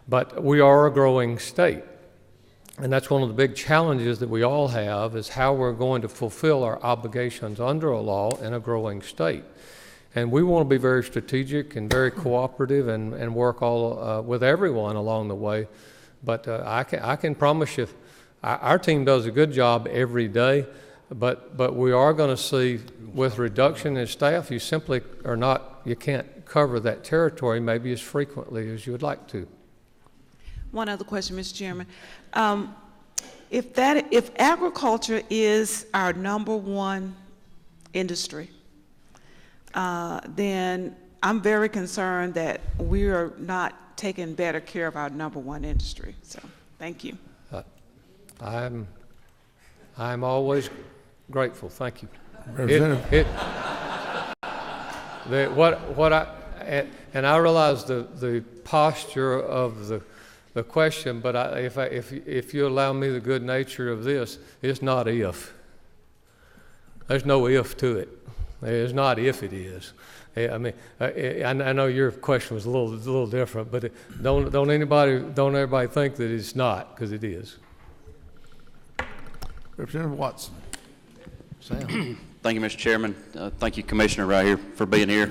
But we are a growing state. And that's one of the big challenges that we all have, is how we're going to fulfill our obligations under a law in a growing state. And we want to be very strategic and very cooperative and work with everyone along the way. But I can promise you, our team does a good job every day, but we are going to see, with reduction in staff, you simply you can't cover that territory maybe as frequently as you would like to. One other question, Mr. Chairman. If agriculture is our #1 industry, then I'm very concerned that we are not taking better care of our #1 industry. So, thank you. I'm always grateful. Thank you. And I realize the posture of the question, but if you allow me the good nature of this, it's not if. There's no if to it. It's not if it is. I mean, I know your question was a little different, but don't everybody think that it's not, because it is. Representative Watson. Sam. Thank you, Mr. Chairman. Thank you, Commissioner, right here, for being here.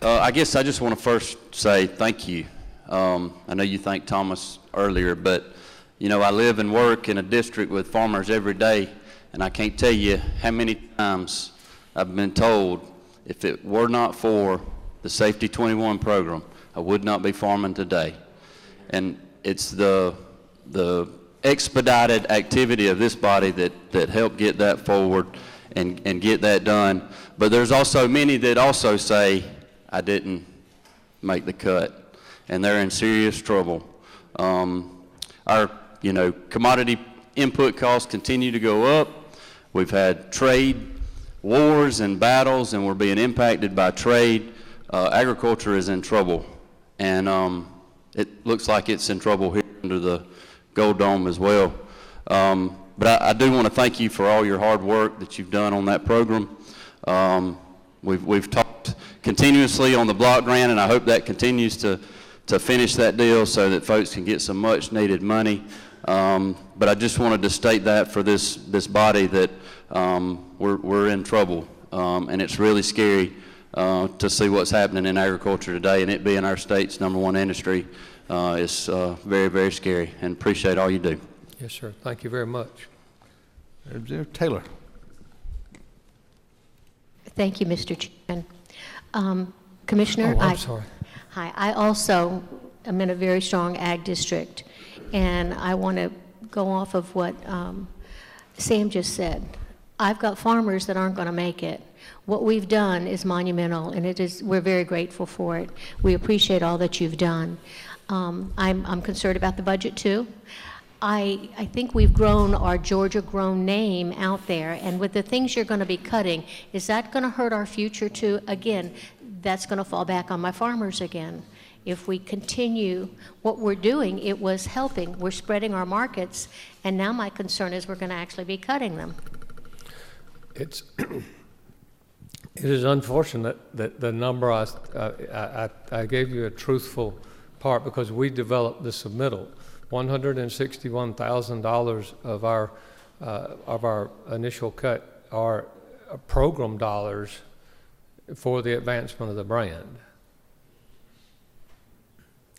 I guess I just want to first say thank you. I know you thanked Thomas earlier, but, you know, I live and work in a district with farmers every day, and I can't tell you how many times I've been told if it were not for the Safety 21 program, I would not be farming today. And it's the expedited activity of this body that helped get that forward and get that done. But there's also many that also say, I didn't make the cut, and they're in serious trouble. Our, commodity input costs continue to go up. We've had trade wars and battles, and we're being impacted by trade. Agriculture is in trouble, and it looks like it's in trouble here under the Gold Dome as well. But I do want to thank you for all your hard work that you've done on that program. We've talked continuously on the block grant, and I hope that continues to finish that deal so that folks can get some much needed money. But I just wanted to state that for this body that we're in trouble, and it's really scary to see what's happening in agriculture today, and it being our state's #1 industry is very, very scary, and appreciate all you do. Yes, sir. Thank you very much. Representative Taylor. Thank you, Mr. Chairman. Commissioner, I'm sorry. Hi. I also am in a very strong ag district, and I want to go off of what Sam just said. I've got farmers that aren't going to make it. What we've done is monumental, and we're very grateful for it. We appreciate all that you've done. I'm concerned about the budget too. I think we've grown our Georgia Grown name out there, and with the things you're going to be cutting, is that going to hurt our future too? Again, that's going to fall back on my farmers again. If we continue what we're doing, it was helping. We're spreading our markets, and now my concern is we're going to actually be cutting them. It is unfortunate that the number I gave you a truthful part, because we developed the submittal. $161,000 of our initial cut are program dollars for the advancement of the brand.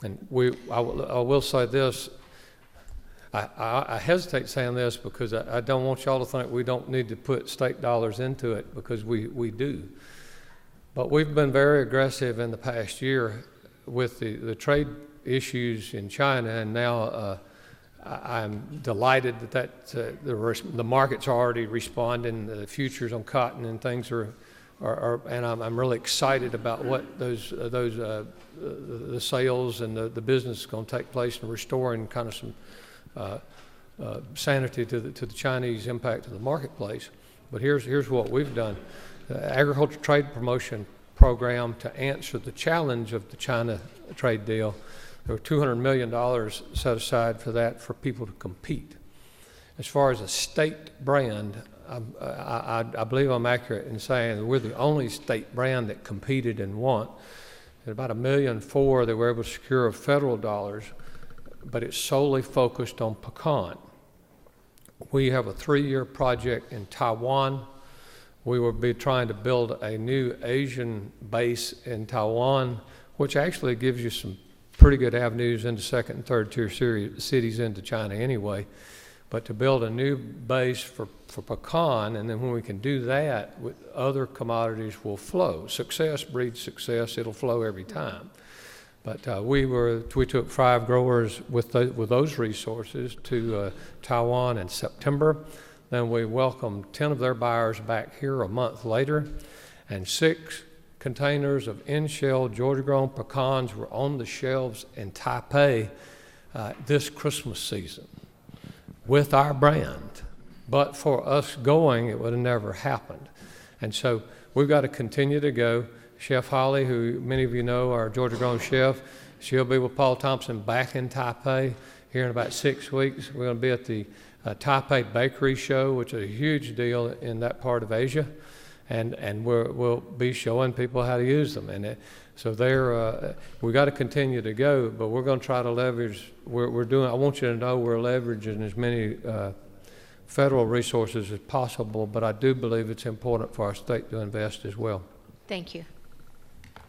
And I will say this, I hesitate saying this because I don't want y'all to think we don't need to put state dollars into it, because we do. But we've been very aggressive in the past year with the trade issues in China, and now I'm delighted that the markets are already responding. The futures on cotton and things are and I'm really excited about what the sales and the business is going to take place in restoring kind of some sanity to the Chinese impact of the marketplace. But here's what we've done: the Agriculture Trade Promotion Program to answer the challenge of the China trade deal. There were $200 million set aside for that, for people to compete. As far as a state brand, I believe I'm accurate in saying that we're the only state brand that competed and won. At about $1.4 million, they were able to secure federal dollars, but it's solely focused on pecan. We have a 3-year project in Taiwan. We will be trying to build a new Asian base in Taiwan, which actually gives you some pretty good avenues into second and third tier cities into China anyway. But to build a new base for pecan, and then when we can do that, with other commodities will flow. Success breeds success. It'll flow every time. But we took 5 growers with those resources to Taiwan in September. Then we welcomed 10 of their buyers back here a month later, and 6 containers of in-shell Georgia-grown pecans were on the shelves in Taipei this Christmas season with our brand. But for us going, it would have never happened. And so we've got to continue to go. Chef Holly, who many of you know, our Georgia-grown chef, she'll be with Paul Thompson back in Taipei here in about 6 weeks. We're going to be at the Taipei Bakery Show, which is a huge deal in that part of Asia. And we'll be showing people how to use them. And so we've got to continue to go, but we're going to try to leverage, I want you to know we're leveraging as many federal resources as possible, but I do believe it's important for our state to invest as well. Thank you.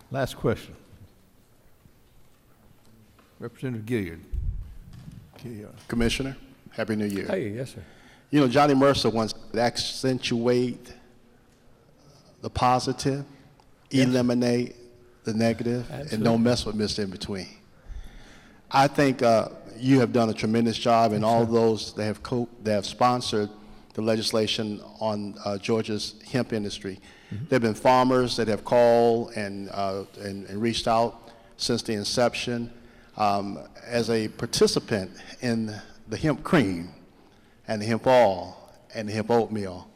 Last question. Representative Gilliard. Commissioner, Happy New Year. Hey, yes, sir. You know, Johnny Mercer once said, accentuate the positive, eliminate the negative, Absolutely. and don't mess with Mr. In Between. I think you have done a tremendous job, and all those that have sponsored the legislation on Georgia's hemp industry. Mm-hmm. There have been farmers that have called and reached out since the inception. As a participant in the hemp cream and the hemp oil and the hemp oatmeal,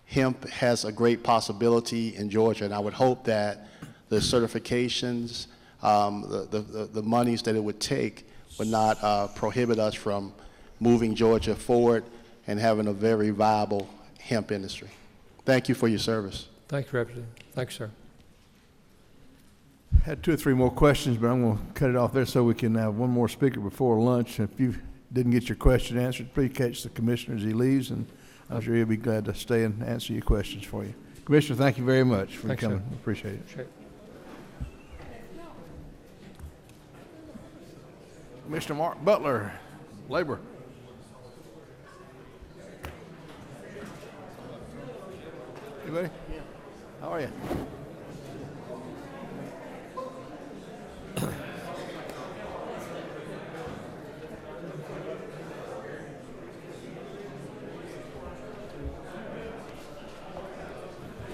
hemp has a great possibility in Georgia, and I would hope that the certifications, the monies that it would take would not prohibit us from moving Georgia forward and having a very viable hemp industry. Thank you for your service. Thank you, Representative. Thanks, sir. Had 2 or 3 more questions, but I'm going to cut it off there so we can have one more speaker before lunch. If you didn't get your question answered, please catch the commissioner as he leaves, and I'm sure he'll be glad to stay and answer your questions for you. Commissioner, thank you very much for Thanks, coming. sir. Appreciate it. Sure. Commissioner Mark Butler, Labor. Hey, buddy. Yeah. How are you?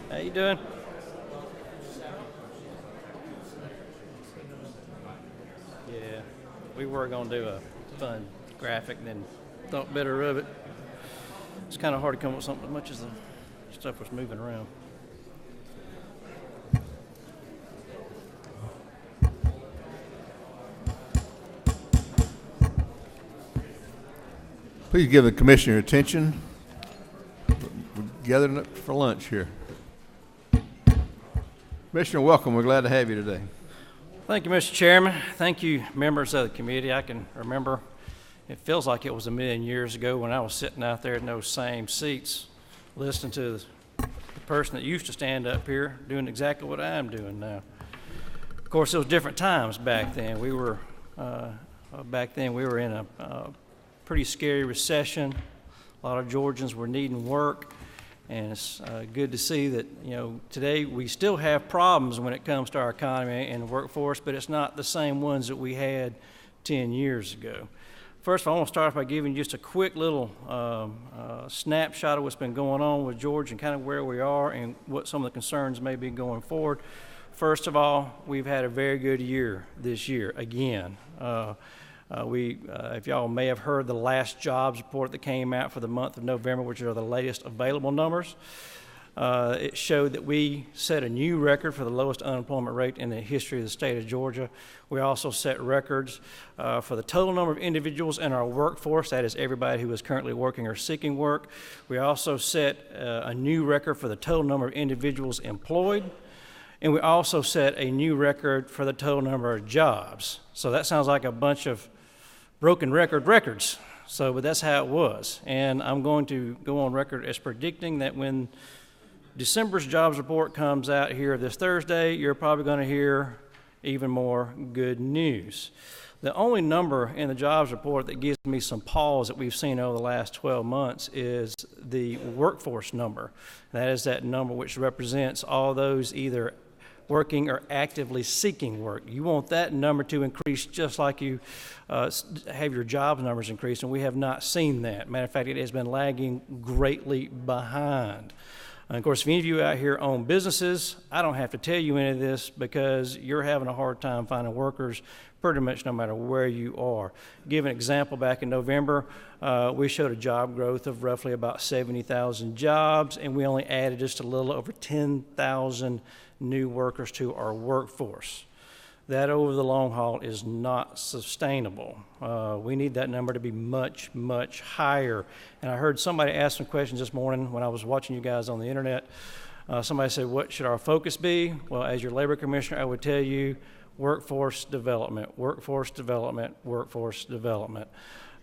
How you doing? Yeah, we were going to do a fun graphic and then thought better of it. It's kind of hard to come up with something as much as the stuff was moving around. Please give the commissioner attention. We're gathering up for lunch here. Commissioner, welcome. We're glad to have you today. Thank you, Mr. Chairman. Thank you, members of the committee. I can remember, it feels like it was a million years ago when I was sitting out there in those same seats listening to the person that used to stand up here doing exactly what I'm doing now. Of course, it was different times back then. We were in a pretty scary recession. A lot of Georgians were needing work. And it's good to see that, you know, today we still have problems when it comes to our economy and the workforce, but it's not the same ones that we had 10 years ago. First of all, I want to start off by giving just a quick little snapshot of what's been going on with Georgia and kind of where we are and what some of the concerns may be going forward. First of all, we've had a very good year this year, again. If y'all may have heard the last jobs report that came out for the month of November, which are the latest available numbers, it showed that we set a new record for the lowest unemployment rate in the history of the state of Georgia. We also set records for the total number of individuals in our workforce, that is everybody who is currently working or seeking work. We also set a new record for the total number of individuals employed. And we also set a new record for the total number of jobs. So that sounds like a bunch of broken records. But that's how it was. And I'm going to go on record as predicting that when December's jobs report comes out here this Thursday, you're probably going to hear even more good news. The only number in the jobs report that gives me some pause that we've seen over the last 12 months is the workforce number. That is that number which represents all those either working or actively seeking work. You want that number to increase just like you have your jobs numbers increase, and we have not seen that. Matter of fact, it has been lagging greatly behind. And of course, if any of you out here own businesses, I don't have to tell you any of this because you're having a hard time finding workers pretty much no matter where you are. Give an example, back in November, we showed a job growth of roughly about 70,000 jobs, and we only added just a little over 10,000 new workers to our workforce. That over the long haul is not sustainable. We need that number to be much, much higher. And I heard somebody ask some questions this morning when I was watching you guys on the internet. Somebody said, what should our focus be? Well, as your labor commissioner, I would tell you workforce development, workforce development, workforce development.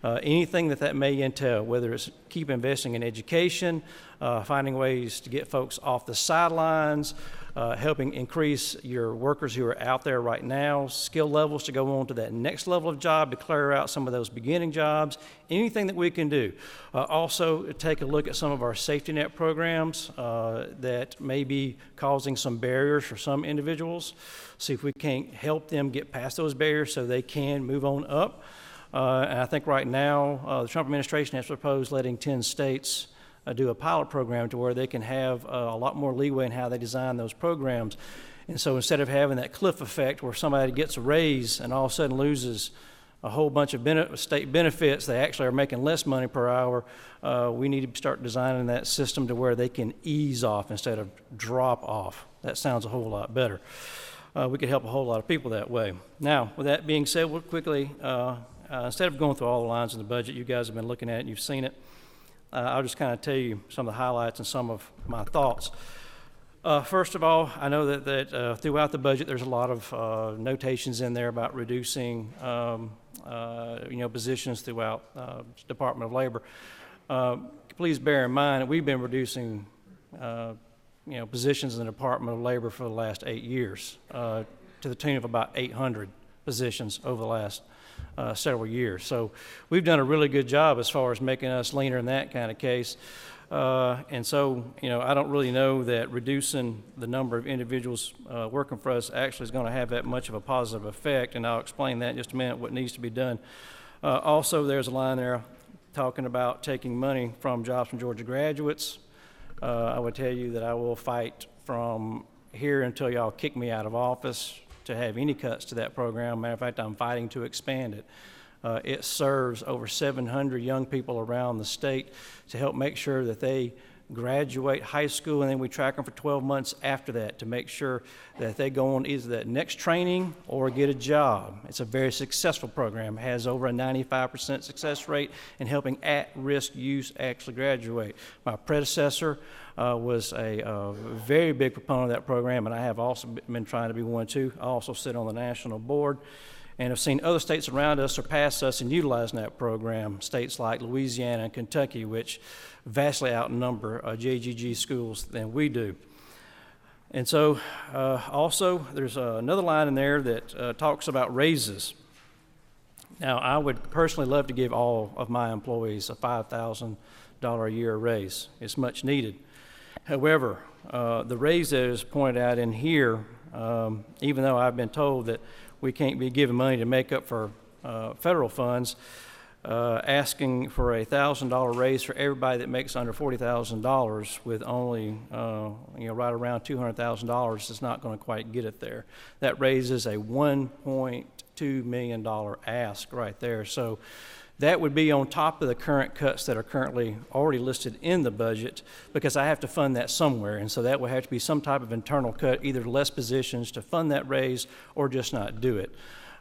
Anything that may entail, whether it's keep investing in education, finding ways to get folks off the sidelines, helping increase your workers who are out there right now, skill levels to go on to that next level of job, to clear out some of those beginning jobs, anything that we can do. Also, take a look at some of our safety net programs that may be causing some barriers for some individuals. See if we can't help them get past those barriers so they can move on up. And I think right now, the Trump administration has proposed letting 10 states do a pilot program to where they can have a lot more leeway in how they design those programs. And so instead of having that cliff effect where somebody gets a raise and all of a sudden loses a whole bunch of state benefits, they actually are making less money per hour, we need to start designing that system to where they can ease off instead of drop off. That sounds a whole lot better. We could help a whole lot of people that way. Now, with that being said, we'll quickly, instead of going through all the lines in the budget, you guys have been looking at it and you've seen it. I'll just kind of tell you some of the highlights and some of my thoughts. First of all, I know that throughout the budget there's a lot of notations in there about reducing positions throughout Department of Labor. Please bear in mind that we've been reducing positions in the Department of Labor for the last 8 years to the tune of about 800 positions over the last several years. So we've done a really good job as far as making us leaner in that kind of case. And so, I don't really know that reducing the number of individuals working for us actually is going to have that much of a positive effect, and I'll explain that in just a minute, what needs to be done. Also, there's a line there talking about taking money from Jobs from Georgia graduates. I would tell you that I will fight from here until y'all kick me out of office to have any cuts to that program. Matter of fact, I'm fighting to expand it. It serves over 700 young people around the state to help make sure that they graduate high school, and then we track them for 12 months after that to make sure that they go on either that next training or get a job. It's a very successful program. It has over a 95% success rate in helping at-risk youth actually graduate. My predecessor was a very big proponent of that program, and I have also been trying to be one too. I also sit on the national board and have seen other states around us surpass us in utilizing that program, states like Louisiana and Kentucky, which vastly outnumber JGG schools than we do. And so also there's another line in there that talks about raises. Now, I would personally love to give all of my employees a $5,000 a year raise. It's much needed. However, the raise that is pointed out in here, even though I've been told that we can't be giving money to make up for federal funds, asking for a $1,000 raise for everybody that makes under $40,000 with only right around $200,000 is not going to quite get it there. That raises a $1.2 million ask right there. So that would be on top of the current cuts that are currently already listed in the budget, because I have to fund that somewhere, and so that would have to be some type of internal cut, either less positions to fund that raise or just not do it,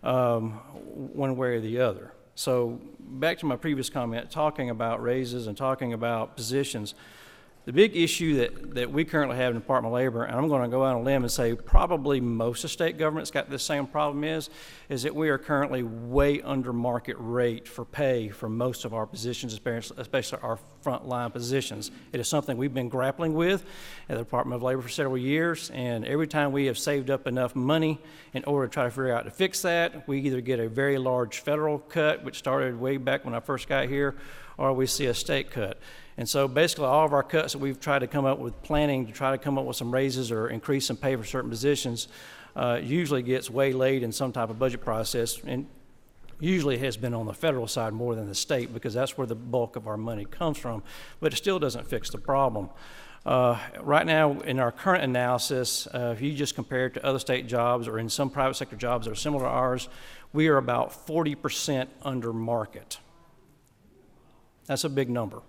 one way or the other. So back to my previous comment, talking about raises and talking about positions, the big issue that we currently have in the Department of Labor, and I'm going to go out on a limb and say probably most of state government's got this same problem, is that we are currently way under market rate for pay for most of our positions, especially our frontline positions. It is something we've been grappling with at the Department of Labor for several years, and every time we have saved up enough money in order to try to figure out to fix that, we either get a very large federal cut, which started way back when I first got here, or we see a state cut. And so basically all of our cuts that we've tried to come up with planning to try to come up with some raises or increase some pay for certain positions usually gets waylaid in some type of budget process, and usually has been on the federal side more than the state, because that's where the bulk of our money comes from, but it still doesn't fix the problem. Right now, in our current analysis, if you just compare it to other state jobs or in some private sector jobs that are similar to ours, we are about 40% under market. That's a big number.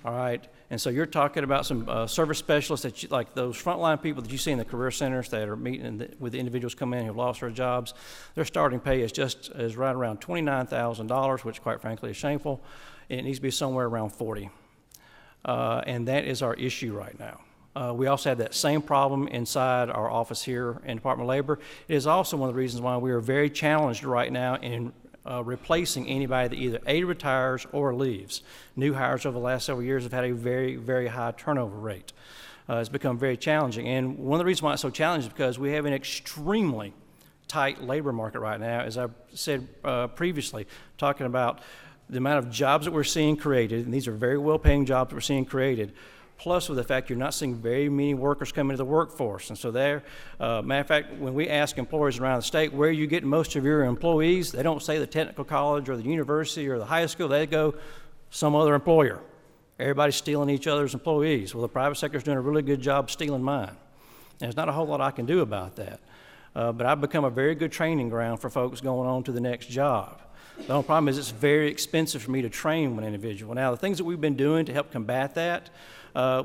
All right, and so you're talking about some service specialists that you, like those frontline people that you see in the career centers that are meeting with the individuals coming in who have lost their jobs. Their starting pay is right around $29,000, which quite frankly is shameful. And it needs to be somewhere around 40. And that is our issue right now. We also have that same problem inside our office here in Department of Labor. It is also one of the reasons why we are very challenged right now in replacing anybody that either A, retires or leaves. New hires over the last several years have had a very, very high turnover rate. It's become very challenging. And one of the reasons why it's so challenging is because we have an extremely tight labor market right now, as I said previously, talking about the amount of jobs that we're seeing created, and these are very well-paying jobs that we're seeing created, plus with the fact you're not seeing very many workers come into the workforce. And so there, matter of fact, when we ask employers around the state, where are you getting most of your employees, they don't say the technical college or the university or the high school, they go some other employer. Everybody's stealing each other's employees. Well, the private sector's doing a really good job stealing mine. And there's not a whole lot I can do about that. But I've become a very good training ground for folks going on to the next job. The only problem is it's very expensive for me to train one individual. Now, the things that we've been doing to help combat that,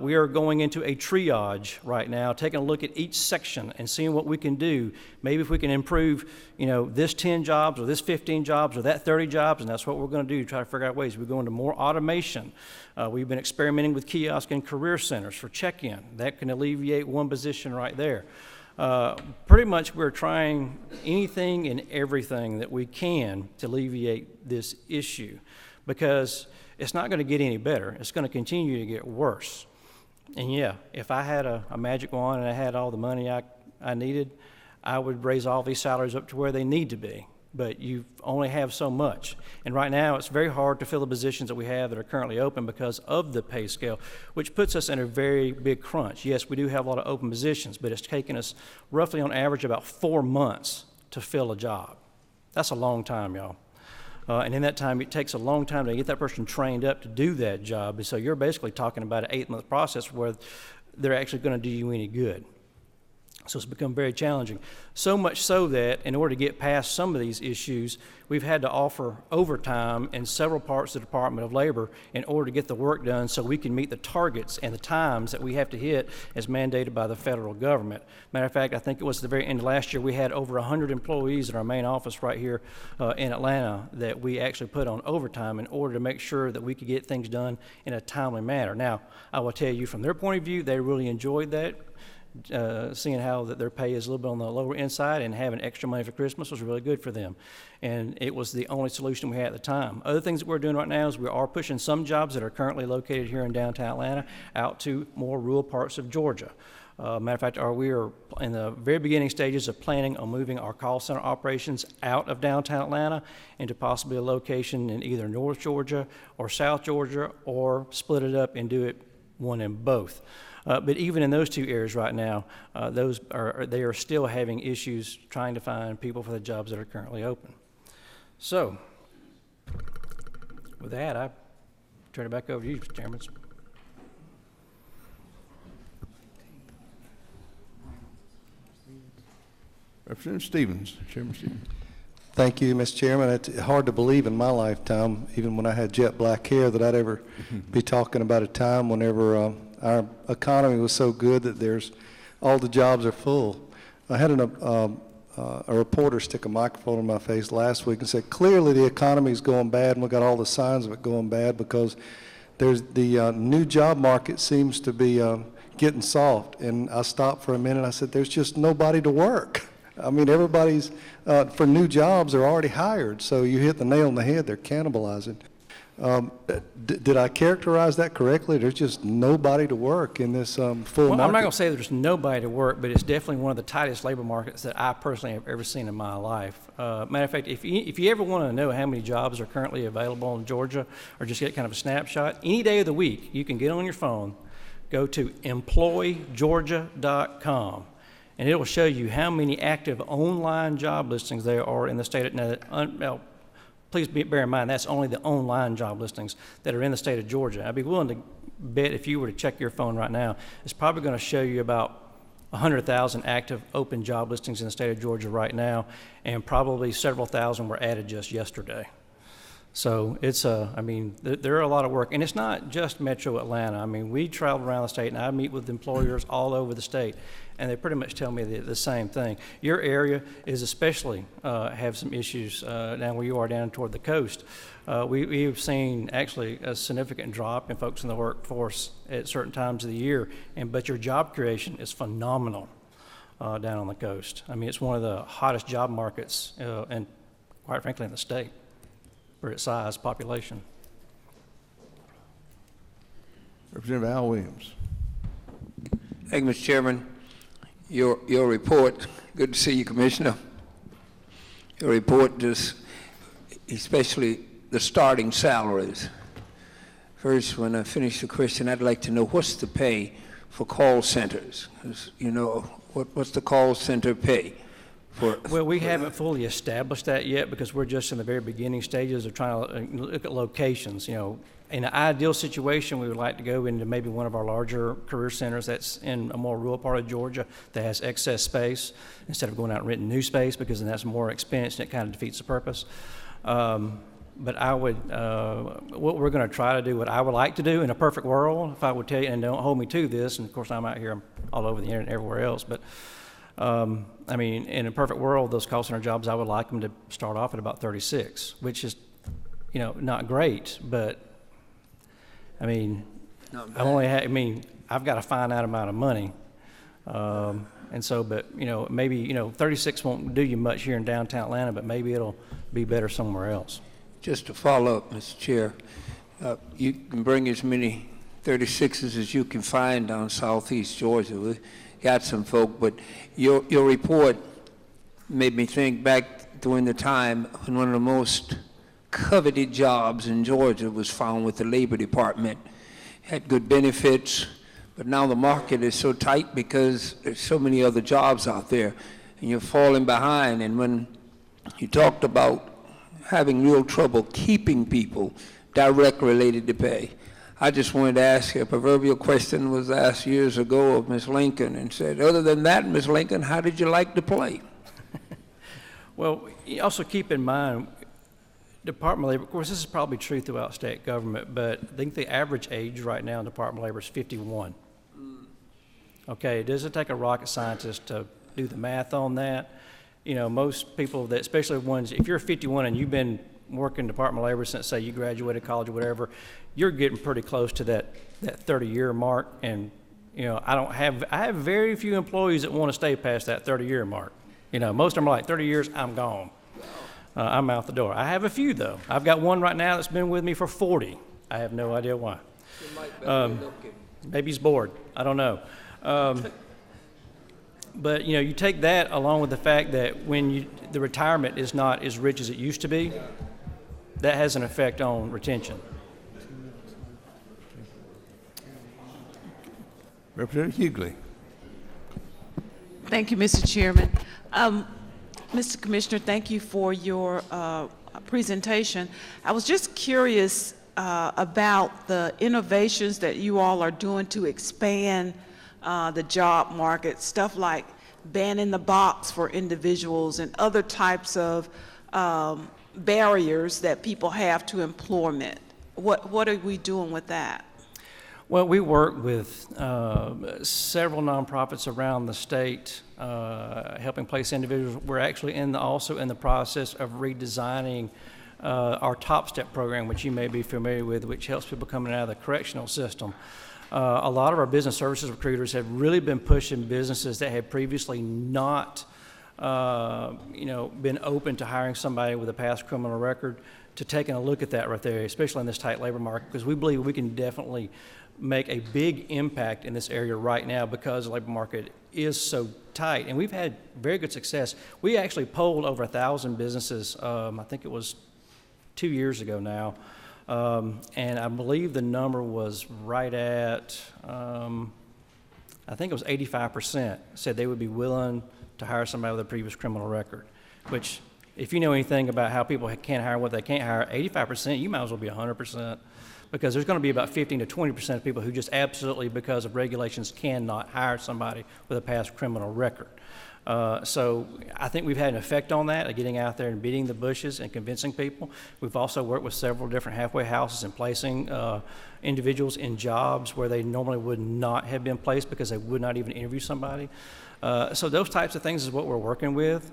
we are going into a triage right now, taking a look at each section and seeing what we can do. Maybe if we can improve, this 10 jobs or this 15 jobs or that 30 jobs, and that's what we're going to do, try to figure out ways. We go into more automation. We've been experimenting with kiosk and career centers for check-in. That can alleviate one position right there. Pretty much we're trying anything and everything that we can to alleviate this issue, because it's not going to get any better. It's going to continue to get worse. And yeah, if I had a magic wand and I had all the money I needed, I would raise all these salaries up to where they need to be. But you only have so much. And right now, it's very hard to fill the positions that we have that are currently open because of the pay scale, which puts us in a very big crunch. Yes, we do have a lot of open positions, but it's taken us roughly on average about 4 months to fill a job. That's a long time, y'all. And in that time, it takes a long time to get that person trained up to do that job. And so you're basically talking about an 8-month process where they're actually going to do you any good. So it's become very challenging. So much so that in order to get past some of these issues, we've had to offer overtime in several parts of the Department of Labor in order to get the work done so we can meet the targets and the times that we have to hit as mandated by the federal government. Matter of fact, I think it was the very end of last year, we had over 100 employees in our main office right here in Atlanta that we actually put on overtime in order to make sure that we could get things done in a timely manner. Now, I will tell you from their point of view, they really enjoyed that. Seeing how that their pay is a little bit on the lower end side and having extra money for Christmas was really good for them. And it was the only solution we had at the time. Other things that we're doing right now is we are pushing some jobs that are currently located here in downtown Atlanta out to more rural parts of Georgia. Matter of fact, we are in the very beginning stages of planning on moving our call center operations out of downtown Atlanta into possibly a location in either North Georgia or South Georgia, or split it up and do it one in both. But even in those two areas right now, they are still having issues trying to find people for the jobs that are currently open. So, with that, I turn it back over to you, Mr. Chairman. Representative Stevens, Chairman Stevens. Thank you, Mr. Chairman. It's hard to believe in my lifetime, even when I had jet black hair, that I'd ever be talking about a time whenever our economy was so good that all the jobs are full. I had a reporter stick a microphone in my face last week and said, clearly the economy is going bad, and we got all the signs of it going bad because the new job market seems to be getting soft. And I stopped for a minute and I said, there's just nobody to work. I mean, everybody's, for new jobs, are already hired. So you hit the nail on the head, they're cannibalizing. Did I characterize that correctly? There's just nobody to work in this full market. I'm not going to say there's nobody to work, but it's definitely one of the tightest labor markets that I personally have ever seen in my life. Matter of fact, if you ever want to know how many jobs are currently available in Georgia, or just get kind of a snapshot, any day of the week, you can get on your phone, go to employgeorgia.com, and it will show you how many active online job listings there are in the state. Now, please bear in mind, that's only the online job listings that are in the state of Georgia. I'd be willing to bet if you were to check your phone right now, it's probably going to show you about 100,000 active open job listings in the state of Georgia right now, and probably several thousand were added just yesterday. So it's I mean, there are a lot of work, and it's not just Metro Atlanta. I mean, we travel around the state, and I meet with employers all over the state, and they pretty much tell me the same thing. Your area is especially have some issues down where you are down toward the coast. We've seen actually a significant drop in folks in the workforce at certain times of the year, but your job creation is phenomenal down on the coast. I mean, it's one of the hottest job markets, and quite frankly, in the state for its size, population. Representative Al Williams. Thank you, Mr. Chairman. Your report, good to see you, Commissioner. Your report just, especially the starting salaries. First, when I finish the question, I'd like to know what's the pay for call centers? 'Cause, you know, what's the call center pay? Well, we haven't fully established that yet because we're just in the very beginning stages of trying to look at locations. You know, in an ideal situation, we would like to go into maybe one of our larger career centers that's in a more rural part of Georgia that has excess space instead of going out and renting new space, because then that's more expense and it kind of defeats the purpose. But I would, what we're going to try to do, what I would like to do in a perfect world, if I would tell you, and don't hold me to this, and of course I'm out here, I'm all over the internet and everywhere else, but I mean, in a perfect world, those call center jobs, I would like them to start off at about 36, which is, you know, not great, but I mean, I've got a finite amount of money. And so, but, you know, maybe, you know, 36 won't do you much here in downtown Atlanta, but maybe it'll be better somewhere else. Just to follow up, Mr. Chair, you can bring as many 36s as you can find down southeast Georgia. We got some folk, but your report made me think back during the time when one of the most coveted jobs in Georgia was found with the Labor Department. Had good benefits, but now the market is so tight because there's so many other jobs out there, and you're falling behind. And when you talked about having real trouble keeping people direct related to pay, I just wanted to ask you, a proverbial question was asked years ago of Ms. Lincoln and said, other than that, Ms. Lincoln, how did you like to play? Well, you also keep in mind, Department of Labor, of course, this is probably true throughout state government, but I think the average age right now in Department of Labor is 51. Okay, it doesn't take a rocket scientist to do the math on that. You know, most people that, especially ones, if you're 51 and you've been working Department of Labor since, say, you graduated college or whatever, you're getting pretty close to that 30-year mark. And, you know, I have very few employees that want to stay past that 30-year mark. You know, most of them are like, 30 years, I'm gone. I'm out the door. I have a few, though. I've got one right now that's been with me for 40. I have no idea why. Maybe he's bored. I don't know. But, you know, you take that along with the fact that when the retirement is not as rich as it used to be, that has an effect on retention. Representative Hughley. Thank you, Mr. Chairman. Mr. Commissioner, thank you for your presentation. I was just curious about the innovations that you all are doing to expand the job market, stuff like banning the box for individuals and other types of barriers that people have to employment. What are we doing with that? Well, we work with several nonprofits around the state helping place individuals. We're actually also in the process of redesigning our Top Step program, which you may be familiar with, which helps people coming out of the correctional system. A lot of our business services recruiters have really been pushing businesses that had previously not been open to hiring somebody with a past criminal record to taking a look at that right there, especially in this tight labor market, because we believe we can definitely make a big impact in this area right now because the labor market is so tight. And we've had very good success. We actually polled over 1,000 businesses, I think it was 2 years ago now, and I believe the number was right at, I think it was 85% said they would be willing to hire somebody with a previous criminal record, which if you know anything about how people can't hire what they can't hire, 85%, you might as well be 100%. because there's going to be about 15 to 20% of people who just absolutely, because of regulations, cannot hire somebody with a past criminal record. So I think we've had an effect on that, of getting out there and beating the bushes and convincing people. We've also worked with several different halfway houses and placing individuals in jobs where they normally would not have been placed because they would not even interview somebody. So those types of things is what we're working with.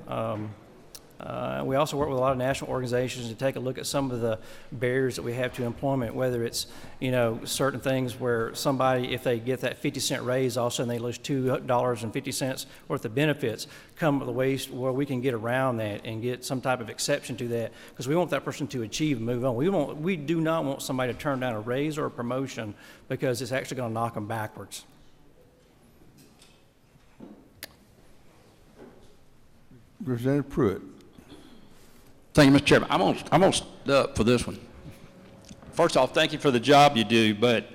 We also work with a lot of national organizations to take a look at some of the barriers that we have to employment, whether it's, you know, certain things where somebody, if they get that 50-cent raise, all of a sudden they lose $2.50 worth of benefits, come up with ways where we can get around that and get some type of exception to that, because we want that person to achieve and move on. We do not want somebody to turn down a raise or a promotion because it's actually going to knock them backwards. Representative Pruitt. Thank you, Mr. Chairman. I'm gonna stand up for this one. First off, thank you for the job you do, but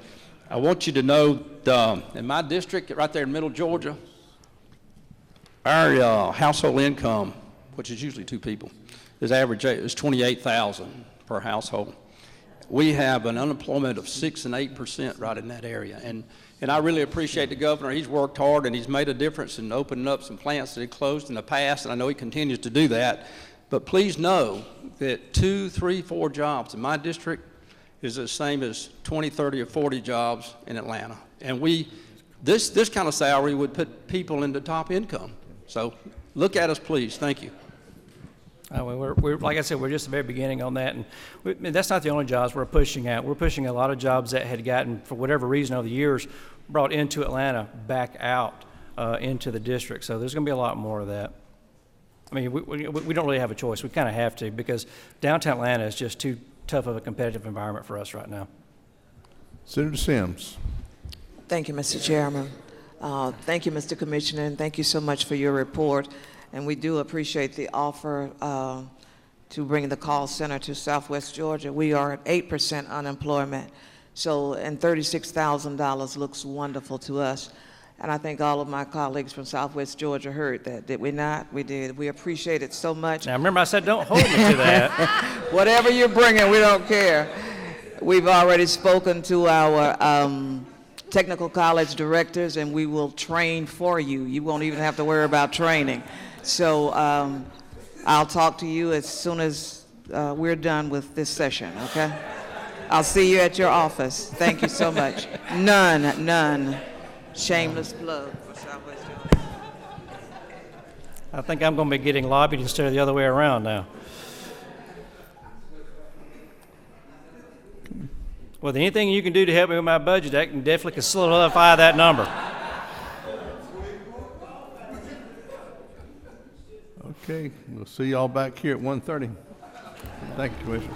I want you to know in my district, right there in Middle Georgia, our household income, which is usually two people, is $28,000 per household. We have an unemployment of 6% and 8% right in that area, and I really appreciate the governor. He's worked hard and he's made a difference in opening up some plants that he closed in the past, and I know he continues to do that. But please know that 2, 3, 4 jobs in my district is the same as 20, 30, or 40 jobs in Atlanta. And this kind of salary would put people into top income. So look at us, please. Thank you. We're like I said, we're just at the very beginning on that, and that's not the only jobs we're pushing out. We're pushing a lot of jobs that had gotten, for whatever reason over the years, brought into Atlanta back out into the district. So there's going to be a lot more of that. I mean, we don't really have a choice. We kind of have to, because downtown Atlanta is just too tough of a competitive environment for us right now. Senator Sims. Thank you, Mr. Chairman. Thank you, Mr. Commissioner, and thank you so much for your report. And we do appreciate the offer to bring the call center to Southwest Georgia. We are at 8% unemployment, and $36,000 looks wonderful to us. And I think all of my colleagues from Southwest Georgia heard that, did we not? We did. We appreciate it so much. Now, remember I said don't hold me to that. Whatever you're bringing, we don't care. We've already spoken to our technical college directors, and we will train for you. You won't even have to worry about training. So I'll talk to you as soon as we're done with this session, okay? I'll see you at your office. Thank you so much. None. Shameless plug for Southwest Georgia. I think I'm going to be getting lobbied instead of the other way around now. Well, anything you can do to help me with my budget, that can definitely solidify that number. Okay, we'll see y'all back here at 1:30. Thank you, Commissioner.